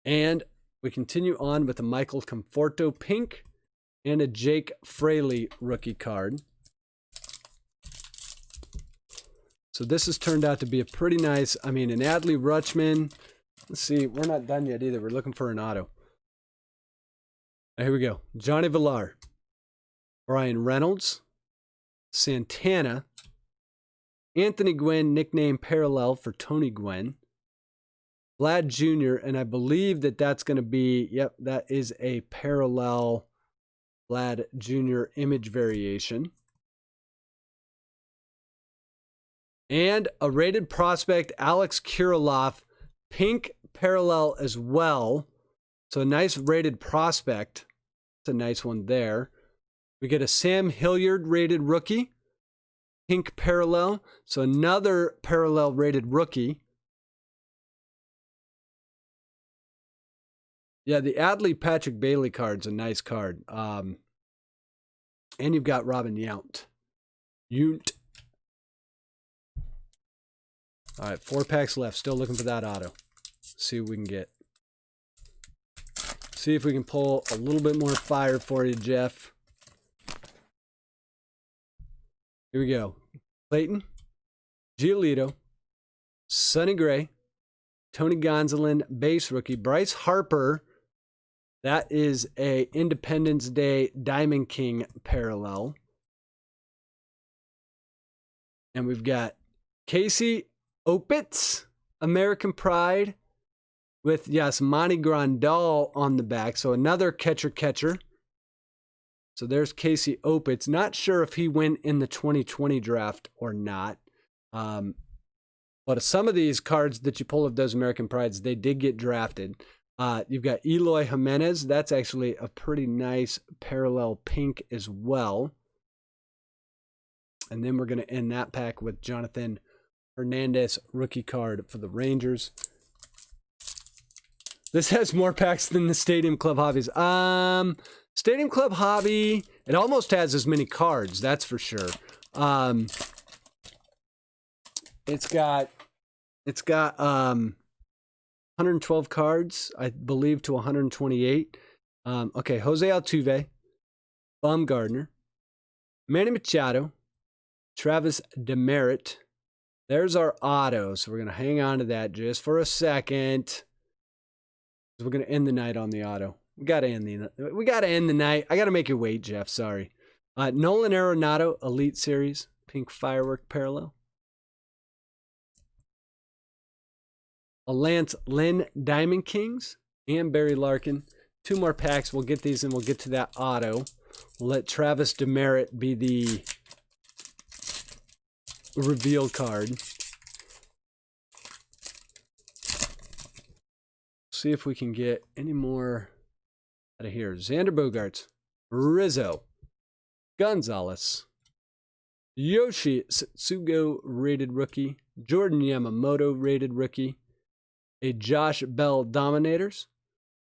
And we continue on with a Michael Conforto pink and a Jake Fraley rookie card. So this has turned out to be a pretty nice, an Adley Rutschman. Let's see, we're not done yet either. We're looking for an auto. Here we go. Johnny Villar, Brian Reynolds, Santana, Anthony Gwynn, nickname parallel for Tony Gwynn, Vlad Jr., and I believe that's going to be, yep, that is a parallel Vlad Jr. image variation. And a rated prospect, Alex Kirilloff, pink parallel as well. So a nice rated prospect. It's a nice one there. We get a Sam Hilliard rated rookie. Pink parallel. So another parallel rated rookie. Yeah, the Adley Patrick Bailey card's a nice card. And you've got Robin Yount. All right, 4 packs left. Still looking for that auto. See what we can get. See if we can pull a little bit more fire for you, Jeff. Here we go. Clayton, Giolito, Sonny Gray, Tony Gonsolin, base rookie, Bryce Harper. That is a Independence Day Diamond King parallel. And we've got Casey Opitz, American Pride, with, yes, Monty Grandal on the back. So another catcher. So there's Casey Opitz. Not sure if he went in the 2020 draft or not. But some of these cards that you pull of those American Prides, they did get drafted. You've got Eloy Jimenez. That's actually a pretty nice parallel pink as well. And then we're going to end that pack with Jonathan Hernandez rookie card for the Rangers. This has more packs than the Stadium Club Hobbies. Stadium Club Hobby, it almost has as many cards, that's for sure. It's got 112 cards, I believe, to 128. Okay, Jose Altuve, Baumgartner, Manny Machado, Travis Demerit. There's our auto, so we're going to hang on to that just for a second. We're going to end the night on the auto. We got to end the night. I got to make you wait, Jeff. Sorry. Nolan Arenado, Elite Series, pink firework parallel. A Lance Lynn Diamond Kings and Barry Larkin. 2 more packs. We'll get these and we'll get to that auto. We'll let Travis Demerit be the reveal card. See if we can get any more out of here. Xander Bogaerts, Rizzo, Gonzalez, Yoshi Tsugo rated rookie, Jordan Yamamoto rated rookie, a Josh Bell Dominators,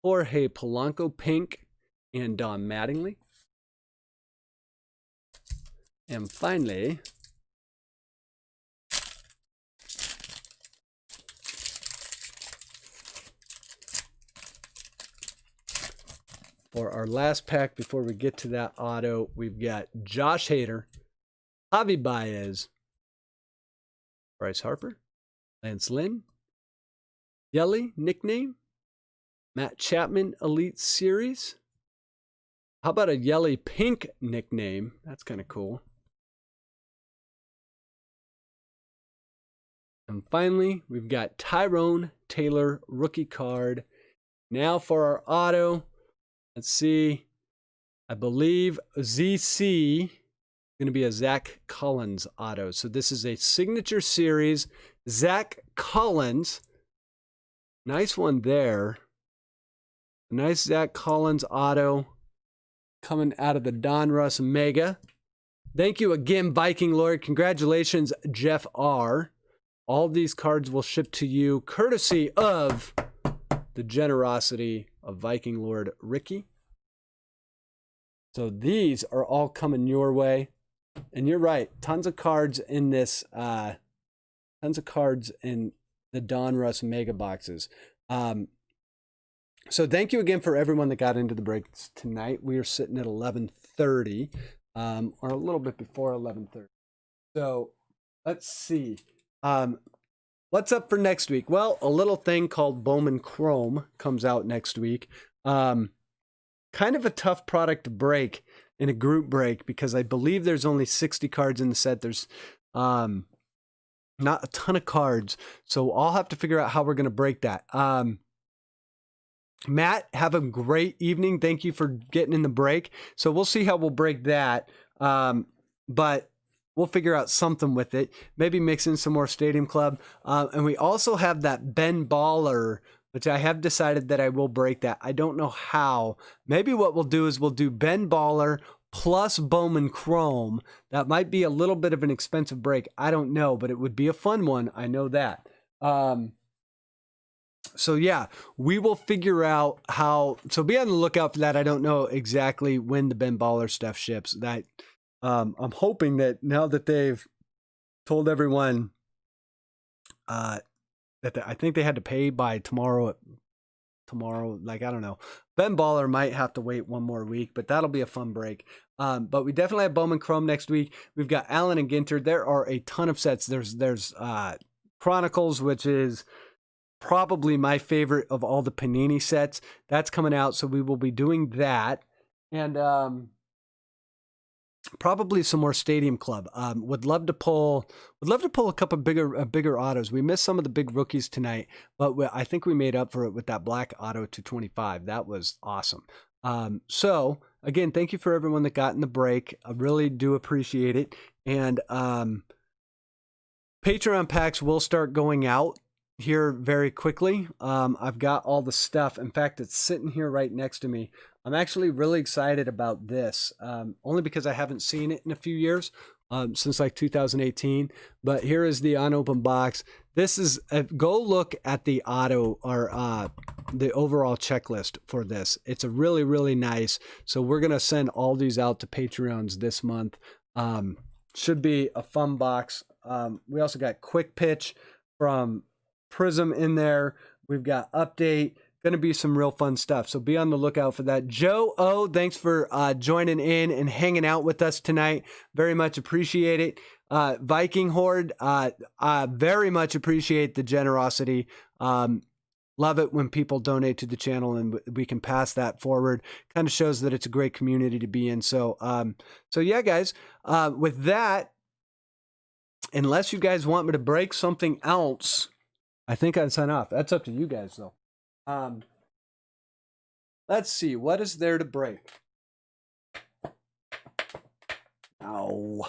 Jorge Polanco pink, and Don Mattingly. And finally, for our last pack before we get to that auto, we've got Josh Hader, Javi Baez, Bryce Harper, Lance Lynn, Yelly nickname, Matt Chapman Elite Series. How about a Yelly pink nickname? That's kind of cool. And finally, we've got Tyrone Taylor rookie card. Now for our auto. Let's see. I believe ZC is going to be a Zach Collins auto. So this is a signature series. Zach Collins. Nice one there. Nice Zach Collins auto coming out of the Donruss Mega. Thank you again, Viking Lord. Congratulations, Jeff R. All these cards will ship to you courtesy of the generosity of Viking Lord Ricky. So these are all coming your way. And you're right, tons of cards in this, tons of cards in the Donruss Mega Boxes. So thank you again for everyone that got into the breaks tonight. We are sitting at 11:30, or a little bit before 11:30. So let's see. What's up for next week? Well, a little thing called Bowman Chrome comes out next week. Kind of a tough product to break in a group break because I believe there's only 60 cards in the set. There's not a ton of cards, so I'll have to figure out how we're going to break that. Matt, have a great evening. Thank you for getting in the break. So we'll see how we'll break that. But we'll figure out something with it. Maybe mix in some more Stadium Club. And we also have that Ben Baller, which I have decided that I will break that. I don't know how. Maybe what we'll do is we'll do Ben Baller, plus Bowman Chrome. That might be a little bit of an expensive break. I don't know, but it would be a fun one. I know that. So yeah, we will figure out how. So be on the lookout for that. I don't know exactly when the Ben Baller stuff ships. That I'm hoping that now that they've told everyone that I think they had to pay by tomorrow. Like, I don't know. Ben Baller might have to wait one more week, but that'll be a fun break. But we definitely have Bowman Chrome next week. We've got Allen and Ginter. There are a ton of sets. There's Chronicles, which is probably my favorite of all the Panini sets. That's coming out, so we will be doing that. And probably some more Stadium Club. Would love to pull a couple bigger autos. We missed some of the big rookies tonight, but I think we made up for it with that black auto to 25. That was awesome. So again, thank you for everyone that got in the break. I really do appreciate it. And Patreon packs will start going out here very quickly. I've got all the stuff. In fact, it's sitting here right next to me. I'm actually really excited about this, only because I haven't seen it in a few years, since like 2018. But here is the unopened box. This is go look at the auto or the overall checklist for this. It's a really, really nice. So we're gonna send all these out to Patreons this month. Should be a fun box. We also got Quick Pitch from Prism in there. We've got Update. Going to be some real fun stuff, so be on the lookout for that. Joe O, thanks for joining in and hanging out with us tonight. Very much appreciate it. Viking Horde, very much appreciate the generosity. Love it when people donate to the channel and we can pass that forward. Kind of shows that it's a great community to be in. So yeah, guys, with that, unless you guys want me to break something else, I think I'd sign off. That's up to you guys, though. Let's see. What is there to break? No.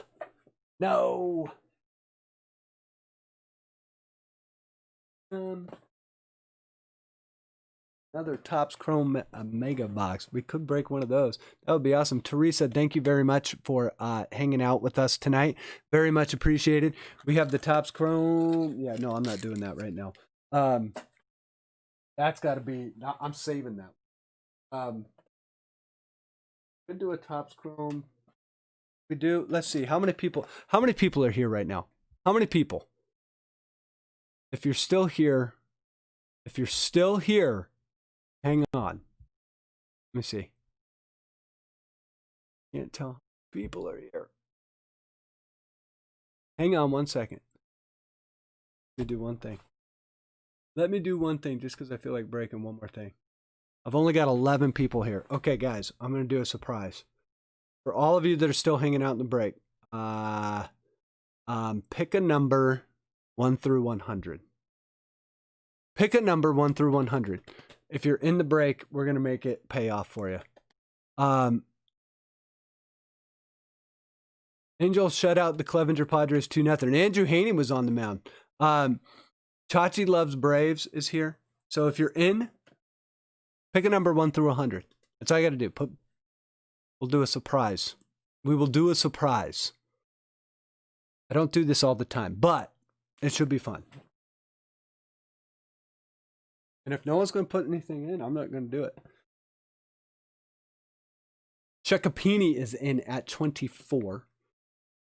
Another Topps Chrome Mega Box. We could break one of those. That would be awesome. Teresa, thank you very much for hanging out with us tonight. Very much appreciated. We have the Topps Chrome. Yeah, no, I'm not doing that right now. That's got to be. I'm saving that. Could do a Topps Chrome. We do. Let's see. How many people are here right now? How many people? If you're still here, hang on. Let me see. Can't tell. People are here. Hang on one second. Let me do one thing. Just because I feel like breaking one more thing. I've only got 11 people here. Okay, guys, I'm going to do a surprise. For all of you that are still hanging out in the break, pick a number 1 through 100. Pick a number 1 through 100. If you're in the break, we're going to make it pay off for you. Angel shut out the Clevenger Padres 2-0. And Andrew Haney was on the mound. Chachi Loves Braves is here. So if you're in, pick a number 1 through 100. That's all you got to do. We'll do a surprise. We will do a surprise. I don't do this all the time, but it should be fun. And if no one's going to put anything in, I'm not going to do it. Checopini is in at 24.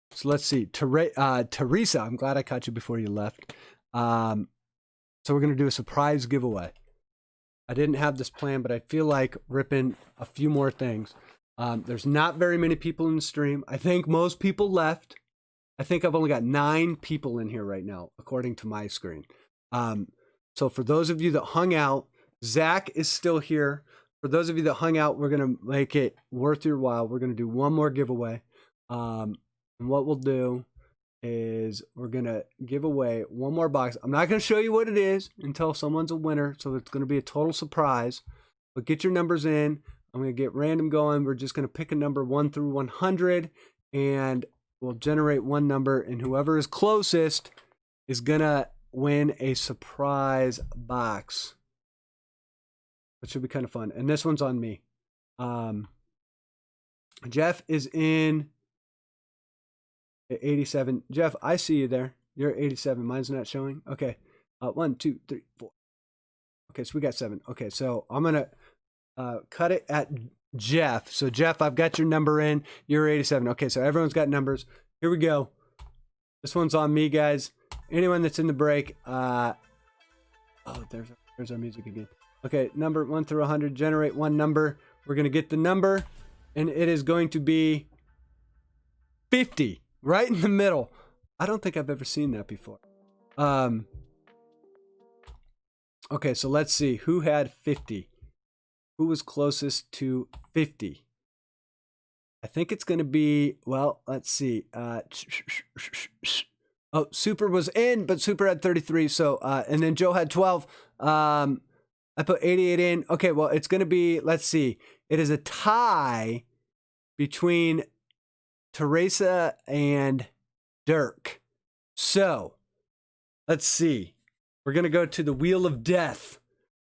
So let's see. Teresa, I'm glad I caught you before you left. So we're going to do a surprise giveaway. I didn't have this plan, but I feel like ripping a few more things. There's not very many people in the stream. I think most people left. I think I've only got 9 people in here right now, according to my screen. So for those of you that hung out, Zach is still here. For those of you that hung out, we're going to make it worth your while. We're going to do one more giveaway. And what we'll do is we're going to give away one more box. I'm not going to show you what it is until someone's a winner. So it's going to be a total surprise. But get your numbers in. I'm going to get random going. We're just going to pick a number 1 through 100. And we'll generate one number. And whoever is closest is going to win a surprise box. Which should be kind of fun. And this one's on me. Jeff is in 87. Jeff, I see you there. You're at 87. Mine's not showing. Okay. 1, 2, 3, 4. Okay, so we got 7. Okay, so I'm going to cut it at Jeff. So, Jeff, I've got your number in. You're 87. Okay, so everyone's got numbers. Here we go. This one's on me, guys. Anyone that's in the break. Oh, there's our music again. Okay, number 1 through 100. Generate one number. We're going to get the number, and it is going to be 50. Right in the middle. I don't think I've ever seen that before. Okay, so let's see. Who had 50? Who was closest to 50? I think it's going to be, well, let's see. Oh, Super was in, but Super had 33. So, and then Joe had 12. I put 88 in. Okay, well, it's going to be, let's see. It is a tie between Teresa and Dirk. So, let's see. We're going to go to the Wheel of Death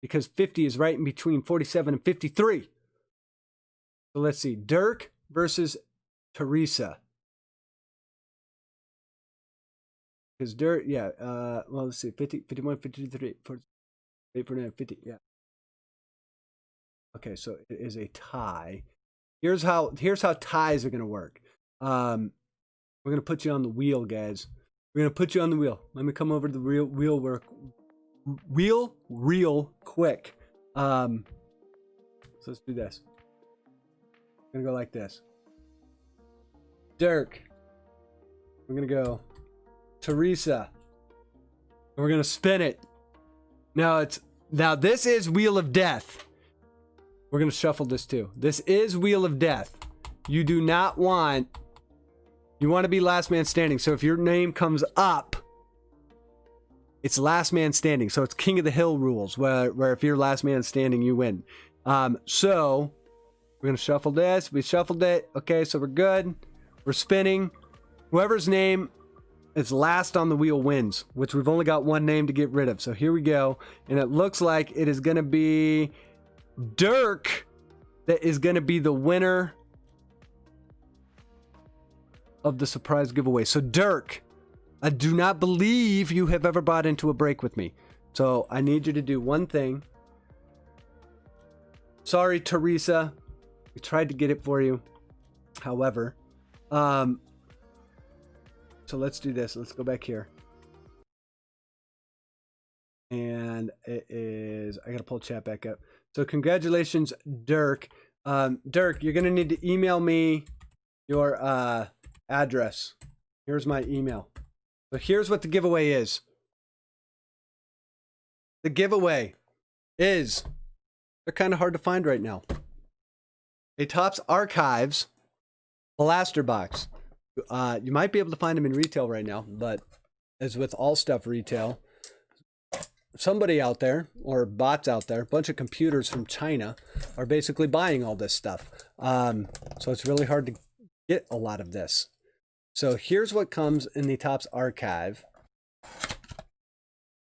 because 50 is right in between 47 and 53. So let's see. Dirk versus Teresa. Because Dirk, yeah. Well, let's see. 50, 51, 53, 48, 49, 50. Yeah. Okay, so it is a tie. Here's how ties are going to work. We're going to put you on the wheel, guys. We're going to put you on the wheel. Let me come over to the wheel work. Real quick. So let's do this. I'm going to go like this. Dirk. We're going to go Teresa. And we're going to spin it. Now this is Wheel of Death. We're going to shuffle this too. This is Wheel of Death. You do not want... You want to be last man standing. So if your name comes up, it's last man standing. So it's King of the Hill rules, where if you're last man standing, you win. So we're going to shuffle this. We shuffled it. Okay, so we're good. We're spinning. Whoever's name is last on the wheel wins, which we've only got one name to get rid of. So here we go. And it looks like it is going to be Dirk that is going to be the winner of the surprise giveaway. So Dirk, I do not believe you have ever bought into a break with me. So I need you to do one thing. Sorry, Teresa. We tried to get it for you. However, so let's do this. Let's go back here. And it is, I got to pull chat back up. So congratulations, Dirk. Dirk, you're going to need to email me your address. Here's my email. So here's what the giveaway is. The giveaway is, they're kind of hard to find right now, a Topps Archives blaster box. You might be able to find them in retail right now, but as with all stuff retail, somebody out there, or bots out there, a bunch of computers from China are basically buying all this stuff. So it's really hard to get a lot of this. So here's what comes in the Topps Archive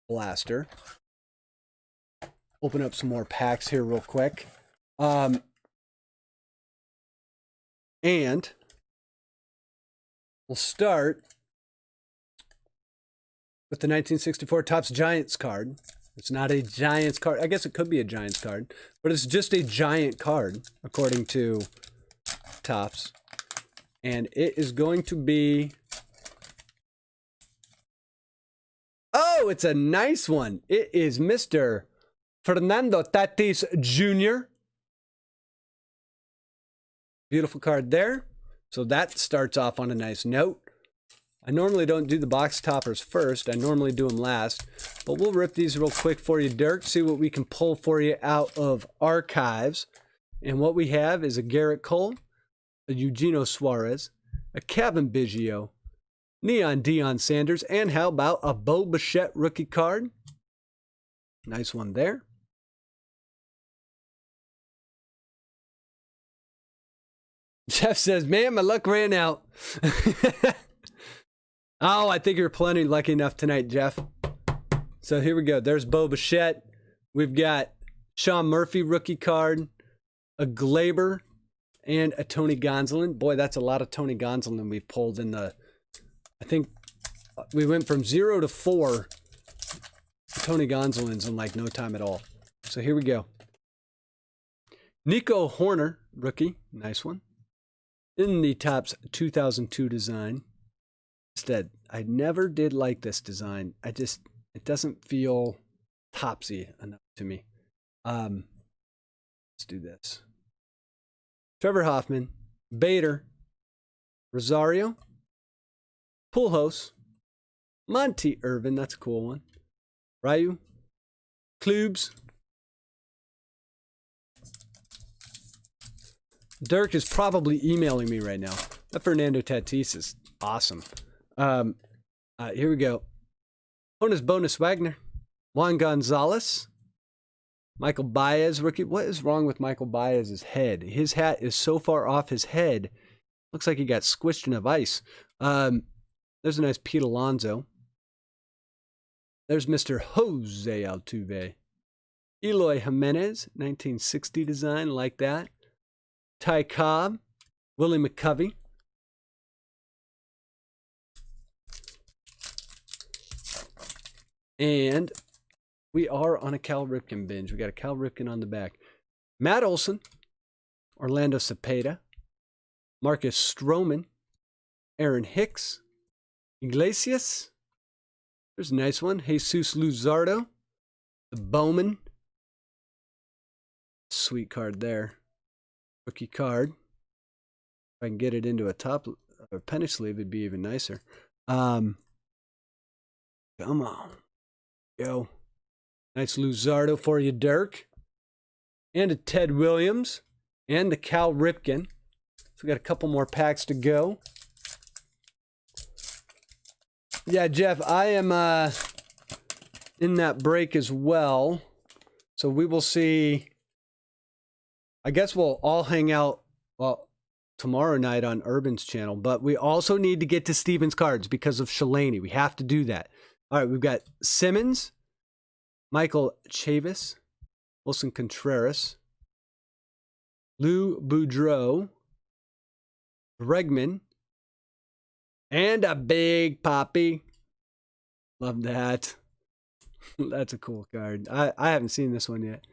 blaster. Open up some more packs here real quick. And we'll start with the 1964 Topps Giants card. It's not a Giants card. I guess it could be a Giants card, but it's just a giant card, according to Topps. And it is going to be... Oh, it's a nice one. It is Mr. Fernando Tatis Jr. Beautiful card there. So that starts off on a nice note. I normally don't do the box toppers first. I normally do them last. But we'll rip these real quick for you, Dirk. See what we can pull for you out of Archives. And what we have is a Garrett Cole, a Eugenio Suarez, a Kevin Biggio, Neon Deion Sanders, and how about a Bo Bichette rookie card? Nice one there. Jeff says, man, my luck ran out. Oh, I think you're plenty lucky enough tonight, Jeff. So here we go. There's Bo Bichette. We've got Sean Murphy rookie card, a Glaber, and a Tony Gonsolin. Boy, that's a lot of Tony Gonsolin we've pulled in the... I think we went from 0 to 4 Tony Gonsolins in like no time at all. So here we go. Nico Horner, rookie. Nice one. In the Topps 2002 design. Instead, I never did like this design. It doesn't feel Topsy enough to me. Let's do this. Trevor Hoffman, Bader, Rosario, Pujols, Monty Irvin, that's a cool one. Ryu, Klubs. Dirk is probably emailing me right now. That Fernando Tatis is awesome. Here we go. Bonus Wagner, Juan Gonzalez, Michael Baez, rookie. What is wrong with Michael Baez's head? His hat is so far off his head. Looks like he got squished in a vice. There's a nice Pete Alonso. There's Mr. Jose Altuve. Eloy Jimenez, 1960 design, like that. Ty Cobb, Willie McCovey. And we are on a Cal Ripken binge. We got a Cal Ripken on the back. Matt Olson, Orlando Cepeda, Marcus Stroman, Aaron Hicks, Iglesias. There's a nice one. Jesus Luzardo, the Bowman. Sweet card there. Rookie card. If I can get it into a top or penny sleeve, it'd be even nicer. Come on. Go. Nice Luzardo for you, Dirk. And a Ted Williams. And the Cal Ripken. So we got a couple more packs to go. Yeah, Jeff, I am in that break as well. So we will see. I guess we'll all hang out tomorrow night on Urban's channel. But we also need to get to Steven's cards because of Shalani. We have to do that. All right, we've got Simmons, Michael Chavis, Wilson Contreras, Lou Boudreau, Bregman, and a Big Papi. Love that. That's a cool card. I haven't seen this one yet.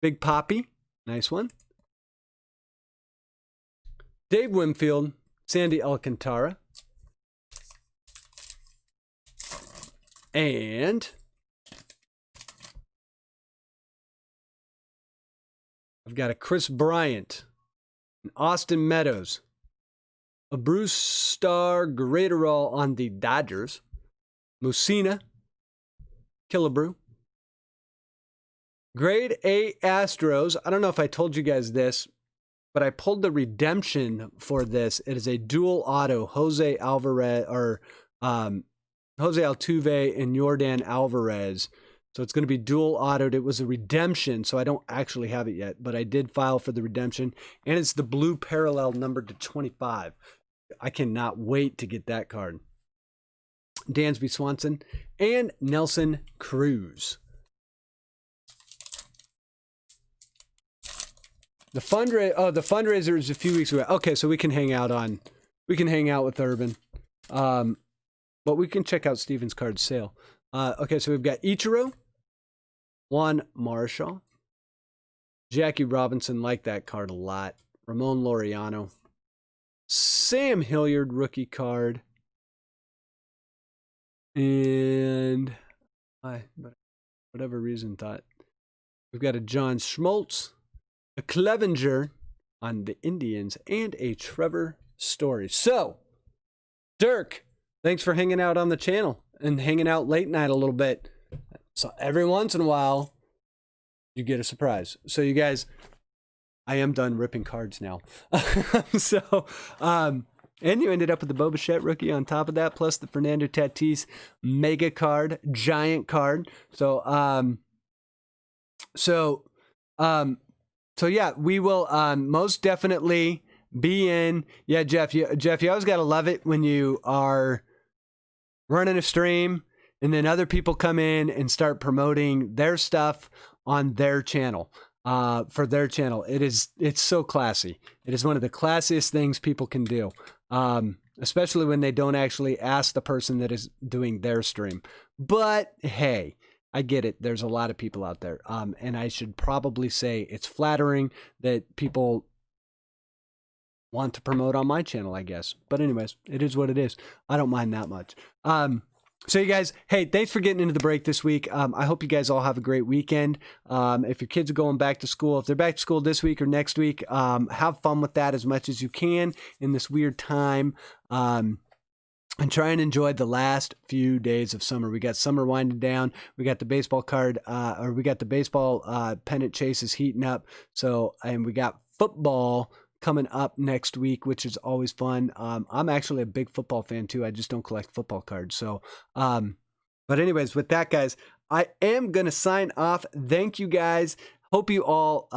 Big Papi. Nice one. Dave Winfield, Sandy Alcantara. And I've got a Chris Bryant, an Austin Meadows, a Bruce Star Graterol on the Dodgers, Mussina, Killebrew, Grade A Astros. I don't know if I told you guys this, but I pulled the redemption for this. It is a dual auto, Jose Alvarez or Jose Altuve and Yordan Alvarez. So it's going to be dual autoed. It was a redemption, so I don't actually have it yet, but I did file for the redemption. And it's the blue parallel numbered to 25. I cannot wait to get that card. Dansby Swanson and Nelson Cruz. The fundraiser is a few weeks away. Okay, so we can hang out with Urban. But we can check out Steven's card sale. Okay, so we've got Ichiro, Juan Marshall, Jackie Robinson, like that card a lot. Ramon Laureano, Sam Hilliard rookie card, and I, but whatever reason, thought we've got a John Schmaltz, a Clevenger on the Indians, and a Trevor Story. So, Dirk, thanks for hanging out on the channel and hanging out late night a little bit. So every once in a while, you get a surprise. So you guys, I am done ripping cards now. And you ended up with the Bo Bichette rookie on top of that, plus the Fernando Tatis mega card, giant card. So yeah, we will most definitely be in. Yeah, Jeff, you always got to love it when you are running a stream and then other people come in and start promoting their stuff on their channel. for their channel. It's so classy. It is one of the classiest things people can do, especially when they don't actually ask the person that is doing their stream. But hey, I get it. There's a lot of people out there, and I should probably say it's flattering that people want to promote on my channel, I guess. But anyways, it is what it is. I don't mind that much. So you guys, hey, thanks for getting into the break this week. I hope you guys all have a great weekend. If your kids are going back to school, if they're back to school this week or next week, have fun with that as much as you can in this weird time. And try and enjoy the last few days of summer. We got summer winding down. We got the baseball card, or we got the baseball pennant chases heating up. So, and we got football coming up next week, which is always fun. I'm actually a big football fan too. I just don't collect football cards. So, but anyways, with that, guys, I am going to sign off. Thank you guys. Hope you all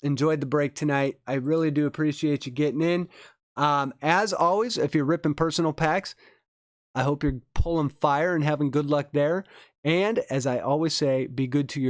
enjoyed the break tonight. I really do appreciate you getting in. As always, if you're ripping personal packs, I hope you're pulling fire and having good luck there. And as I always say, be good to your